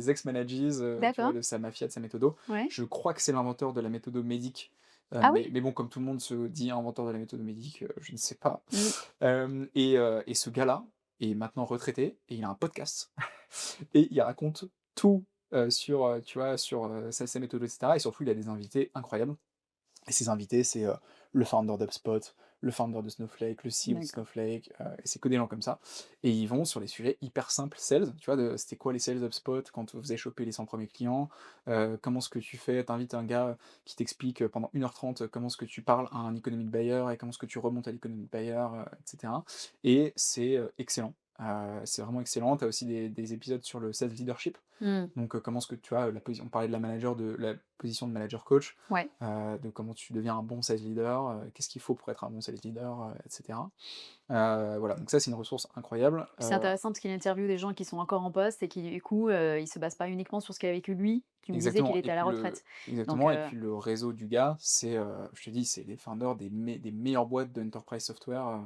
ex-managers, tu vois,
D'accord.
de sa mafia, de sa méthodo.
Ouais.
Je crois que c'est l'inventeur de la méthode médic.
Ah oui?
Mais bon, comme tout le monde se dit inventeur de la méthode médic, je ne sais pas.
Mmh.
Et ce gars-là est maintenant retraité et il a un podcast et il raconte tout, sur, tu vois, sur, ses méthodes, et cetera, et surtout il a des invités incroyables. Et ses invités, c'est, le founder d'HubSpot, le founder de Snowflake, le CEO de
D'accord.
Snowflake, et c'est que des gens comme ça. Et ils vont sur les sujets hyper simples sales, tu vois? C'était quoi les sales HubSpot quand vous avez chopé les 100 premiers clients? Comment est-ce que tu fais? T'invites un gars qui t'explique, pendant 1h30, comment est-ce que tu parles à un economic buyer et comment est-ce que tu remontes à l'economic buyer, et cetera. Et c'est, excellent. C'est vraiment excellent. Tu as aussi des épisodes sur le sales leadership.
Mmh.
Donc, comment est-ce que tu as on parlait de la position de manager coach,
Ouais.
de comment tu deviens un bon sales leader, qu'est-ce qu'il faut pour être un bon sales leader, et cetera. Voilà, donc ça, c'est une ressource incroyable.
C'est intéressant parce qu'il interviewe des gens qui sont encore en poste et qui, du coup, il se base pas uniquement sur ce qu'a vécu lui. Tu me disais qu'il
Exactement, et
était à la
puis
retraite. Donc,
le réseau du gars, c'est, je te dis, c'est les founders des meilleures boîtes de enterprise software,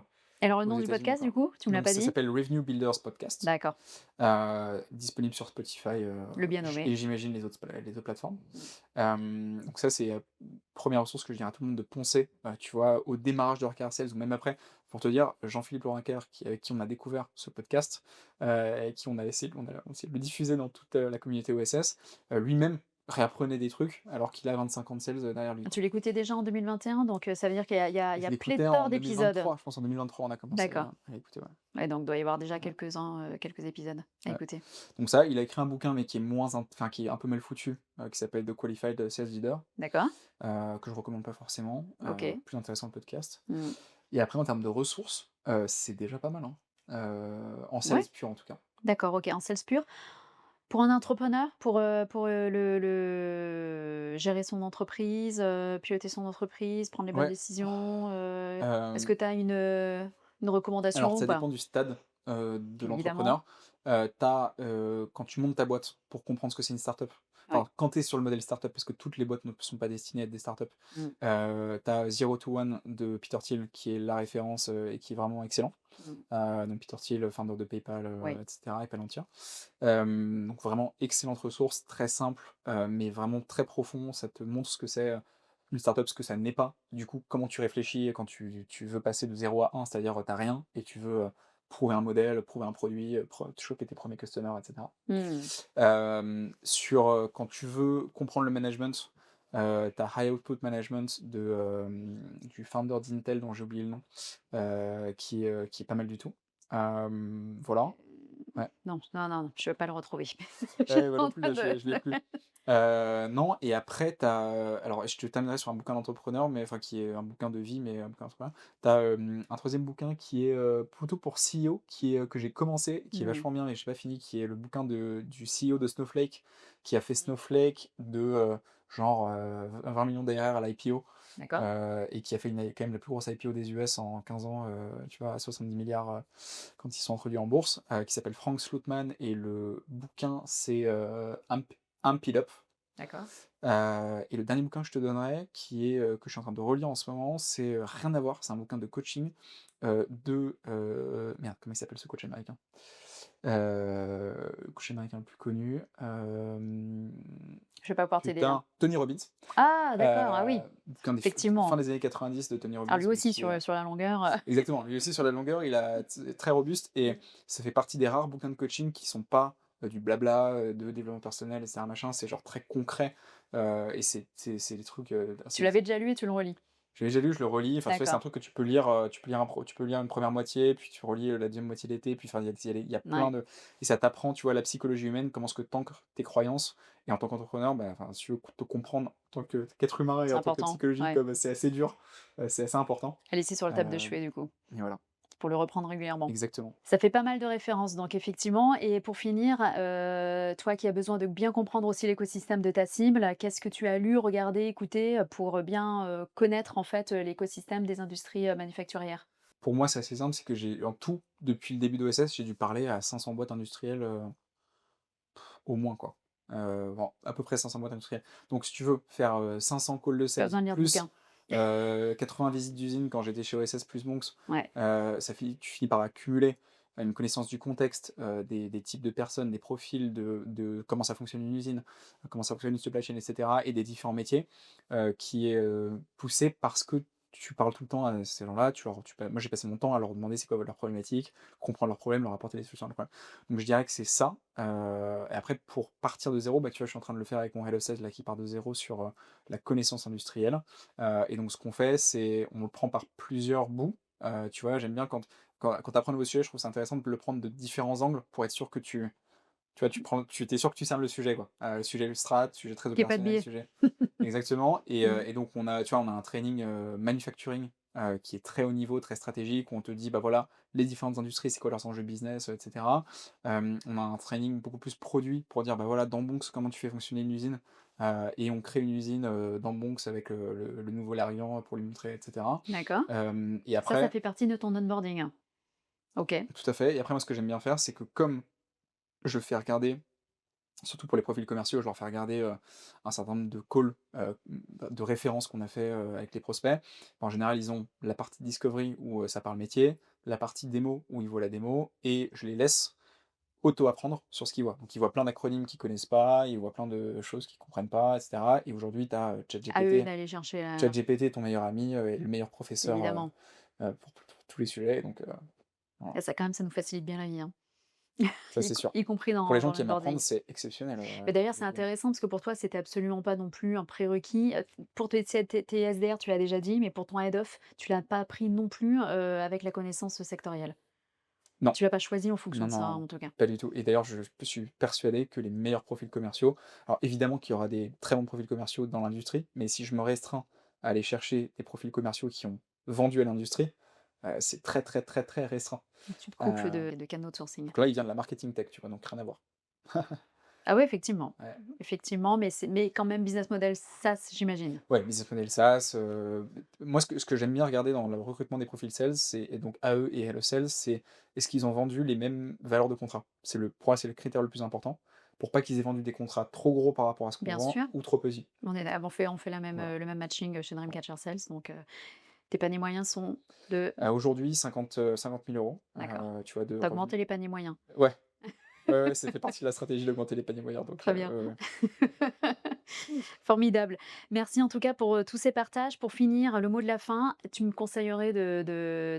alors le
aux
nom du
États-Unis,
podcast, du
quoi.
coup, tu me l'as
Donc
pas
ça
dit?
s'appelle Revenue Builders Podcast,
D'accord,
disponible sur Spotify,
le bien nommé.
et j'imagine les autres plateformes. Donc ça, c'est, 1re ressource que je dirais à tout le monde de poncer, tu vois, au démarrage de leur carrière sales ou même après. Pour te dire, Jean-Philippe Laurinquer, avec qui on a découvert ce podcast, et qui on a essayé de le diffuser dans toute, la communauté OSS, lui-même réapprenait des trucs alors qu'il a 25 ans de sales, derrière lui, quoi.
Tu l'écoutais déjà en 2021, donc ça veut dire qu'il y a il y a il y
Je
a
l'écoutais
pléthore
en
d'épisodes.
2023, je pense en 2023 on a commencé
D'accord.
à l'écouter, ouais.
Ouais, donc doit y avoir déjà
Ouais,
quelques-uns, quelques épisodes à
ouais.
écouter.
Donc ça, il a écrit un bouquin mais qui est qui est un peu mal foutu, qui s'appelle The Qualified Sales Leader,
D'accord.
que je recommande pas forcément,
OK.
plus intéressant le podcast.
Mmh.
Et après en termes de ressources, c'est déjà pas mal, hein, en sales
Ouais,
pur en tout cas.
d'accord, OK. En sales pur. Pour un entrepreneur, pour, le gérer son entreprise, piloter son entreprise, prendre les bonnes
Ouais,
décisions, est-ce
hem,
que tu as une recommandation
alors
ou
ça
pas?
dépend du stade, de
Évidemment.
l'entrepreneur. Quand tu montes ta boîte pour comprendre ce que c'est une startup,
Ouais.
enfin quand tu es sur le modèle startup parce que toutes les boîtes ne sont pas destinées à être des startups,
Mmh.
tu as Zero to One de Peter Thiel qui est la référence, et qui est vraiment excellent.
Mmh.
Donc Peter Thiel, founder de PayPal,
Oui.
et cetera, et Palantir. Donc vraiment excellente ressource, très simple, mais vraiment très profond. Ça te montre ce que c'est, une startup, ce que ça n'est pas. Du coup, comment tu réfléchis quand tu veux passer de 0 à 1, c'est-à-dire, tu rien et tu veux, prouver un modèle, prouver un produit, choper tes premiers customers, et cetera.
Mmh.
Quand tu veux comprendre le management, tu as High Output Management du founder d'Intel dont j'ai oublié le nom, qui est pas mal du tout. Voilà, ouais.
Non, non, non, non, je ne vais pas le retrouver.
Ouais, moi
J'étais
non
en
plus,
train
là,
de
je l'ai plus. Non, et après tu as, alors je te terminerai sur un bouquin d'entrepreneur, mais enfin qui est un bouquin de vie, mais un bouquin d'entrepreneur. Tu as, un 3e bouquin qui est, plutôt pour CEO, que j'ai commencé, qui est
Mmh.
vachement bien mais j'ai pas fini, qui est le bouquin du CEO de Snowflake, qui a fait Snowflake de, genre, 20 millions d'ARR à l'IPO,
D'accord.
et qui a fait quand même la plus grosse IPO des US en 15 ans, tu vois, à 70 milliards, quand ils sont introduits en bourse, qui s'appelle Frank Slootman, et le bouquin c'est, Amp It Up.
D'accord.
Et le dernier bouquin que je te donnerai, que je suis en train de relire en ce moment, c'est, rien à voir, c'est un bouquin de coaching, merde, comment il s'appelle ce coach américain? Le coach américain le plus connu,
Je vais pas pouvoir t'aider là.
putain, Tony Robbins.
Ah d'accord, ah oui,
Bouquin fin
effectivement.
des années 90 de Tony
Alors
Robbins,
lui
mais
aussi
qui est,
sur la longueur,
exactement, lui aussi sur la longueur, il a très robuste, et ça fait partie des rares bouquins de coaching qui sont pas, du blabla, de développement personnel et cetera machin, c'est genre très concret, et c'est des trucs,
Tu
c'est
l'avais déjà lu et tu le relis?
je l'ai déjà lu, je le relis, enfin, tu vois, c'est un
D'accord.
truc que tu peux lire, tu peux lire une première moitié, puis tu relis, la deuxième moitié l'été, puis enfin, il y a plein
Ouais.
de et ça t'apprend, tu vois, la psychologie humaine, comment est-ce que tu ancres tes croyances et en tant qu'entrepreneur, bah, enfin, si tu veux te comprendre en tant qu'être humain et
C'est
en tant que
important,
psychologie,
ouais.
comme c'est assez dur, c'est assez important,
À laisser sur la table de
hem
chevet du coup,
et voilà,
pour le reprendre régulièrement.
exactement.
Ça fait pas mal de références donc effectivement et pour finir, toi qui as besoin de bien comprendre aussi l'écosystème de ta cible, qu'est-ce que tu as lu, regardé, écouté, pour, bien, connaître en fait, l'écosystème des industries, manufacturières?
Pour moi, c'est assez simple, c'est que j'ai en tout, depuis le début d'OSS, j'ai dû parler à 500 boîtes industrielles, au moins, quoi. Bon, à peu près 500 boîtes industrielles. Donc si tu veux faire, 500 calls de
Pas
sales
besoin de lire de
plus,
bouquin.
80 visites d'usine quand j'étais chez OSS plus Monks,
Ouais,
tu finis par accumuler une connaissance du contexte, des types de personnes, des profils de comment ça fonctionne une usine, comment ça fonctionne une supply chain et cetera et des différents métiers, qui est, poussé parce que tu parles tout le temps à ces gens-là, moi j'ai passé mon temps à leur demander c'est quoi leurs problématiques, comprendre leurs problèmes, leur apporter des solutions à leurs problèmes. Donc je dirais que c'est ça, et après pour partir de zéro, bah, tu vois, je suis en train de le faire avec mon Head of Sales là qui part de zéro sur, la connaissance industrielle, et donc ce qu'on fait, c'est on le prend par plusieurs bouts, tu vois? J'aime bien quand tu apprends un nouveau sujet, je trouve c'est intéressant de le prendre de différents angles pour être sûr que tu vois, tu es sûr que tu cernes le sujet quoi. Le sujet le strat, sujet très
qu'il y ait pas de
opérationnel,
biais.
sujet exactement
Mmh.
et donc on a un training, manufacturing, qui est très haut niveau, très stratégique, où on te dit: «Bah, voilà, les différentes industries, c'est quoi leurs enjeux business?» et cetera. On a un training beaucoup plus produit pour dire: «Bah, voilà, dans Bonks, comment tu fais fonctionner une usine?» Et on crée une usine, dans Bonks avec, le nouveau Larian pour lui montrer et cetera.
D'accord.
Et
Ça
après
fait partie de ton onboarding? OK.
tout à fait et après moi ce que j'aime bien faire, c'est que comme je fais regarder surtout pour les profils commerciaux, je leur fais regarder, un certain nombre de calls, de références qu'on a fait, avec les prospects. En général, ils ont la partie discovery où, ça parle métier, la partie démo où ils voient la démo et je les laisse auto-apprendre sur ce qu'ils voient. Donc ils voient plein d'acronymes qu'ils connaissent pas, ils voient plein de choses qu'ils comprennent pas et cetera et aujourd'hui tu as,
À eux
ChatGPT.
d'aller chercher,
ChatGPT est ton meilleur ami, et le meilleur professeur,
évidemment.
pour tous les sujets donc voilà.
Et ça quand même, ça nous facilite bien la vie, hein.
Ça c'est sûr.
Y compris
Pour les gens
dans
qui aiment apprendre,
l'onboarding.
c'est exceptionnel,
Mais d'ailleurs,
pour
c'est
le coup.
intéressant parce que pour toi, c'était absolument pas non plus un prérequis. Pour tes SDR, tu l'as déjà dit, mais pour ton head off, tu l'as pas appris non plus, avec la connaissance sectorielle?
Non.
Tu l'as pas choisi en fonction
Non,
de ça,
non,
en tout cas?
pas du tout et d'ailleurs, je suis persuadé que les meilleurs profils commerciaux alors évidemment qu'il y aura des très bons profils commerciaux dans l'industrie, mais si je me restreins à aller chercher des profils commerciaux qui ont vendu à l'industrie, c'est très, très, très, très restreint.
Tu te coupes
Heu,
de canaux de sourcing.
donc là, il vient de la marketing tech, tu vois? Donc rien à voir.
Ah ouais, effectivement.
Ouais.
Effectivement, mais quand même business model SaaS, j'imagine?
Ouais, business model SaaS, moi ce que j'aime bien regarder dans le recrutement des profils sales, c'est et donc AE et Head of Sales, c'est est-ce qu'ils ont vendu les mêmes valeurs de contrat? Pour moi, c'est le critère le plus important, pour pas qu'ils aient vendu des contrats trop gros par rapport à ce qu'on
Bien
vend
sûr.
ou trop petits.
On fait la même,
Voilà.
le même matching, chez Dreamcatcher Sales, donc tes paniers moyens sont de
Aujourd'hui 50 000
d'accord.
tu vois, de
Tu as augmenté
revenus.
les paniers moyens.
Ouais, ouais, ouais, ça fait partie de la stratégie d'augmenter les paniers moyens donc
Très bien.
ouais, ouais.
Formidable. Merci en tout cas pour, tous ces partages. Pour finir, le mot de la fin, tu me conseillerais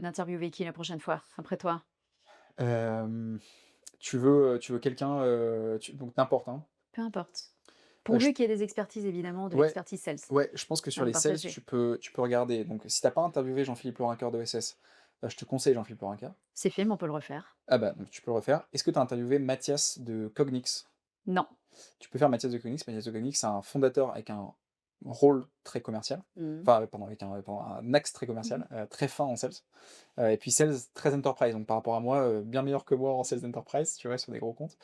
d'interviewer qui la prochaine fois, après toi?
Hem, tu veux quelqu'un, donc n'importe, hein.
Peu importe. Pourvu
Je
qu'il y ait des expertises évidemment, de
Ouais,
l'expertise sales
ouais, je pense que
à
sur
me
les sales,
partager.
tu peux regarder. Donc, si t'as pas interviewé Jean-Philippe Lorinqueur de OSS, je te conseille Jean-Philippe Lorinqueur.
C'est fait, mais on peut le refaire.
Ah bah, donc tu peux le refaire. Est-ce que tu as interviewé Mathias de Cognix?
Non.
Tu peux faire Mathias de Cognix. Mathias de Cognix, c'est un fondateur avec un rôle très commercial.
Mmh.
Enfin, pardon, avec un axe très commercial, très fin en sales. Et puis sales très enterprise. Donc, par rapport à moi, bien meilleur que moi en sales enterprise, tu vois, sur des gros comptes.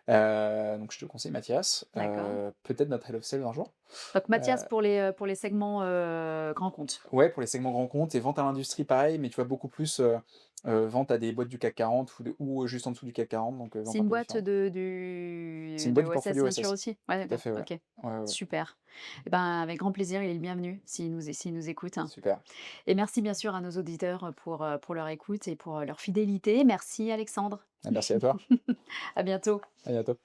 Donc, je te conseille Mathias.
D'accord.
Peut-être notre head of sales un jour.
Donc
Heu
Mathias pour les segments, grands comptes.
Ouais, pour les segments grands comptes et vente à l'industrie, pareil, mais tu vois beaucoup plus, vente à des boîtes du CAC 40 ou juste en dessous du CAC 40, donc
C'est
vente un
une
peu
boîte
différente. C'est une
de
boîte du
OSS
portfolio
Venture
SS.
aussi? Ouais,
Tout à
d'accord,
fait, ouais.
OK.
Ouais, ouais, ouais.
Super. Et ben, avec grand plaisir, il est le bienvenu s'il nous écoute.
Super.
Et merci bien sûr à nos auditeurs, pour leur écoute et pour, leur fidélité. Merci Alexandre.
Merci à toi.
À bientôt.
À bientôt.